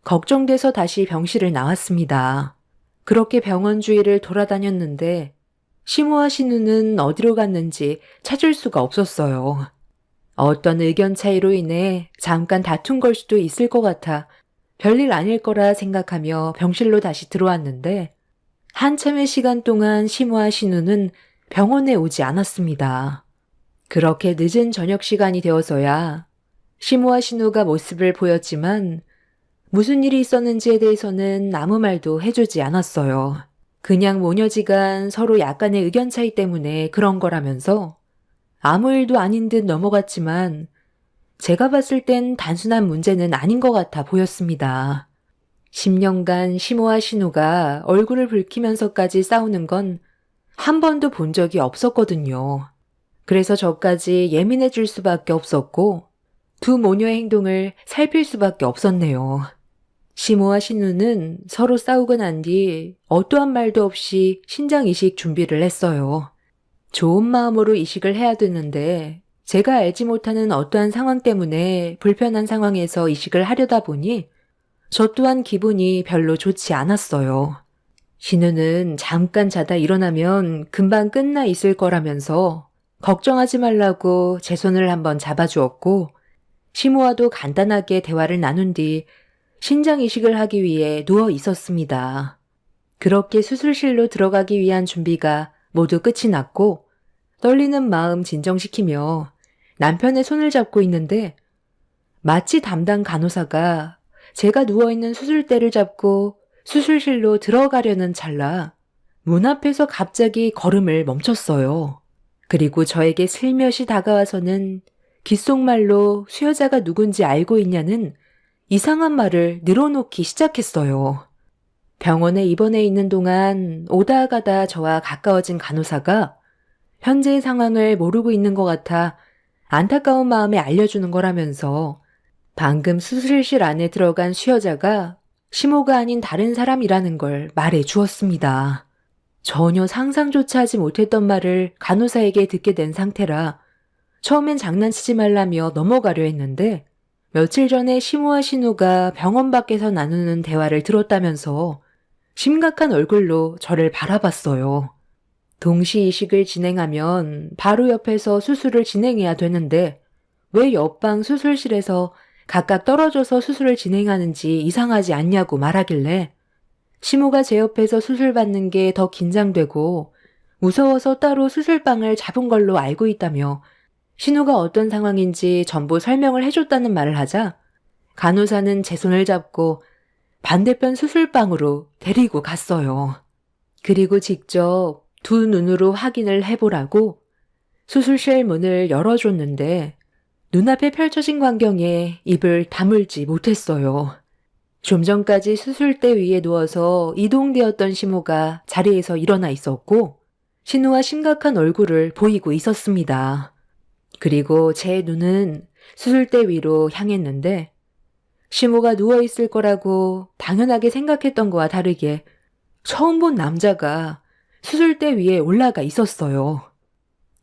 걱정돼서 다시 병실을 나왔습니다. 그렇게 병원 주위를 돌아다녔는데 시모와 신우는 어디로 갔는지 찾을 수가 없었어요. 어떤 의견 차이로 인해 잠깐 다툰 걸 수도 있을 것 같아 별일 아닐 거라 생각하며 병실로 다시 들어왔는데 한참의 시간 동안 시모와 신우는 병원에 오지 않았습니다. 그렇게 늦은 저녁 시간이 되어서야 시모와 신우가 모습을 보였지만 무슨 일이 있었는지에 대해서는 아무 말도 해주지 않았어요. 그냥 모녀지간 서로 약간의 의견 차이 때문에 그런 거라면서 아무 일도 아닌 듯 넘어갔지만 제가 봤을 땐 단순한 문제는 아닌 것 같아 보였습니다. 10년간 시모와 신우가 얼굴을 붉히면서까지 싸우는 건 한 번도 본 적이 없었거든요. 그래서 저까지 예민해질 수밖에 없었고 두 모녀의 행동을 살필 수밖에 없었네요. 시모와 신우는 서로 싸우고 난 뒤 어떠한 말도 없이 신장 이식 준비를 했어요. 좋은 마음으로 이식을 해야 되는데 제가 알지 못하는 어떠한 상황 때문에 불편한 상황에서 이식을 하려다 보니 저 또한 기분이 별로 좋지 않았어요. 신우는 잠깐 자다 일어나면 금방 끝나 있을 거라면서 걱정하지 말라고 제 손을 한번 잡아주었고 시모와도 간단하게 대화를 나눈 뒤 신장 이식을 하기 위해 누워 있었습니다. 그렇게 수술실로 들어가기 위한 준비가 모두 끝이 났고 떨리는 마음 진정시키며 남편의 손을 잡고 있는데 마치 담당 간호사가 제가 누워있는 수술대를 잡고 수술실로 들어가려는 찰나 문 앞에서 갑자기 걸음을 멈췄어요. 그리고 저에게 슬며시 다가와서는 귓속말로 수여자가 누군지 알고 있냐는 이상한 말을 늘어놓기 시작했어요. 병원에 입원해 있는 동안 오다 가다 저와 가까워진 간호사가 현재의 상황을 모르고 있는 것 같아 안타까운 마음에 알려주는 거라면서 방금 수술실 안에 들어간 수여자가 시모가 아닌 다른 사람이라는 걸 말해 주었습니다. 전혀 상상조차 하지 못했던 말을 간호사에게 듣게 된 상태라 처음엔 장난치지 말라며 넘어가려 했는데 며칠 전에 시모와 신우가 병원 밖에서 나누는 대화를 들었다면서 심각한 얼굴로 저를 바라봤어요. 동시 이식을 진행하면 바로 옆에서 수술을 진행해야 되는데 왜 옆방 수술실에서 각각 떨어져서 수술을 진행하는지 이상하지 않냐고 말하길래 시모가 제 옆에서 수술 받는 게 더 긴장되고 무서워서 따로 수술방을 잡은 걸로 알고 있다며 신우가 어떤 상황인지 전부 설명을 해줬다는 말을 하자 간호사는 제 손을 잡고 반대편 수술방으로 데리고 갔어요. 그리고 직접 두 눈으로 확인을 해보라고 수술실 문을 열어줬는데 눈앞에 펼쳐진 광경에 입을 다물지 못했어요. 좀 전까지 수술대 위에 누워서 이동되었던 시모가 자리에서 일어나 있었고 신우와 심각한 얼굴을 보이고 있었습니다. 그리고 제 눈은 수술대 위로 향했는데 시모가 누워있을 거라고 당연하게 생각했던 거와 다르게 처음 본 남자가 수술대 위에 올라가 있었어요.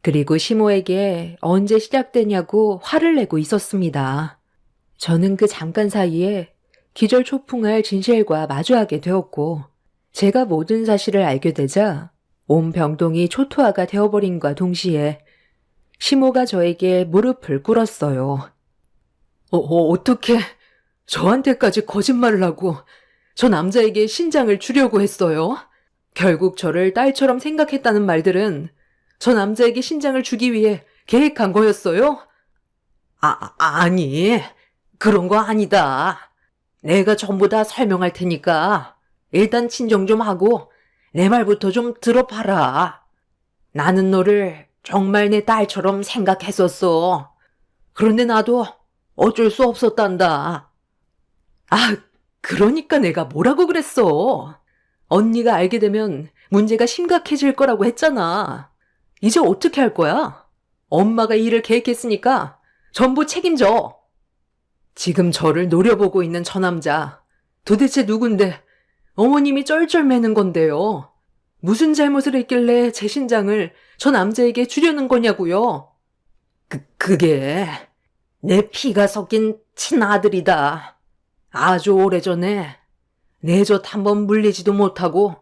그리고 시모에게 언제 시작되냐고 화를 내고 있었습니다. 저는 그 잠깐 사이에 기절초풍할 진실과 마주하게 되었고 제가 모든 사실을 알게 되자 온 병동이 초토화가 되어버린과 동시에 시모가 저에게 무릎을 꿇었어요. 어떻게 저한테까지 거짓말을 하고 저 남자에게 신장을 주려고 했어요? 결국 저를 딸처럼 생각했다는 말들은 저 남자에게 신장을 주기 위해 계획한 거였어요? 아니, 그런 거 아니다. 내가 전부 다 설명할 테니까 일단 진정 좀 하고 내 말부터 좀 들어봐라. 나는 너를 정말 내 딸처럼 생각했었어. 그런데 나도 어쩔 수 없었단다. 그러니까 내가 뭐라고 그랬어. 언니가 알게 되면 문제가 심각해질 거라고 했잖아. 이제 어떻게 할 거야? 엄마가 이 일을 계획했으니까 전부 책임져. 지금 저를 노려보고 있는 저 남자 도대체 누군데 어머님이 쩔쩔매는 건데요. 무슨 잘못을 했길래 제 신장을 저 남자에게 주려는 거냐고요. 그게 내 피가 섞인 친아들이다. 아주 오래전에 내 젖 한번 물리지도 못하고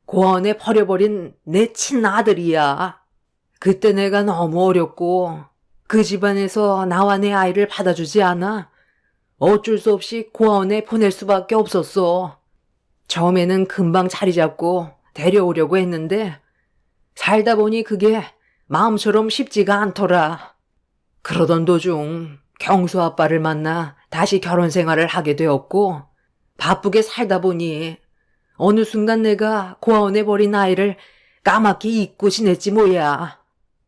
고아원에 버려버린 내 친아들이야. 그때 내가 너무 어렸고 그 집안에서 나와 내 아이를 받아주지 않아 어쩔 수 없이 고아원에 보낼 수밖에 없었어. 처음에는 금방 자리 잡고 데려오려고 했는데 살다 보니 그게 마음처럼 쉽지가 않더라. 그러던 도중 경수 아빠를 만나 다시 결혼 생활을 하게 되었고 바쁘게 살다 보니 어느 순간 내가 고아원에 버린 아이를 까맣게 잊고 지냈지 뭐야.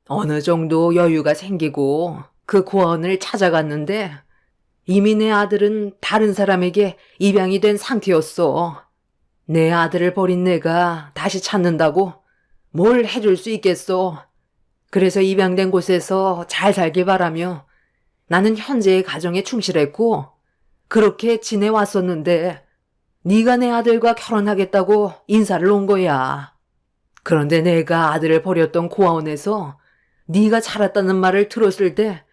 어느 정도 여유가 생기고 그 고아원을 찾아갔는데 이미 내 아들은 다른 사람에게 입양이 된 상태였어. 내 아들을 버린 내가 다시 찾는다고 뭘 해줄 수 있겠어. 그래서 입양된 곳에서 잘 살길 바라며 나는 현재의 가정에 충실했고 그렇게 지내왔었는데 네가 내 아들과 결혼하겠다고 인사를 온 거야. 그런데 내가 아들을 버렸던 고아원에서 네가 자랐다는 말을 들었을 때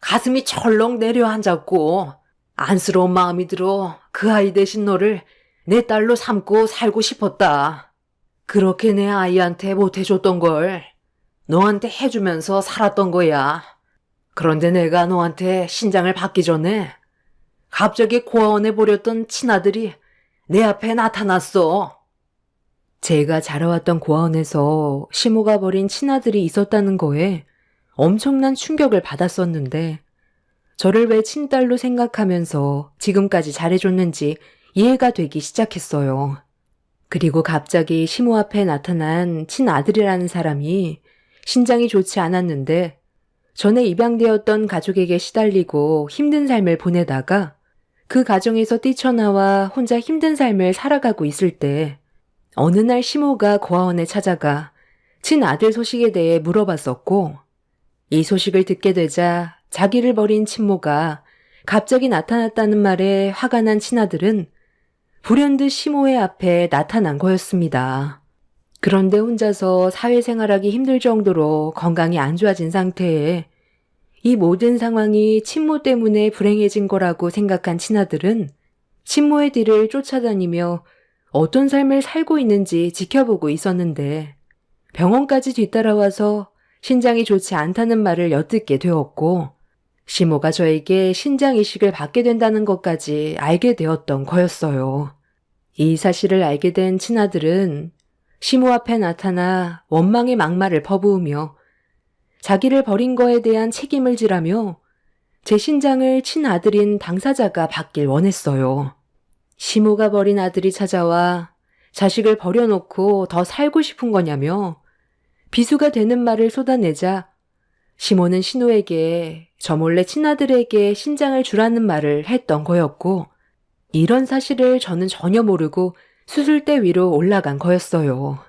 가슴이 철렁 내려앉았고 안쓰러운 마음이 들어 그 아이 대신 너를 내 딸로 삼고 살고 싶었다. 그렇게 내 아이한테 못해줬던 걸 너한테 해주면서 살았던 거야. 그런데 내가 너한테 신장을 받기 전에 갑자기 고아원에 버렸던 친아들이 내 앞에 나타났어. 제가 자라왔던 고아원에서 시모가 버린 친아들이 있었다는 거에 엄청난 충격을 받았었는데 저를 왜 친딸로 생각하면서 지금까지 잘해줬는지 이해가 되기 시작했어요. 그리고 갑자기 시모 앞에 나타난 친아들이라는 사람이 신장이 좋지 않았는데 전에 입양되었던 가족에게 시달리고 힘든 삶을 보내다가 그 가정에서 뛰쳐나와 혼자 힘든 삶을 살아가고 있을 때 어느 날 시모가 고아원에 찾아가 친아들 소식에 대해 물어봤었고 이 소식을 듣게 되자 자기를 버린 친모가 갑자기 나타났다는 말에 화가 난 친아들은 불현듯 시모의 앞에 나타난 거였습니다. 그런데 혼자서 사회생활하기 힘들 정도로 건강이 안 좋아진 상태에 이 모든 상황이 친모 때문에 불행해진 거라고 생각한 친아들은 친모의 뒤를 쫓아다니며 어떤 삶을 살고 있는지 지켜보고 있었는데 병원까지 뒤따라와서 신장이 좋지 않다는 말을 엿듣게 되었고 시모가 저에게 신장 이식을 받게 된다는 것까지 알게 되었던 거였어요. 이 사실을 알게 된 친아들은 시모 앞에 나타나 원망의 막말을 퍼부으며 자기를 버린 거에 대한 책임을 지라며 제 신장을 친아들인 당사자가 받길 원했어요. 시모가 버린 아들이 찾아와 자식을 버려놓고 더 살고 싶은 거냐며 비수가 되는 말을 쏟아내자 시모는 신우에게 저 몰래 친아들에게 신장을 주라는 말을 했던 거였고 이런 사실을 저는 전혀 모르고 수술대 위로 올라간 거였어요.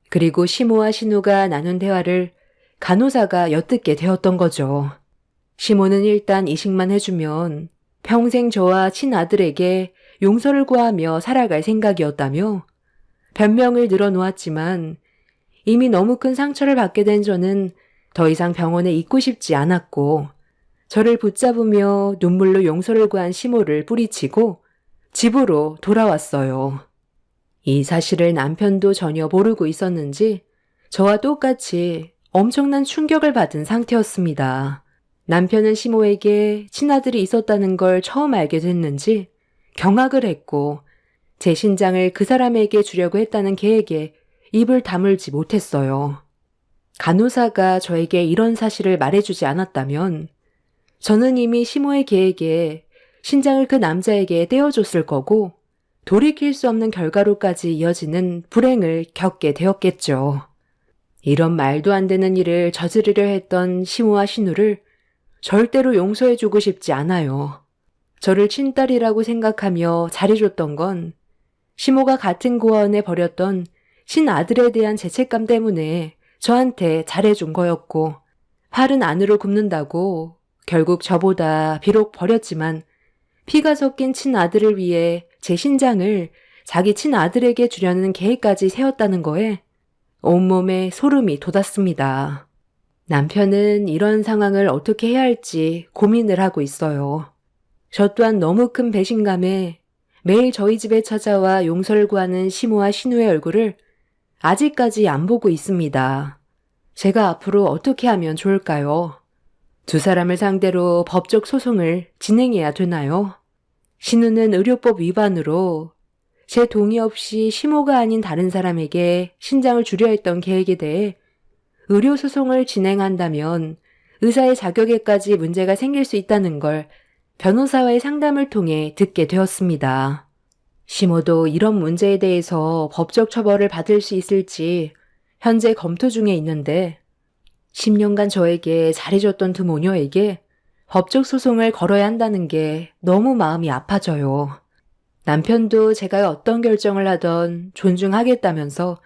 그리고 시모와 신우가 나눈 대화를 간호사가 엿듣게 되었던 거죠. 시모는 일단 이식만 해주면 평생 저와 친아들에게 용서를 구하며 살아갈 생각이었다며 변명을 늘어놓았지만 이미 너무 큰 상처를 받게 된 저는 더 이상 병원에 있고 싶지 않았고 저를 붙잡으며 눈물로 용서를 구한 시모를 뿌리치고 집으로 돌아왔어요. 이 사실을 남편도 전혀 모르고 있었는지 저와 똑같이 엄청난 충격을 받은 상태였습니다. 남편은 시모에게 친아들이 있었다는 걸 처음 알게 됐는지 경악을 했고 제 신장을 그 사람에게 주려고 했다는 계획에 입을 다물지 못했어요. 간호사가 저에게 이런 사실을 말해주지 않았다면 저는 이미 시모의 계획에 신장을 그 남자에게 떼어줬을 거고 돌이킬 수 없는 결과로까지 이어지는 불행을 겪게 되었겠죠. 이런 말도 안 되는 일을 저지르려 했던 시모와 신우를 절대로 용서해주고 싶지 않아요. 저를 친딸이라고 생각하며 잘해줬던 건 시모가 같은 고아원에 버렸던 친아들에 대한 죄책감 때문에 저한테 잘해준 거였고 팔은 안으로 굽는다고 결국 저보다 비록 버렸지만 피가 섞인 친아들을 위해 제 신장을 자기 친아들에게 주려는 계획까지 세웠다는 거에 온몸에 소름이 돋았습니다. 남편은 이런 상황을 어떻게 해야 할지 고민을 하고 있어요. 저 또한 너무 큰 배신감에 매일 저희 집에 찾아와 용서를 구하는 시모와 신우의 얼굴을 아직까지 안 보고 있습니다. 제가 앞으로 어떻게 하면 좋을까요? 두 사람을 상대로 법적 소송을 진행해야 되나요? 신우는 의료법 위반으로 제 동의 없이 시모가 아닌 다른 사람에게 신장을 주려 했던 계획에 대해 의료소송을 진행한다면 의사의 자격에까지 문제가 생길 수 있다는 걸 변호사와의 상담을 통해 듣게 되었습니다. 시모도 이런 문제에 대해서 법적 처벌을 받을 수 있을지 현재 검토 중에 있는데 10년간 저에게 잘해줬던 두 모녀에게 법적 소송을 걸어야 한다는 게 너무 마음이 아파져요. 남편도 제가 어떤 결정을 하던 존중하겠다면서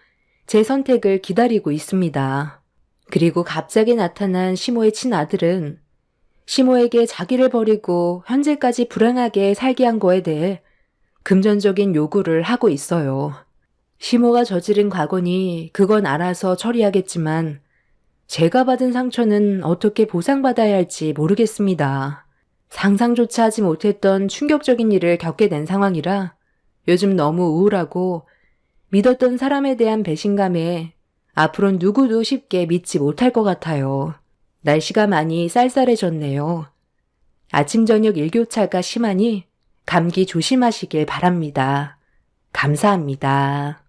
제 선택을 기다리고 있습니다. 그리고 갑자기 나타난 시모의 친아들은 시모에게 자기를 버리고 현재까지 불행하게 살게 한 거에 대해 금전적인 요구를 하고 있어요. 시모가 저지른 과거니 그건 알아서 처리하겠지만 제가 받은 상처는 어떻게 보상받아야 할지 모르겠습니다. 상상조차 하지 못했던 충격적인 일을 겪게 된 상황이라 요즘 너무 우울하고 믿었던 사람에 대한 배신감에 앞으로는 누구도 쉽게 믿지 못할 것 같아요. 날씨가 많이 쌀쌀해졌네요. 아침 저녁 일교차가 심하니 감기 조심하시길 바랍니다. 감사합니다.